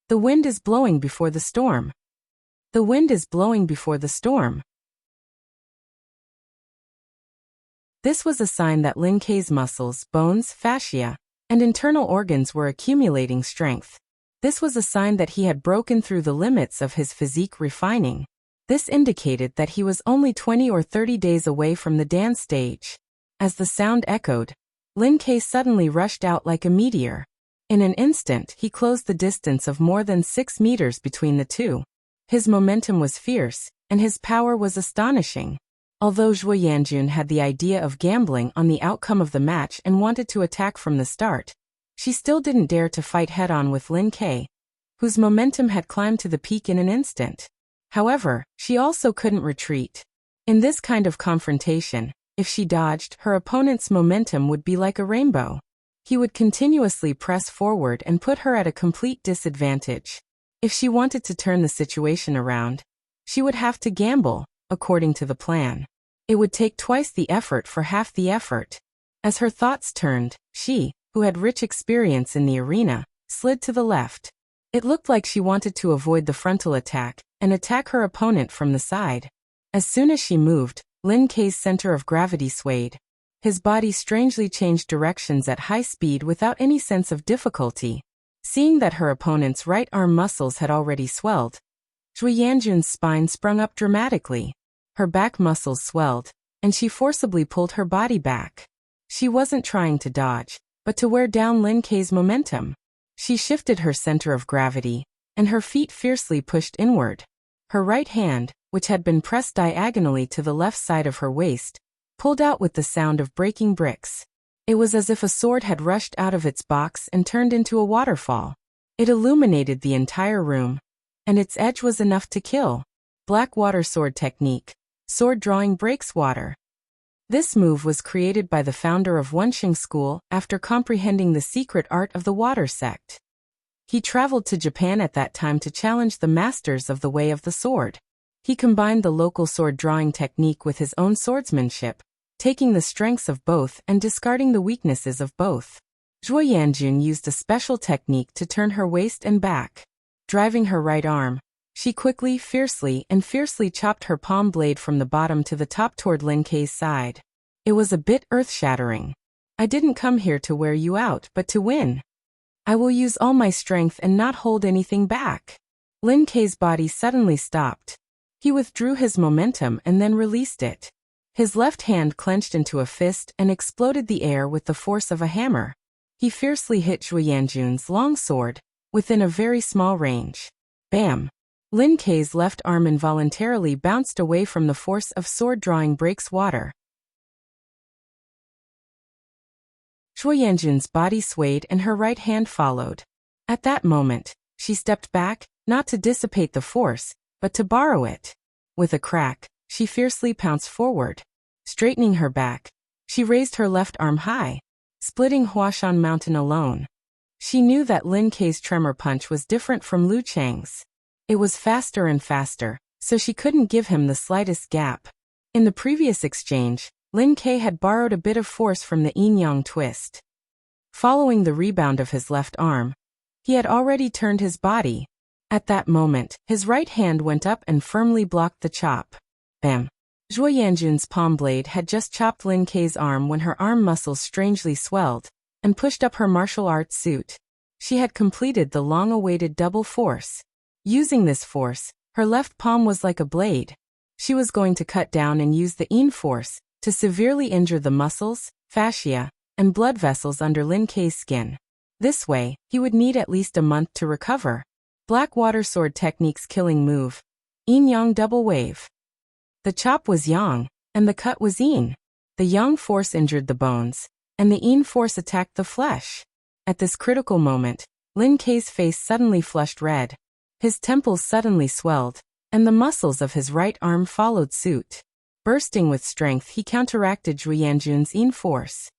"The wind is blowing before the storm. The wind is blowing before the storm." This was a sign that Lin Kei's muscles, bones, fascia, and internal organs were accumulating strength. This was a sign that he had broken through the limits of his physique refining. This indicated that he was only 20 or 30 days away from the dance stage. As the sound echoed, Lin Kei suddenly rushed out like a meteor. In an instant, he closed the distance of more than 6 meters between the two. His momentum was fierce, and his power was astonishing. Although Zhuo Yanjun had the idea of gambling on the outcome of the match and wanted to attack from the start, she still didn't dare to fight head-on with Lin Kei, whose momentum had climbed to the peak in an instant. However, she also couldn't retreat. In this kind of confrontation, if she dodged, her opponent's momentum would be like a rainbow. He would continuously press forward and put her at a complete disadvantage. If she wanted to turn the situation around, she would have to gamble, according to the plan. It would take twice the effort for half the effort. As her thoughts turned, she, who had rich experience in the arena, slid to the left. It looked like she wanted to avoid the frontal attack and attack her opponent from the side. As soon as she moved, Lin Kei's center of gravity swayed. His body strangely changed directions at high speed without any sense of difficulty. Seeing that her opponent's right arm muscles had already swelled, Zhuo Yanjun's spine sprung up dramatically. Her back muscles swelled, and she forcibly pulled her body back. She wasn't trying to dodge, but to wear down Lin Kei's momentum. She shifted her center of gravity, and her feet fiercely pushed inward. Her right hand, which had been pressed diagonally to the left side of her waist, pulled out with the sound of breaking bricks. It was as if a sword had rushed out of its box and turned into a waterfall. It illuminated the entire room, and its edge was enough to kill. Black water sword technique. Sword drawing breaks water. This move was created by the founder of Wenxing School after comprehending the secret art of the water sect. He traveled to Japan at that time to challenge the masters of the way of the sword. He combined the local sword drawing technique with his own swordsmanship, taking the strengths of both and discarding the weaknesses of both. Zhuo Yanjun used a special technique to turn her waist and back. Driving her right arm, she quickly, fiercely chopped her palm blade from the bottom to the top toward Lin Kei's side. It was a bit earth-shattering. "I didn't come here to wear you out, but to win. I will use all my strength and not hold anything back." Lin Kei's body suddenly stopped. He withdrew his momentum and then released it. His left hand clenched into a fist and exploded the air with the force of a hammer. He fiercely hit Zhuo Yanjun's long sword, within a very small range. Bam! Lin Kei's left arm involuntarily bounced away from the force of sword drawing breaks water. Zhuo Yanjun's body swayed and her right hand followed. At that moment, she stepped back, not to dissipate the force, but to borrow it. With a crack, she fiercely pounced forward. Straightening her back, she raised her left arm high, splitting Huashan Mountain alone. She knew that Lin Kei's tremor punch was different from Lu Chang's. It was faster and faster, so she couldn't give him the slightest gap. In the previous exchange, Lin Kei had borrowed a bit of force from the yin-yang twist. Following the rebound of his left arm, he had already turned his body. At that moment, his right hand went up and firmly blocked the chop. Bam! Zhuo Yanjun's palm blade had just chopped Lin Kei's arm when her arm muscles strangely swelled and pushed up her martial arts suit. She had completed the long-awaited double force. Using this force, her left palm was like a blade. She was going to cut down and use the yin force to severely injure the muscles, fascia, and blood vessels under Lin Kei's skin. This way, he would need at least a month to recover. Black water sword technique's killing move. Yin-yang double wave. The chop was yang, and the cut was yin. The yang force injured the bones, and the yin force attacked the flesh. At this critical moment, Lin Kei's face suddenly flushed red. His temples suddenly swelled, and the muscles of his right arm followed suit. Bursting with strength, he counteracted Zhu Yanjun's force.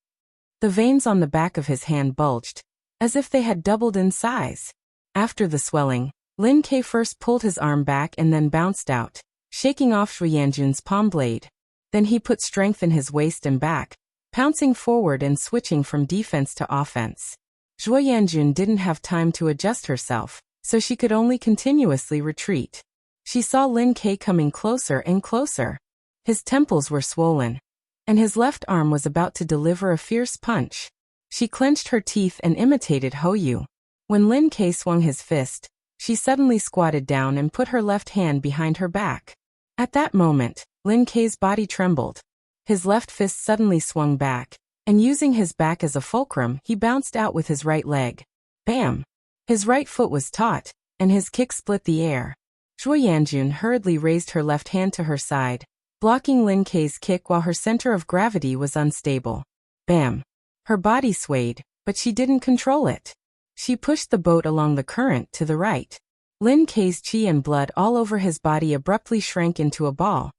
The veins on the back of his hand bulged, as if they had doubled in size. After the swelling, Lin Ke first pulled his arm back and then bounced out, shaking off Zhu Yanjun's palm blade. Then he put strength in his waist and back, pouncing forward and switching from defense to offense. Zhu Yanjun didn't have time to adjust herself, so she could only continuously retreat. She saw Lin Ke coming closer and closer. His temples were swollen, and his left arm was about to deliver a fierce punch. She clenched her teeth and imitated Hou. When Lin Ke swung his fist, she suddenly squatted down and put her left hand behind her back. At that moment, Lin Ke's body trembled. His left fist suddenly swung back, and using his back as a fulcrum, he bounced out with his right leg. Bam! His right foot was taut, and his kick split the air. Zhu Yanjun hurriedly raised her left hand to her side, blocking Lin Ke's kick while her center of gravity was unstable. Bam! Her body swayed, but she didn't control it. She pushed the boat along the current to the right. Lin Ke's chi and blood all over his body abruptly shrank into a ball,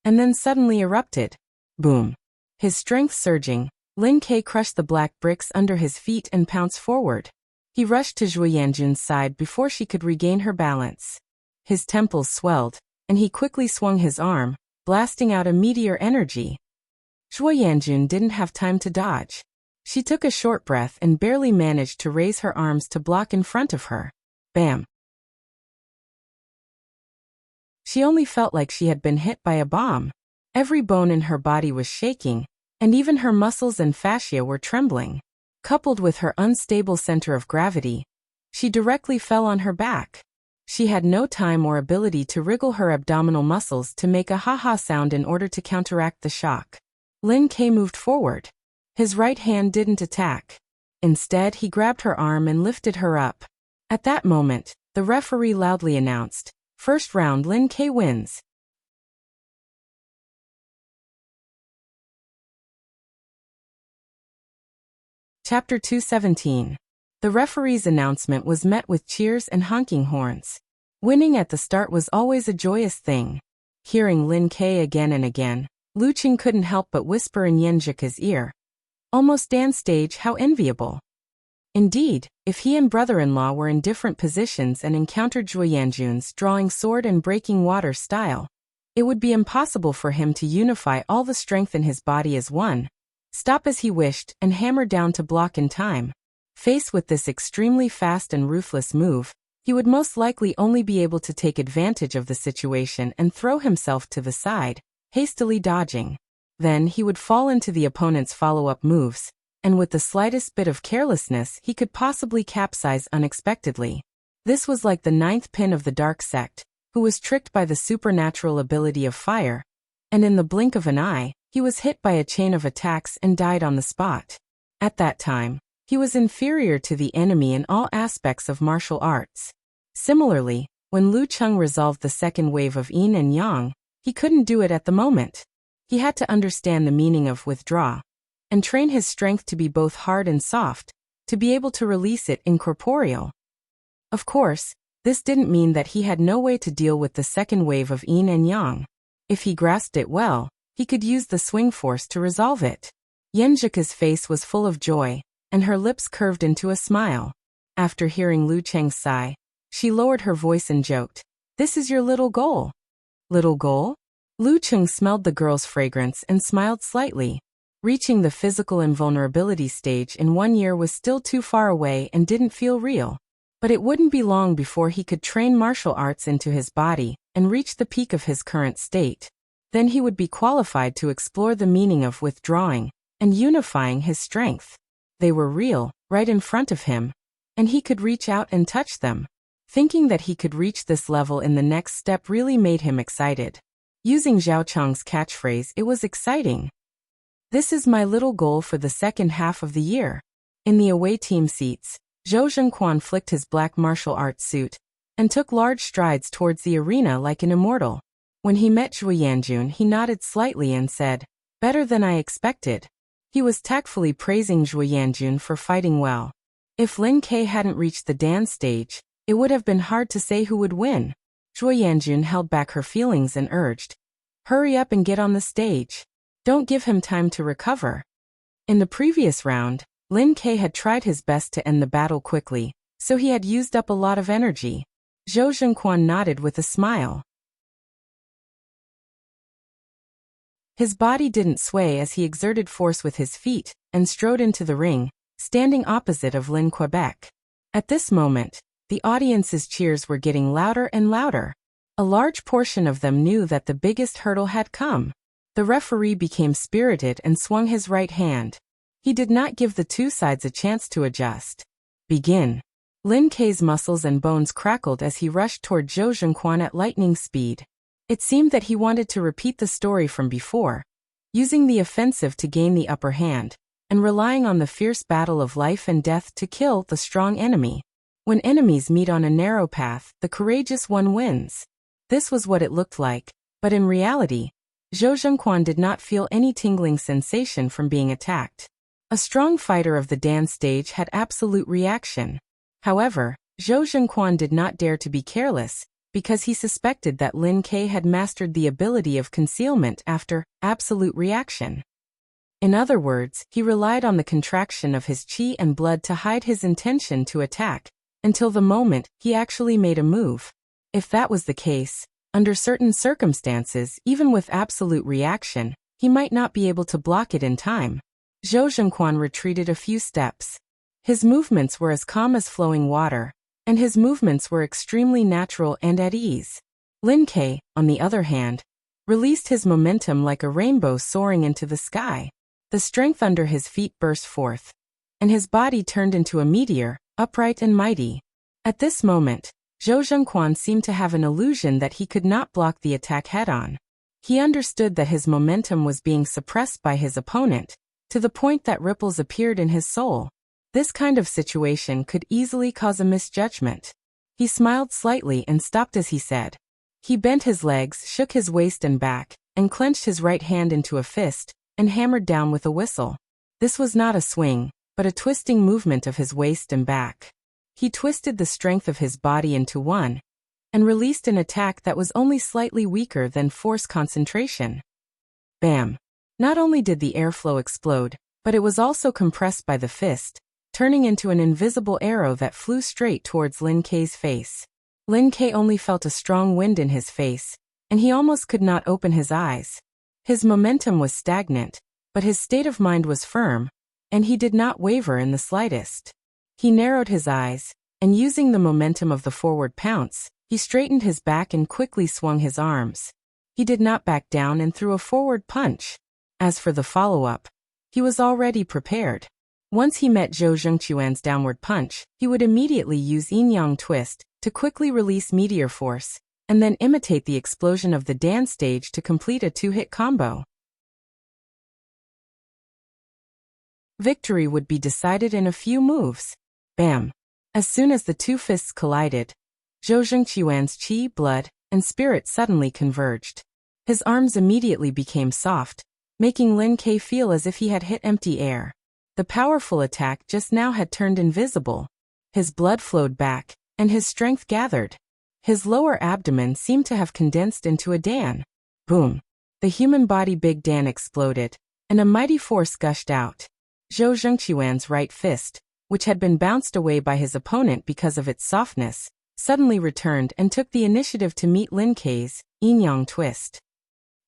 and then suddenly erupted. Boom! His strength surging, Lin Ke crushed the black bricks under his feet and pounced forward. He rushed to Zhu Yanjun's side before she could regain her balance. His temples swelled, and he quickly swung his arm, blasting out a meteor energy. Zhu Yanjun didn't have time to dodge. She took a short breath and barely managed to raise her arms to block in front of her. Bam! She only felt like she had been hit by a bomb. Every bone in her body was shaking, and even her muscles and fascia were trembling. Coupled with her unstable center of gravity, she directly fell on her back. She had no time or ability to wriggle her abdominal muscles to make a ha-ha sound in order to counteract the shock. Lin Ke moved forward. His right hand didn't attack. Instead, he grabbed her arm and lifted her up. At that moment, the referee loudly announced, "First round, Lin Ke wins." Chapter 217. The referee's announcement was met with cheers and honking horns. Winning at the start was always a joyous thing. Hearing Lin Ke again and again, Lu Qing couldn't help but whisper in Yanjika's ear, "Almost dance stage, how enviable." Indeed, if he and brother-in-law were in different positions and encountered Zhu Yanjun's drawing sword and breaking water style, it would be impossible for him to unify all the strength in his body as one, stop as he wished, and hammer down to block in time. Faced with this extremely fast and ruthless move, he would most likely only be able to take advantage of the situation and throw himself to the side, hastily dodging. Then he would fall into the opponent's follow-up moves, and with the slightest bit of carelessness he could possibly capsize unexpectedly. This was like the ninth pin of the dark sect, who was tricked by the supernatural ability of fire, and in the blink of an eye, he was hit by a chain of attacks and died on the spot. At that time, he was inferior to the enemy in all aspects of martial arts. Similarly, when Lu Cheng resolved the second wave of yin and yang, he couldn't do it at the moment. He had to understand the meaning of withdraw, and train his strength to be both hard and soft, to be able to release it incorporeal. Of course, this didn't mean that he had no way to deal with the second wave of yin and yang. If he grasped it well, he could use the swing force to resolve it. Yanjika's face was full of joy, and her lips curved into a smile. After hearing Lu Cheng's sigh, she lowered her voice and joked, "This is your little goal." Little goal? Lu Cheng smelled the girl's fragrance and smiled slightly. Reaching the physical invulnerability stage in 1 year was still too far away and didn't feel real. But it wouldn't be long before he could train martial arts into his body and reach the peak of his current state. Then he would be qualified to explore the meaning of withdrawing and unifying his strength. They were real, right in front of him, and he could reach out and touch them. Thinking that he could reach this level in the next step really made him excited. Using Zhao Chang's catchphrase, it was exciting. "This is my little goal for the second half of the year." In the away team seats, Zhou Zhengquan flicked his black martial arts suit and took large strides towards the arena like an immortal. When he met Zhu Yanjun, he nodded slightly and said, "Better than I expected." He was tactfully praising Zhu Yanjun for fighting well. If Lin Ke hadn't reached the dance stage, it would have been hard to say who would win. Zhu Yanjun held back her feelings and urged, Hurry up and get on the stage. Don't give him time to recover. In the previous round, Lin Ke had tried his best to end the battle quickly, so he had used up a lot of energy. Zhou Zhenquan nodded with a smile. His body didn't sway as he exerted force with his feet and strode into the ring, standing opposite of Lin Quebec. At this moment, the audience's cheers were getting louder and louder. A large portion of them knew that the biggest hurdle had come. The referee became spirited and swung his right hand. He did not give the two sides a chance to adjust. Begin. Lin Ke's muscles and bones crackled as he rushed toward Zhou Zhenquan at lightning speed. It seemed that he wanted to repeat the story from before, using the offensive to gain the upper hand, and relying on the fierce battle of life and death to kill the strong enemy. When enemies meet on a narrow path, the courageous one wins. This was what it looked like, but in reality, Zhou Zhenquan did not feel any tingling sensation from being attacked. A strong fighter of the dance stage had absolute reaction. However, Zhou Zhenquan did not dare to be careless, because he suspected that Lin Ke had mastered the ability of concealment after absolute reaction. In other words, he relied on the contraction of his qi and blood to hide his intention to attack, until the moment he actually made a move. If that was the case, under certain circumstances, even with absolute reaction, he might not be able to block it in time. Zhou Zhenquan retreated a few steps. His movements were as calm as flowing water, and his movements were extremely natural and at ease. Lin Ke, on the other hand, released his momentum like a rainbow soaring into the sky. The strength under his feet burst forth, and his body turned into a meteor, upright and mighty. At this moment, Zhou Zhenquan seemed to have an illusion that he could not block the attack head-on. He understood that his momentum was being suppressed by his opponent, to the point that ripples appeared in his soul. This kind of situation could easily cause a misjudgment. He smiled slightly and stopped as he said. He bent his legs, shook his waist and back, and clenched his right hand into a fist, and hammered down with a whistle. This was not a swing, but a twisting movement of his waist and back. He twisted the strength of his body into one, and released an attack that was only slightly weaker than force concentration. Bam! Not only did the airflow explode, but it was also compressed by the fist, turning into an invisible arrow that flew straight towards Lin Ke's face. Lin Ke only felt a strong wind in his face, and he almost could not open his eyes. His momentum was stagnant, but his state of mind was firm, and he did not waver in the slightest. He narrowed his eyes, and using the momentum of the forward pounce, he straightened his back and quickly swung his arms. He did not back down and threw a forward punch. As for the follow-up, he was already prepared. Once he met Zhou Zhengquan's downward punch, he would immediately use yin-yang twist to quickly release meteor force, and then imitate the explosion of the dance stage to complete a two-hit combo. Victory would be decided in a few moves. Bam! As soon as the two fists collided, Zhou Zhengquan's qi, blood, and spirit suddenly converged. His arms immediately became soft, making Lin Ke feel as if he had hit empty air. The powerful attack just now had turned invisible. His blood flowed back, and his strength gathered. His lower abdomen seemed to have condensed into a Dan. Boom! The human body Big Dan exploded, and a mighty force gushed out. Zhou Zhengquan's right fist, which had been bounced away by his opponent because of its softness, suddenly returned and took the initiative to meet Lin Ke's yin-yang twist.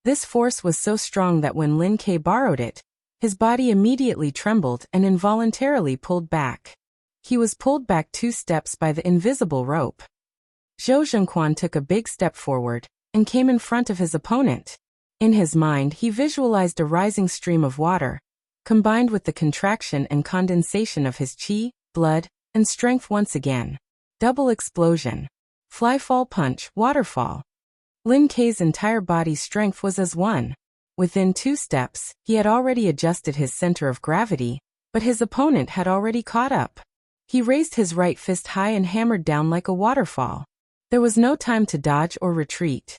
This force was so strong that when Lin Ke borrowed it, his body immediately trembled and involuntarily pulled back. He was pulled back 2 steps by the invisible rope. Zhou Zhenquan took a big step forward and came in front of his opponent. In his mind, he visualized a rising stream of water, combined with the contraction and condensation of his qi, blood, and strength once again. Double explosion. Flyfall punch, waterfall. Lin Ke's entire body's strength was as one. Within 2 steps, he had already adjusted his center of gravity, but his opponent had already caught up. He raised his right fist high and hammered down like a waterfall. There was no time to dodge or retreat.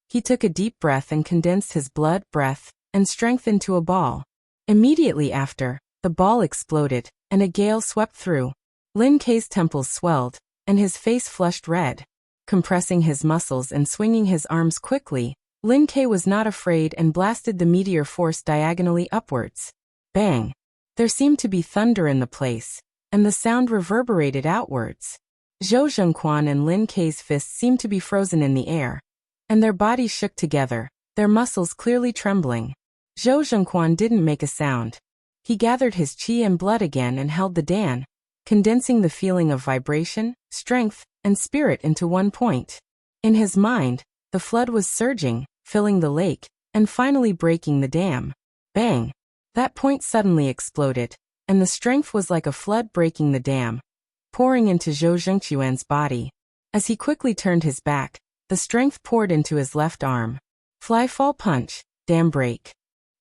He took a deep breath and condensed his blood, breath, and strength into a ball. Immediately after, the ball exploded, and a gale swept through. Lin Ke's temples swelled, and his face flushed red. Compressing his muscles and swinging his arms quickly, Lin Ke was not afraid and blasted the meteor force diagonally upwards. Bang! There seemed to be thunder in the place, and the sound reverberated outwards. Zhou Zhengquan and Lin Ke's fists seemed to be frozen in the air, and their bodies shook together, their muscles clearly trembling. Zhou Zhengquan didn't make a sound. He gathered his qi and blood again and held the dan, condensing the feeling of vibration, strength, and spirit into one point. In his mind, the flood was surging, filling the lake, and finally breaking the dam. Bang! That point suddenly exploded, and the strength was like a flood breaking the dam, pouring into Zhou Zhengquan's body. As he quickly turned his back, the strength poured into his left arm. Fly fall punch, dam break.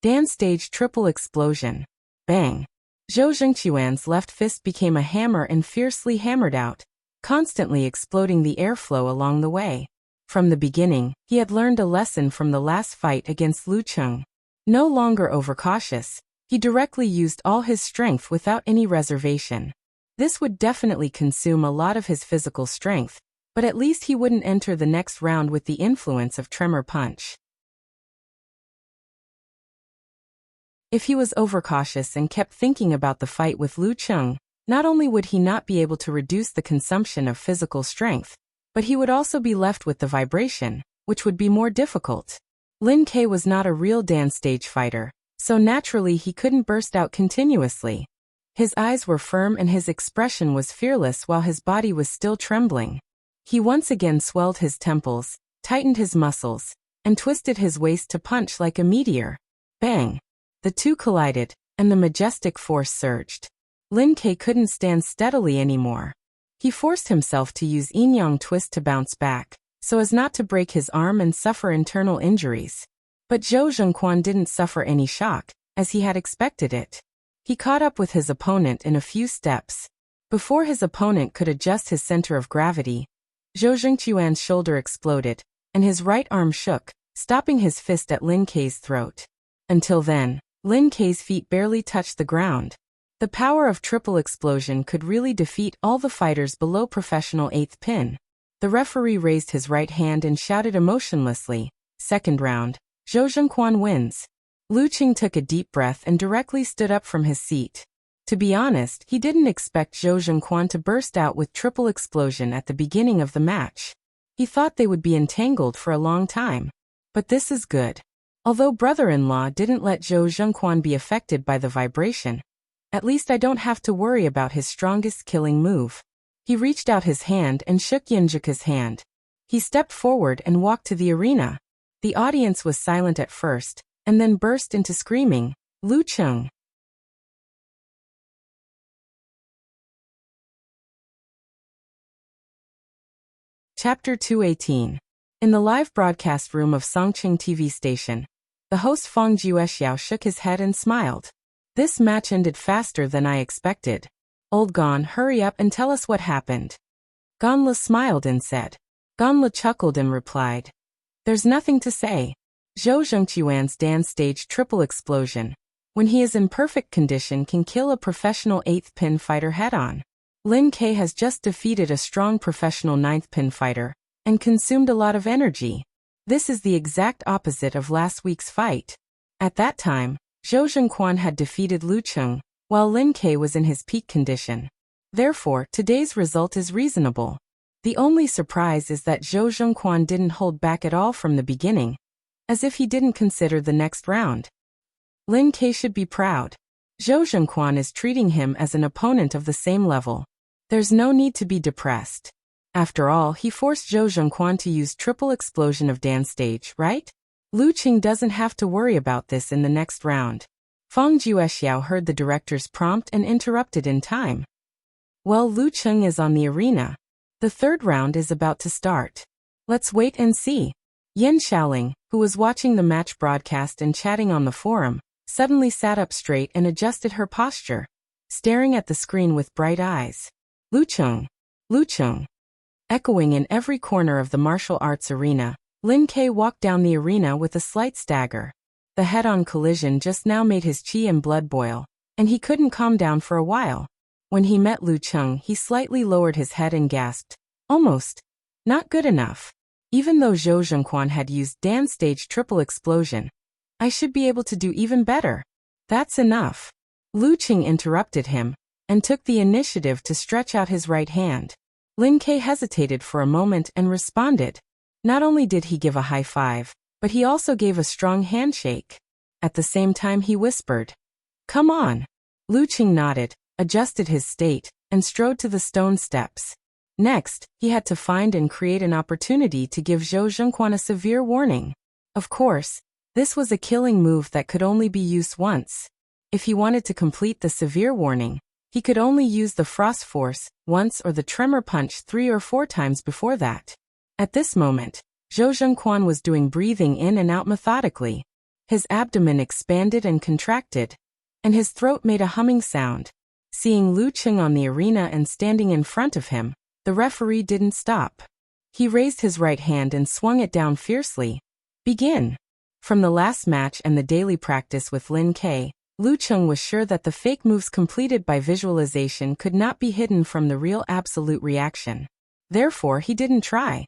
Dan stage triple explosion. Bang! Zhou Zhengquan's left fist became a hammer and fiercely hammered out, constantly exploding the airflow along the way. From the beginning, he had learned a lesson from the last fight against Lu Cheng. No longer overcautious, he directly used all his strength without any reservation. This would definitely consume a lot of his physical strength, but at least he wouldn't enter the next round with the influence of Tremor Punch. If he was overcautious and kept thinking about the fight with Lu Cheng, not only would he not be able to reduce the consumption of physical strength, but he would also be left with the vibration, which would be more difficult. Lin Ke was not a real dance stage fighter, so naturally he couldn't burst out continuously. His eyes were firm and his expression was fearless while his body was still trembling. He once again swelled his temples, tightened his muscles, and twisted his waist to punch like a meteor. Bang! The two collided, and the majestic force surged. Lin Ke couldn't stand steadily anymore. He forced himself to use yin-yang twist to bounce back, so as not to break his arm and suffer internal injuries. But Zhou Zhengquan didn't suffer any shock, as he had expected it. He caught up with his opponent in a few steps. Before his opponent could adjust his center of gravity, Zhou Zhengquan's shoulder exploded, and his right arm shook, stopping his fist at Lin Ke's throat. Until then, Lin Ke's feet barely touched the ground. The power of triple explosion could really defeat all the fighters below professional 8th pin. The referee raised his right hand and shouted emotionlessly, "Second round, Zhou Zhengquan wins." Lu Qing took a deep breath and directly stood up from his seat. To be honest, he didn't expect Zhou Zhengquan to burst out with triple explosion at the beginning of the match. He thought they would be entangled for a long time. But this is good. Although brother-in-law didn't let Zhou Zhengquan be affected by the vibration, at least I don't have to worry about his strongest killing move. He reached out his hand and shook Yinjika's hand. He stepped forward and walked to the arena. The audience was silent at first, and then burst into screaming, "Lu Cheng!" Chapter 218. In the live broadcast room of Songqing TV station, the host Feng Juexiao shook his head and smiled. This match ended faster than I expected. Old Gon, hurry up and tell us what happened. Ganla smiled and said. Ganla chuckled and replied. There's nothing to say. Zhou Zhengquan's dance stage triple explosion, when he is in perfect condition, can kill a professional 8th pin fighter head-on. Lin Ke has just defeated a strong professional 9th pin fighter, and consumed a lot of energy. This is the exact opposite of last week's fight. At that time, Zhou Zhengquan had defeated Lu Cheng, while Lin Ke was in his peak condition. Therefore, today's result is reasonable. The only surprise is that Zhou Zhengquan didn't hold back at all from the beginning, as if he didn't consider the next round. Lin Ke should be proud. Zhou Zhengquan is treating him as an opponent of the same level. There's no need to be depressed. After all, he forced Zhou Zhengquan to use triple explosion of dance stage, right? Lu Qing doesn't have to worry about this in the next round. Feng Juexiao heard the director's prompt and interrupted in time. Well, Lu Qing is on the arena. The third round is about to start. Let's wait and see. Yin Xiaoling, who was watching the match broadcast and chatting on the forum, suddenly sat up straight and adjusted her posture, staring at the screen with bright eyes. Lu Qing! Lu Qing! Echoing in every corner of the martial arts arena, Lin Ke walked down the arena with a slight stagger. The head-on collision just now made his qi and blood boil, and he couldn't calm down for a while. When he met Lu Cheng, he slightly lowered his head and gasped, almost. Not good enough. Even though Zhou Zhengquan had used Dan's stage triple explosion, I should be able to do even better. That's enough. Lu Qing interrupted him and took the initiative to stretch out his right hand. Lin Ke hesitated for a moment and responded. Not only did he give a high five, but he also gave a strong handshake. At the same time he whispered, "Come on." Lu Qing nodded, adjusted his state, and strode to the stone steps. Next, he had to find and create an opportunity to give Zhou Zhengquan a severe warning. Of course, this was a killing move that could only be used once. If he wanted to complete the severe warning, he could only use the Frost Force once or the Tremor Punch 3 or 4 times before that. At this moment, Zhou Zhengquan was doing breathing in and out methodically. His abdomen expanded and contracted, and his throat made a humming sound. Seeing Lu Qing on the arena and standing in front of him, the referee didn't stop. He raised his right hand and swung it down fiercely. "Begin." From the last match and the daily practice with Lin Ke, Lu Qing was sure that the fake moves completed by visualization could not be hidden from the real absolute reaction. Therefore, he didn't try.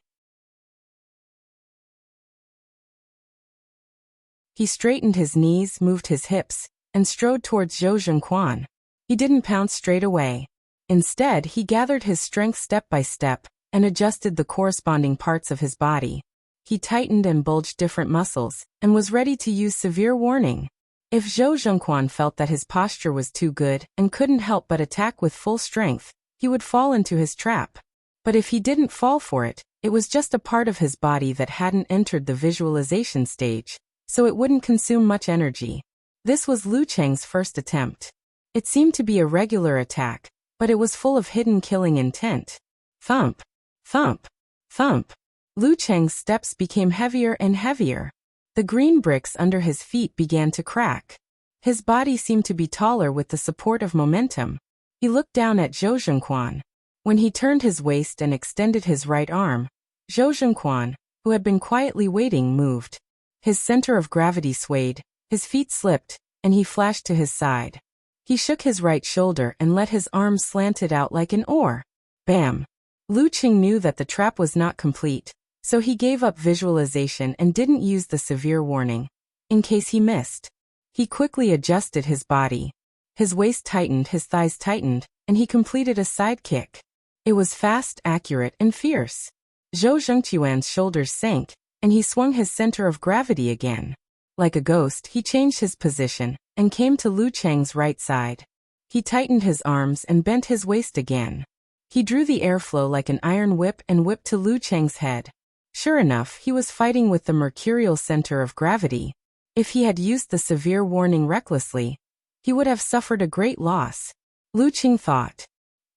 He straightened his knees, moved his hips, and strode towards Zhou Zhengquan. He didn't pounce straight away. Instead, he gathered his strength step by step and adjusted the corresponding parts of his body. He tightened and bulged different muscles and was ready to use severe warning. If Zhou Zhengquan felt that his posture was too good and couldn't help but attack with full strength, he would fall into his trap. But if he didn't fall for it, it was just a part of his body that hadn't entered the visualization stage, so it wouldn't consume much energy. This was Lu Cheng's first attempt. It seemed to be a regular attack, but it was full of hidden killing intent. Thump, thump, thump. Lu Cheng's steps became heavier and heavier. The green bricks under his feet began to crack. His body seemed to be taller with the support of momentum. He looked down at Zhou Zhengquan. When he turned his waist and extended his right arm, Zhou Zhengquan, who had been quietly waiting, moved. His center of gravity swayed, his feet slipped, and he flashed to his side. He shook his right shoulder and let his arms slanted out like an oar. Bam! Lu Qing knew that the trap was not complete, so he gave up visualization and didn't use the severe warning, in case he missed. He quickly adjusted his body. His waist tightened, his thighs tightened, and he completed a side kick. It was fast, accurate, and fierce. Zhou Zhengquan's shoulders sank, and he swung his center of gravity again. Like a ghost, he changed his position and came to Lu Cheng's right side. He tightened his arms and bent his waist again. He drew the airflow like an iron whip and whipped to Lu Cheng's head. Sure enough, he was fighting with the mercurial center of gravity. If he had used the severe warning recklessly, he would have suffered a great loss. Lu Qing thought.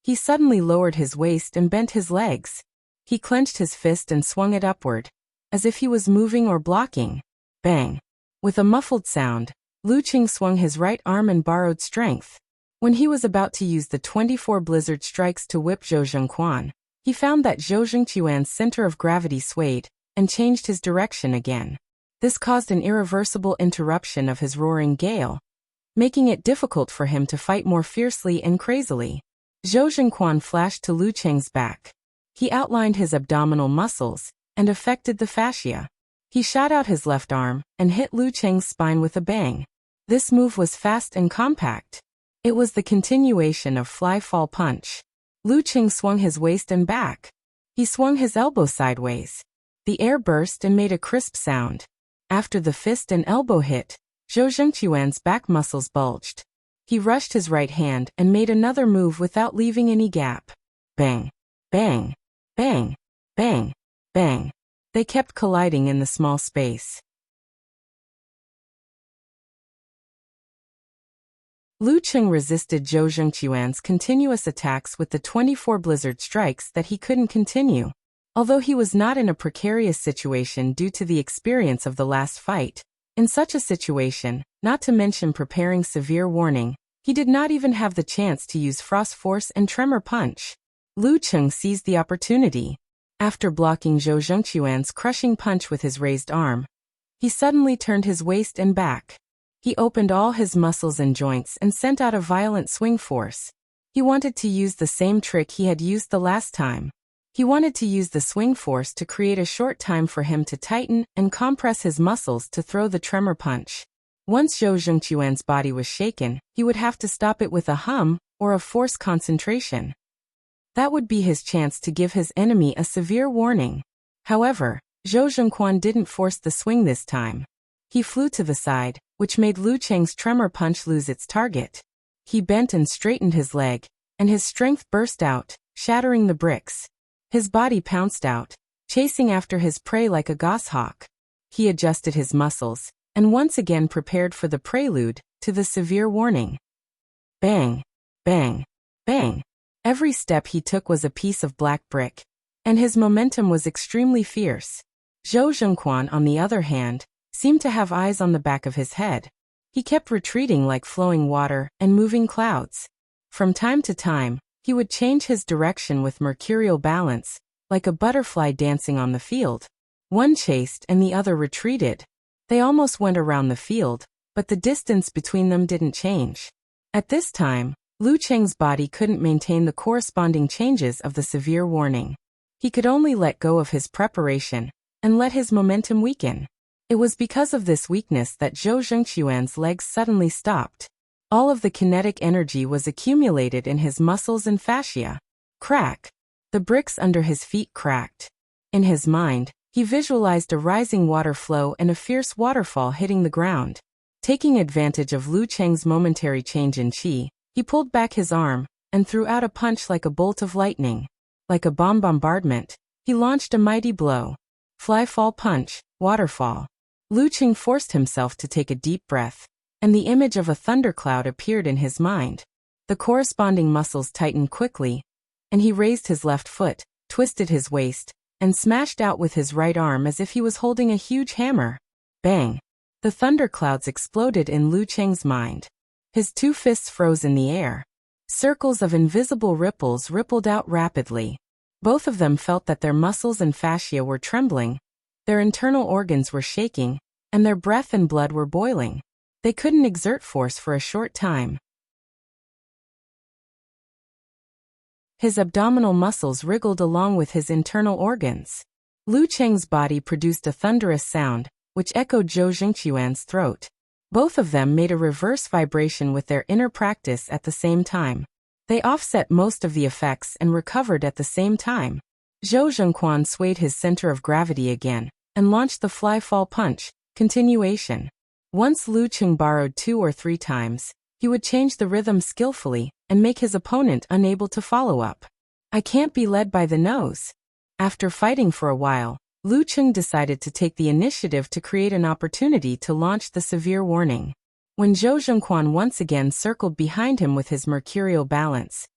He suddenly lowered his waist and bent his legs. He clenched his fist and swung it upward, as if he was moving or blocking. Bang! With a muffled sound, Lu Qing swung his right arm and borrowed strength. When he was about to use the 24 blizzard strikes to whip Zhou Zhengquan, he found that Zhou Zhengquan's center of gravity swayed and changed his direction again. This caused an irreversible interruption of his roaring gale, making it difficult for him to fight more fiercely and crazily. Zhou Zhengquan flashed to Lu Cheng's back. He outlined his abdominal muscles and affected the fascia. He shot out his left arm and hit Lu Cheng's spine with a bang. This move was fast and compact. It was the continuation of fly-fall punch. Lu Qing swung his waist and back. He swung his elbow sideways. The air burst and made a crisp sound. After the fist and elbow hit, Zhou Zhengquan's back muscles bulged. He rushed his right hand and made another move without leaving any gap. Bang, bang, bang, bang, bang. They kept colliding in the small space. Lu Qing resisted Zhou Zhengquan's continuous attacks with the 24 blizzard strikes that he couldn't continue. Although he was not in a precarious situation due to the experience of the last fight, in such a situation, not to mention preparing severe warning, he did not even have the chance to use Frost Force and Tremor Punch. Lu Qing seized the opportunity. After blocking Zhou Zhengquan's crushing punch with his raised arm, he suddenly turned his waist and back. He opened all his muscles and joints and sent out a violent swing force. He wanted to use the same trick he had used the last time. He wanted to use the swing force to create a short time for him to tighten and compress his muscles to throw the tremor punch. Once Zhou Zhengquan's body was shaken, he would have to stop it with a hum or a force concentration. That would be his chance to give his enemy a severe warning. However, Zhou Zhengquan didn't force the swing this time. He flew to the side, which made Lu Cheng's tremor punch lose its target. He bent and straightened his leg, and his strength burst out, shattering the bricks. His body pounced out, chasing after his prey like a goshawk. He adjusted his muscles, and once again prepared for the prelude to the severe warning. Bang! Bang! Bang! Every step he took was a piece of black brick, and his momentum was extremely fierce. Zhou Zhengquan, on the other hand, seemed to have eyes on the back of his head. He kept retreating like flowing water and moving clouds. From time to time, he would change his direction with mercurial balance, like a butterfly dancing on the field. One chased and the other retreated. They almost went around the field, but the distance between them didn't change. At this time, Lu Cheng's body couldn't maintain the corresponding changes of the severe warning. He could only let go of his preparation and let his momentum weaken. It was because of this weakness that Zhou Zhengquan's legs suddenly stopped. All of the kinetic energy was accumulated in his muscles and fascia. Crack! The bricks under his feet cracked. In his mind, he visualized a rising water flow and a fierce waterfall hitting the ground. Taking advantage of Lu Cheng's momentary change in qi, he pulled back his arm and threw out a punch like a bolt of lightning. Like a bomb bombardment, he launched a mighty blow. Fly-fall punch, waterfall. Lu Cheng forced himself to take a deep breath, and the image of a thundercloud appeared in his mind. The corresponding muscles tightened quickly, and he raised his left foot, twisted his waist, and smashed out with his right arm as if he was holding a huge hammer. Bang! The thunderclouds exploded in Lu Cheng's mind. His two fists froze in the air. Circles of invisible ripples rippled out rapidly. Both of them felt that their muscles and fascia were trembling, their internal organs were shaking, and their breath and blood were boiling. They couldn't exert force for a short time. His abdominal muscles wriggled along with his internal organs. Lu Cheng's body produced a thunderous sound, which echoed Zhou Zhengquan's throat. Both of them made a reverse vibration with their inner practice at the same time. They offset most of the effects and recovered at the same time. Zhou Zhengquan swayed his center of gravity again, and launched the fly-fall punch, continuation. Once Lu Cheng borrowed 2 or 3 times, he would change the rhythm skillfully and make his opponent unable to follow up. I can't be led by the nose. After fighting for a while, Lu Cheng decided to take the initiative to create an opportunity to launch the severe warning. When Zhou Zhengquan once again circled behind him with his mercurial balance,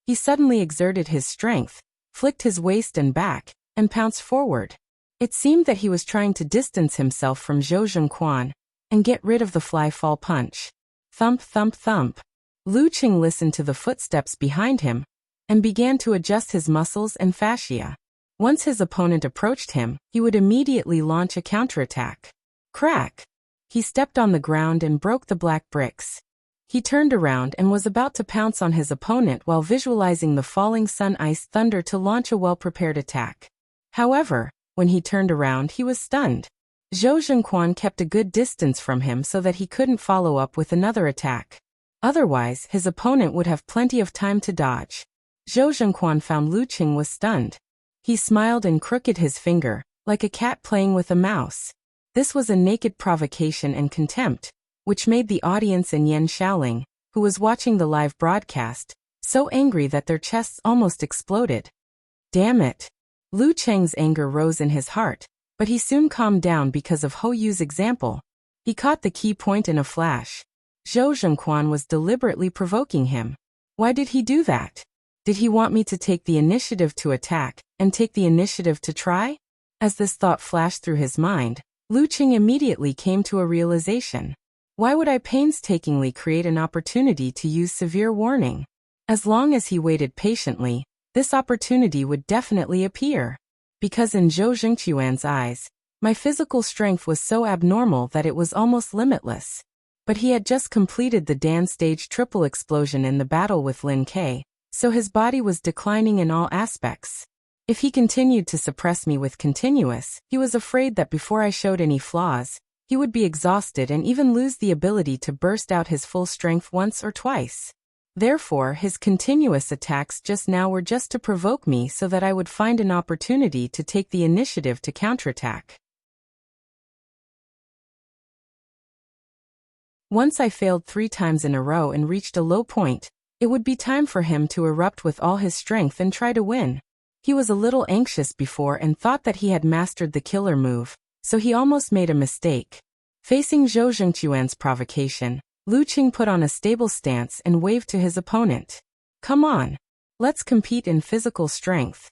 he suddenly exerted his strength, flicked his waist and back, and pounced forward. It seemed that he was trying to distance himself from Zhou Zhengquan and get rid of the fly-fall punch. Thump, thump, thump. Lu Cheng listened to the footsteps behind him and began to adjust his muscles and fascia. Once his opponent approached him, he would immediately launch a counterattack. Crack! He stepped on the ground and broke the black bricks. He turned around and was about to pounce on his opponent while visualizing the falling sun ice thunder to launch a well-prepared attack. However, when he turned around, he was stunned. Zhou Zhengquan kept a good distance from him so that he couldn't follow up with another attack. Otherwise, his opponent would have plenty of time to dodge. Zhou Zhengquan found Lu Cheng was stunned. He smiled and crooked his finger, like a cat playing with a mouse. This was a naked provocation and contempt, which made the audience and Yan Xiaoling, who was watching the live broadcast, so angry that their chests almost exploded. Damn it! Lu Cheng's anger rose in his heart, but he soon calmed down because of Hou Yu's example. He caught the key point in a flash. Zhou Zhengquan was deliberately provoking him. Why did he do that? Did he want me to take the initiative to attack, and take the initiative to try? As this thought flashed through his mind, Lu Cheng immediately came to a realization. Why would I painstakingly create an opportunity to use severe warning? As long as he waited patiently, this opportunity would definitely appear. Because in Zhou Zhengquan's eyes, my physical strength was so abnormal that it was almost limitless. But he had just completed the Dan stage triple explosion in the battle with Lin Ke, so his body was declining in all aspects. If he continued to suppress me with continuous, he was afraid that before I showed any flaws, he would be exhausted and even lose the ability to burst out his full strength once or twice. Therefore, his continuous attacks just now were just to provoke me so that I would find an opportunity to take the initiative to counterattack. Once I failed 3 times in a row and reached a low point, it would be time for him to erupt with all his strength and try to win. He was a little anxious before and thought that he had mastered the killer move, so he almost made a mistake. Facing Zhou Zhengquan's provocation, Lu Qing put on a stable stance and waved to his opponent. Come on. Let's compete in physical strength.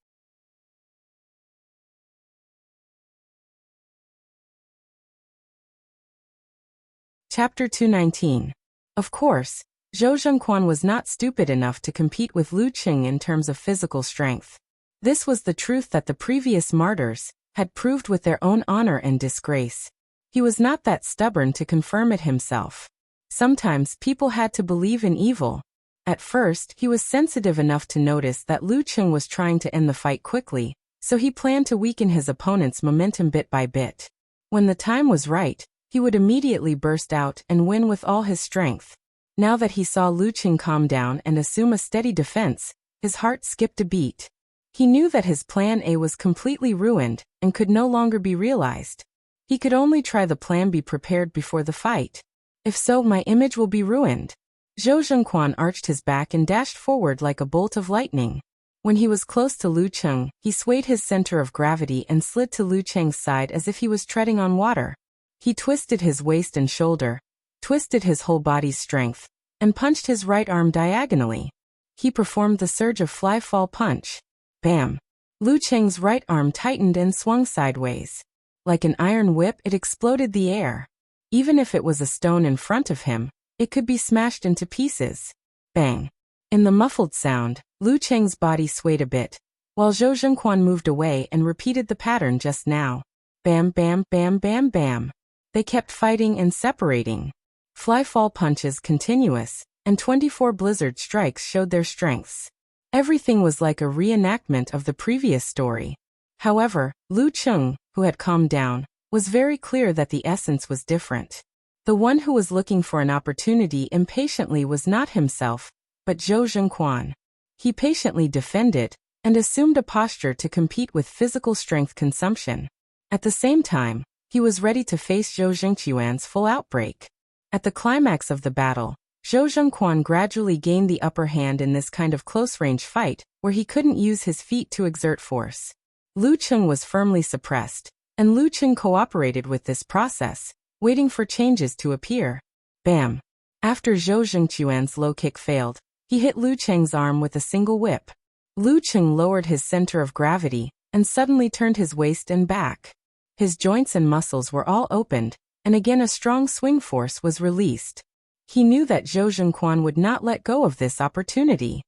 Chapter 219. Of course, Zhou Zhengquan was not stupid enough to compete with Lu Qing in terms of physical strength. This was the truth that the previous martyrs had proved with their own honor and disgrace. He was not that stubborn to confirm it himself. Sometimes people had to believe in evil. At first, he was sensitive enough to notice that Lu Qing was trying to end the fight quickly, so he planned to weaken his opponent's momentum bit by bit. When the time was right, he would immediately burst out and win with all his strength. Now that he saw Lu Qing calm down and assume a steady defense, his heart skipped a beat. He knew that his plan A was completely ruined and could no longer be realized. He could only try the plan B prepared before the fight. If so, my image will be ruined. Zhou Zhengquan arched his back and dashed forward like a bolt of lightning. When he was close to Lu Qing, he swayed his center of gravity and slid to Lu Qing's side as if he was treading on water. He twisted his waist and shoulder, twisted his whole body's strength, and punched his right arm diagonally. He performed the surge of fly-fall punch. Bam! Lu Qing's right arm tightened and swung sideways. Like an iron whip, it exploded the air. Even if it was a stone in front of him, it could be smashed into pieces. Bang! In the muffled sound, Lu Qing's body swayed a bit, while Zhou Zhengquan moved away and repeated the pattern just now. Bam, bam, bam, bam, bam. They kept fighting and separating. Fly-fall punches continuous, and 24 blizzard strikes showed their strengths. Everything was like a reenactment of the previous story. However, Lu Qing, who had calmed down, was very clear that the essence was different. The one who was looking for an opportunity impatiently was not himself, but Zhou Zhengquan. He patiently defended and assumed a posture to compete with physical strength consumption. At the same time, he was ready to face Zhou Zhengquan's full outbreak. At the climax of the battle, Zhou Zhengquan gradually gained the upper hand in this kind of close-range fight, where he couldn't use his feet to exert force. Lu Qing was firmly suppressed, and Lu Qing cooperated with this process, waiting for changes to appear. Bam! After Zhou Zhengquan's low kick failed, he hit Lu Qing's arm with a single whip. Lu Qing lowered his center of gravity, and suddenly turned his waist and back. His joints and muscles were all opened, and again a strong swing force was released. He knew that Zhou Zhengquan would not let go of this opportunity.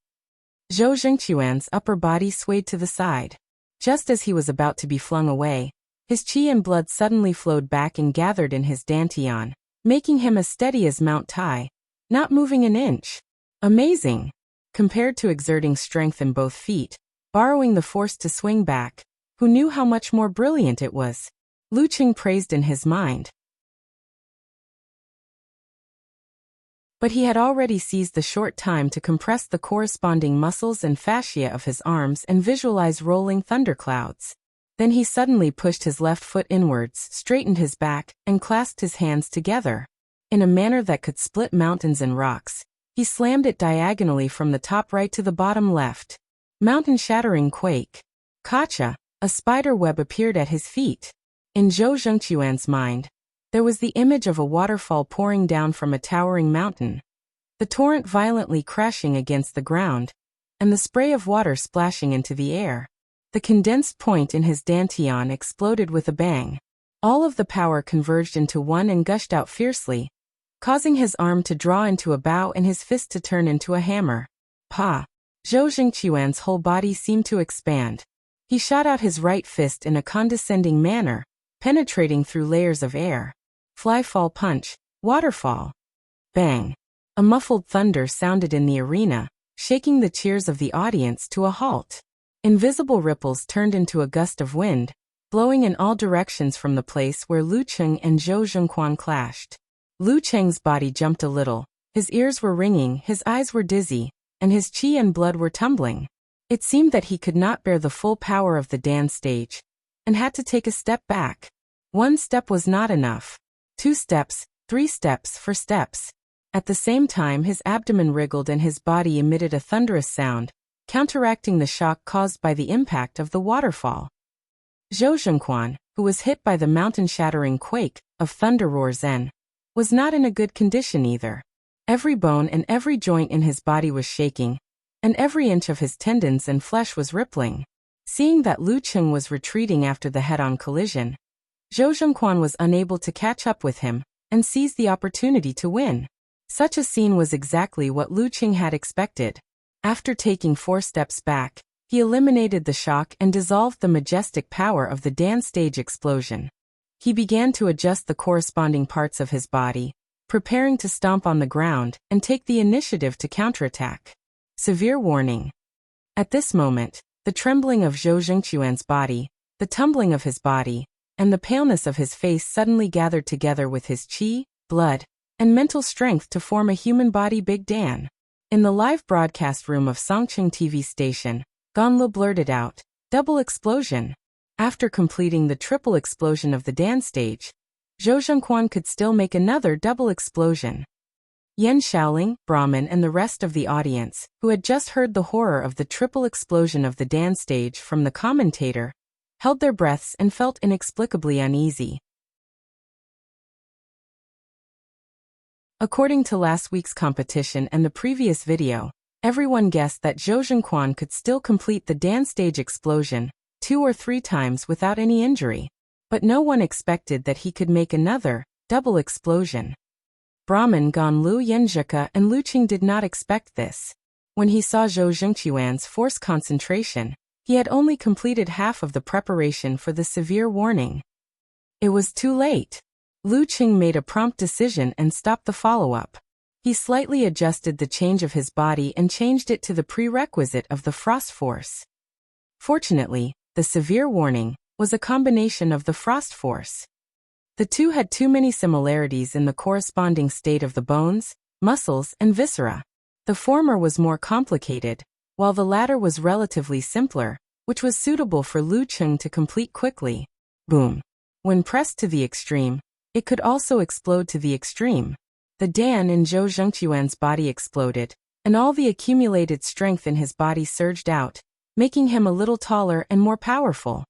Zhou Zhengquan's upper body swayed to the side. Just as he was about to be flung away, his qi and blood suddenly flowed back and gathered in his dantian, making him as steady as Mount Tai, not moving an inch. Amazing! Compared to exerting strength in both feet, borrowing the force to swing back, who knew how much more brilliant it was? Lu Qing praised in his mind. But he had already seized the short time to compress the corresponding muscles and fascia of his arms and visualize rolling thunderclouds. Then he suddenly pushed his left foot inwards, straightened his back, and clasped his hands together. In a manner that could split mountains and rocks, he slammed it diagonally from the top right to the bottom left. Mountain-shattering quake. Kacha! A spider web appeared at his feet. In Zhou Zhengquan's mind, there was the image of a waterfall pouring down from a towering mountain, the torrent violently crashing against the ground, and the spray of water splashing into the air. The condensed point in his dantian exploded with a bang. All of the power converged into one and gushed out fiercely, causing his arm to draw into a bow and his fist to turn into a hammer. Pa! Zhou Zhengquan's whole body seemed to expand. He shot out his right fist in a condescending manner, penetrating through layers of air. Fly-fall punch, waterfall. Bang! A muffled thunder sounded in the arena, shaking the cheers of the audience to a halt. Invisible ripples turned into a gust of wind, blowing in all directions from the place where Lu Cheng and Zhou Zhengquan clashed. Lu Cheng's body jumped a little, his ears were ringing, his eyes were dizzy, and his qi and blood were tumbling. It seemed that he could not bear the full power of the dance stage, and had to take a step back. 1 step was not enough. 2 steps, 3 steps, 4 steps. At the same time his abdomen wriggled and his body emitted a thunderous sound, counteracting the shock caused by the impact of the waterfall. Zhou Zhengquan, who was hit by the mountain-shattering quake of Thunder Roar Zen, was not in a good condition either. Every bone and every joint in his body was shaking, and every inch of his tendons and flesh was rippling. Seeing that Lu Cheng was retreating after the head-on collision, Zhou Zhengquan was unable to catch up with him and seized the opportunity to win. Such a scene was exactly what Lu Cheng had expected. After taking 4 steps back, he eliminated the shock and dissolved the majestic power of the dance stage explosion. He began to adjust the corresponding parts of his body, preparing to stomp on the ground and take the initiative to counterattack. Severe warning. At this moment, the trembling of Zhou Zhengquan's body, the tumbling of his body, and the paleness of his face suddenly gathered together with his qi, blood, and mental strength to form a human body Big Dan. In the live broadcast room of Songqing TV station, Ganlu blurted out, "Double explosion." After completing the triple explosion of the dance stage, Zhou Zhengquan could still make another double explosion. Yan Shaoling, Brahmin and the rest of the audience, who had just heard the horror of the triple explosion of the dance stage from the commentator, held their breaths and felt inexplicably uneasy. According to last week's competition and the previous video, everyone guessed that Zhou Zhengquan could still complete the dance stage explosion 2 or 3 times without any injury. But no one expected that he could make another double explosion. Brahmin, Ganlu, Yanzhika, and Lu Qing did not expect this. When he saw Zhou Zhengquan's force concentration, he had only completed half of the preparation for the severe warning. It was too late. Lu Qing made a prompt decision and stopped the follow-up. He slightly adjusted the change of his body and changed it to the prerequisite of the frost force. Fortunately, the severe warning was a combination of the frost force. The two had too many similarities in the corresponding state of the bones, muscles, and viscera. The former was more complicated, while the latter was relatively simpler, which was suitable for Lu Qing to complete quickly. Boom. When pressed to the extreme, it could also explode to the extreme. The Dan in Zhou Zhengquan's body exploded, and all the accumulated strength in his body surged out, making him a little taller and more powerful.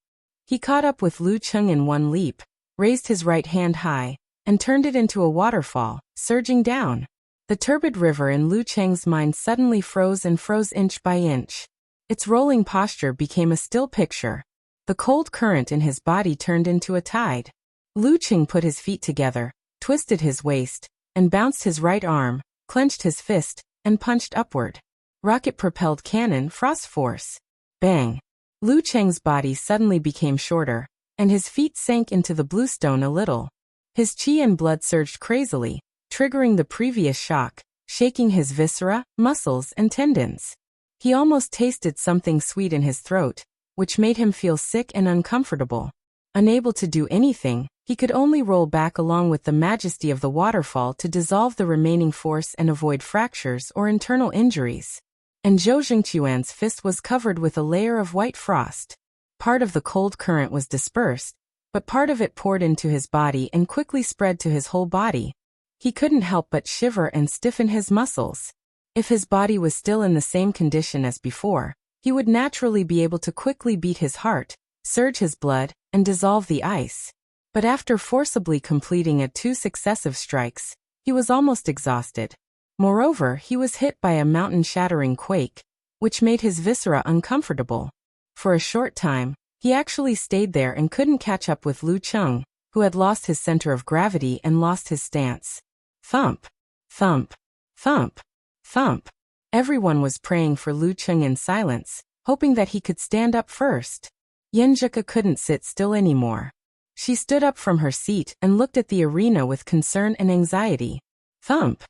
He caught up with Lu Qing in one leap, raised his right hand high, and turned it into a waterfall, surging down. The turbid river in Lu Cheng's mind suddenly froze and froze inch by inch. Its rolling posture became a still picture. The cold current in his body turned into a tide. Lu Cheng put his feet together, twisted his waist, and bounced his right arm, clenched his fist, and punched upward. Rocket-propelled cannon, frost force. Bang! Lu Cheng's body suddenly became shorter, and his feet sank into the bluestone a little. His qi and blood surged crazily, triggering the previous shock, shaking his viscera, muscles, and tendons. He almost tasted something sweet in his throat, which made him feel sick and uncomfortable. Unable to do anything, he could only roll back along with the majesty of the waterfall to dissolve the remaining force and avoid fractures or internal injuries. And Zhou Zhengquan's fist was covered with a layer of white frost. Part of the cold current was dispersed, but part of it poured into his body and quickly spread to his whole body. He couldn't help but shiver and stiffen his muscles. If his body was still in the same condition as before, he would naturally be able to quickly beat his heart, surge his blood, and dissolve the ice. But after forcibly completing 2 successive strikes, he was almost exhausted. Moreover, he was hit by a mountain-shattering quake, which made his viscera uncomfortable. For a short time, he actually stayed there and couldn't catch up with Lu Cheng, who had lost his center of gravity and lost his stance. Thump! Thump! Thump! Thump! Everyone was praying for Lu Cheng in silence, hoping that he could stand up first. Yanzhika couldn't sit still anymore. She stood up from her seat and looked at the arena with concern and anxiety. Thump!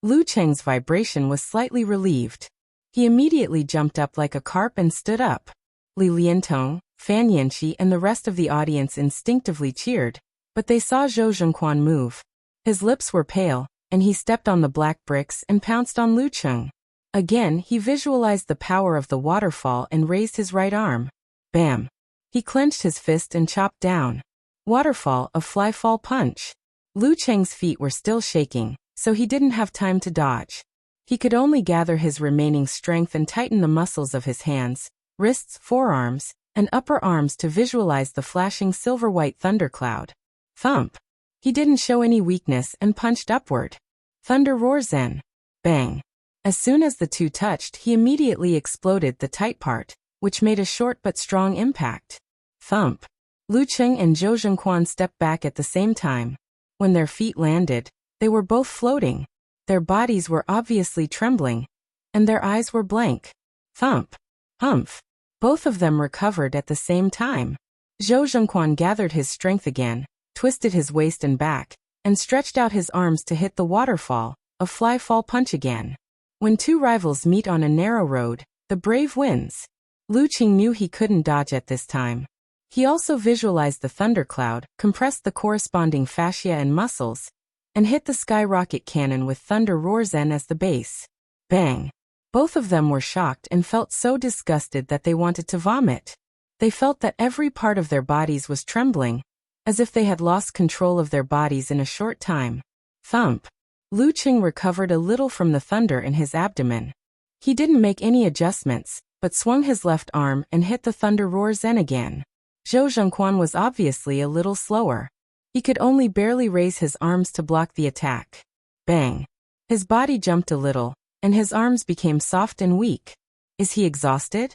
Lu Cheng's vibration was slightly relieved. He immediately jumped up like a carp and stood up. Li Liantong, Fan Yanqi and the rest of the audience instinctively cheered, but they saw Zhou Zhengquan move. His lips were pale, and he stepped on the black bricks and pounced on Lu Cheng. Again, he visualized the power of the waterfall and raised his right arm. Bam! He clenched his fist and chopped down. Waterfall, a fly-fall punch. Lu Cheng's feet were still shaking, so he didn't have time to dodge. He could only gather his remaining strength and tighten the muscles of his hands, wrists, forearms, and upper arms to visualize the flashing silver-white thundercloud. Thump! He didn't show any weakness and punched upward. Thunder Roar Zen. Bang! As soon as the two touched, he immediately exploded the tight part, which made a short but strong impact. Thump! Lu Cheng and Zhou Zhengquan stepped back at the same time. When their feet landed, they were both floating. Their bodies were obviously trembling, and their eyes were blank. Thump! Humph! Both of them recovered at the same time. Zhou Zhengquan gathered his strength again, twisted his waist and back, and stretched out his arms to hit the waterfall, a fly-fall punch again. When two rivals meet on a narrow road, the brave wins. Lu Cheng knew he couldn't dodge at this time. He also visualized the thundercloud, compressed the corresponding fascia and muscles, and hit the skyrocket cannon with Thunder Roar Zen as the base. Bang! Both of them were shocked and felt so disgusted that they wanted to vomit. They felt that every part of their bodies was trembling, as if they had lost control of their bodies in a short time. Thump! Lu Cheng recovered a little from the thunder in his abdomen. He didn't make any adjustments, but swung his left arm and hit the Thunder Roar Zen again. Zhou Zhengquan was obviously a little slower. He could only barely raise his arms to block the attack. Bang! His body jumped a little, and his arms became soft and weak. Is he exhausted?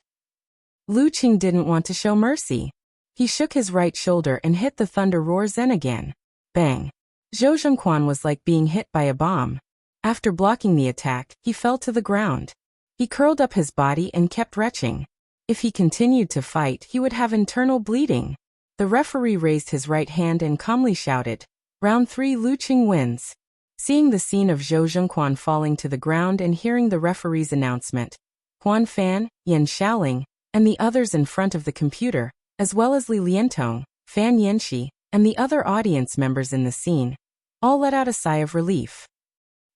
Lu Cheng didn't want to show mercy. He shook his right shoulder and hit the Thunder Roar Zen again. Bang! Zhou Zhengquan was like being hit by a bomb. After blocking the attack, he fell to the ground. He curled up his body and kept retching. If he continued to fight, he would have internal bleeding. The referee raised his right hand and calmly shouted, "Round 3, Lu Cheng wins." Seeing the scene of Zhou Zhengquan falling to the ground and hearing the referee's announcement, Huan Fan, Yan Xiaoling, and the others in front of the computer, as well as Li Liantong, Fan Yanqi, and the other audience members in the scene, all let out a sigh of relief.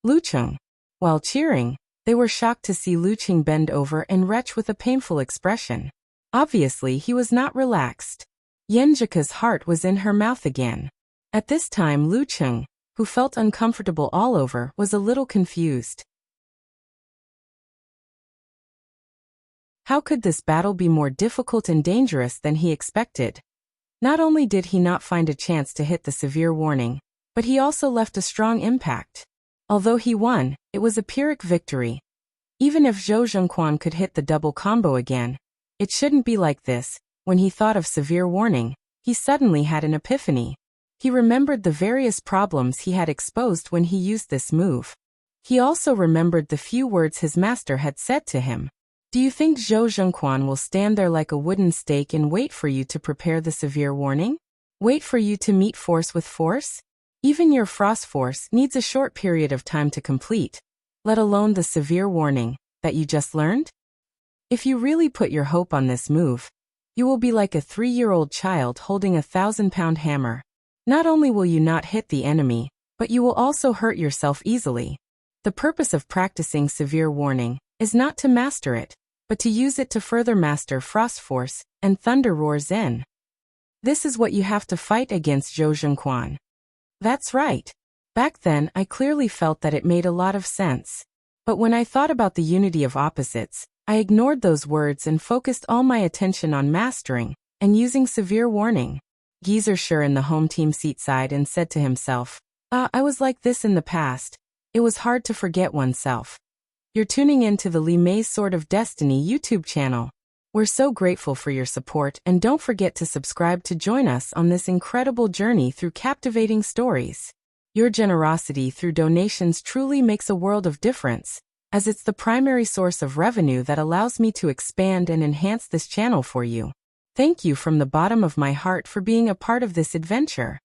Lu Cheng. While cheering, they were shocked to see Lu Cheng bend over and retch with a painful expression. Obviously, he was not relaxed. Yenjika's heart was in her mouth again. At this time, Lu Cheng, who felt uncomfortable all over, was a little confused. How could this battle be more difficult and dangerous than he expected? Not only did he not find a chance to hit the severe warning, but he also left a strong impact. Although he won, it was a Pyrrhic victory. Even if Zhou Zhengquan could hit the double combo again, it shouldn't be like this. When he thought of severe warning, he suddenly had an epiphany. He remembered the various problems he had exposed when he used this move. He also remembered the few words his master had said to him. Do you think Zhou Zhengquan will stand there like a wooden stake and wait for you to prepare the severe warning? Wait for you to meet force with force? Even your frost force needs a short period of time to complete, let alone the severe warning that you just learned? If you really put your hope on this move, you will be like a 3-year-old child holding a 1,000-pound hammer. Not only will you not hit the enemy, but you will also hurt yourself easily. The purpose of practicing severe warning is not to master it, but to use it to further master Frost Force and Thunder Roar Zen. This is what you have to fight against Zhou Zhengquan. That's right. Back then, I clearly felt that it made a lot of sense. But when I thought about the unity of opposites, I ignored those words and focused all my attention on mastering and using severe warning. Geezer Shur in the home team seat sighed and said to himself, I was like this in the past. It was hard to forget oneself. You're tuning in to the Li Mei's Sword of Destiny YouTube channel. We're so grateful for your support, and don't forget to subscribe to join us on this incredible journey through captivating stories. Your generosity through donations truly makes a world of difference, as it's the primary source of revenue that allows me to expand and enhance this channel for you. Thank you from the bottom of my heart for being a part of this adventure.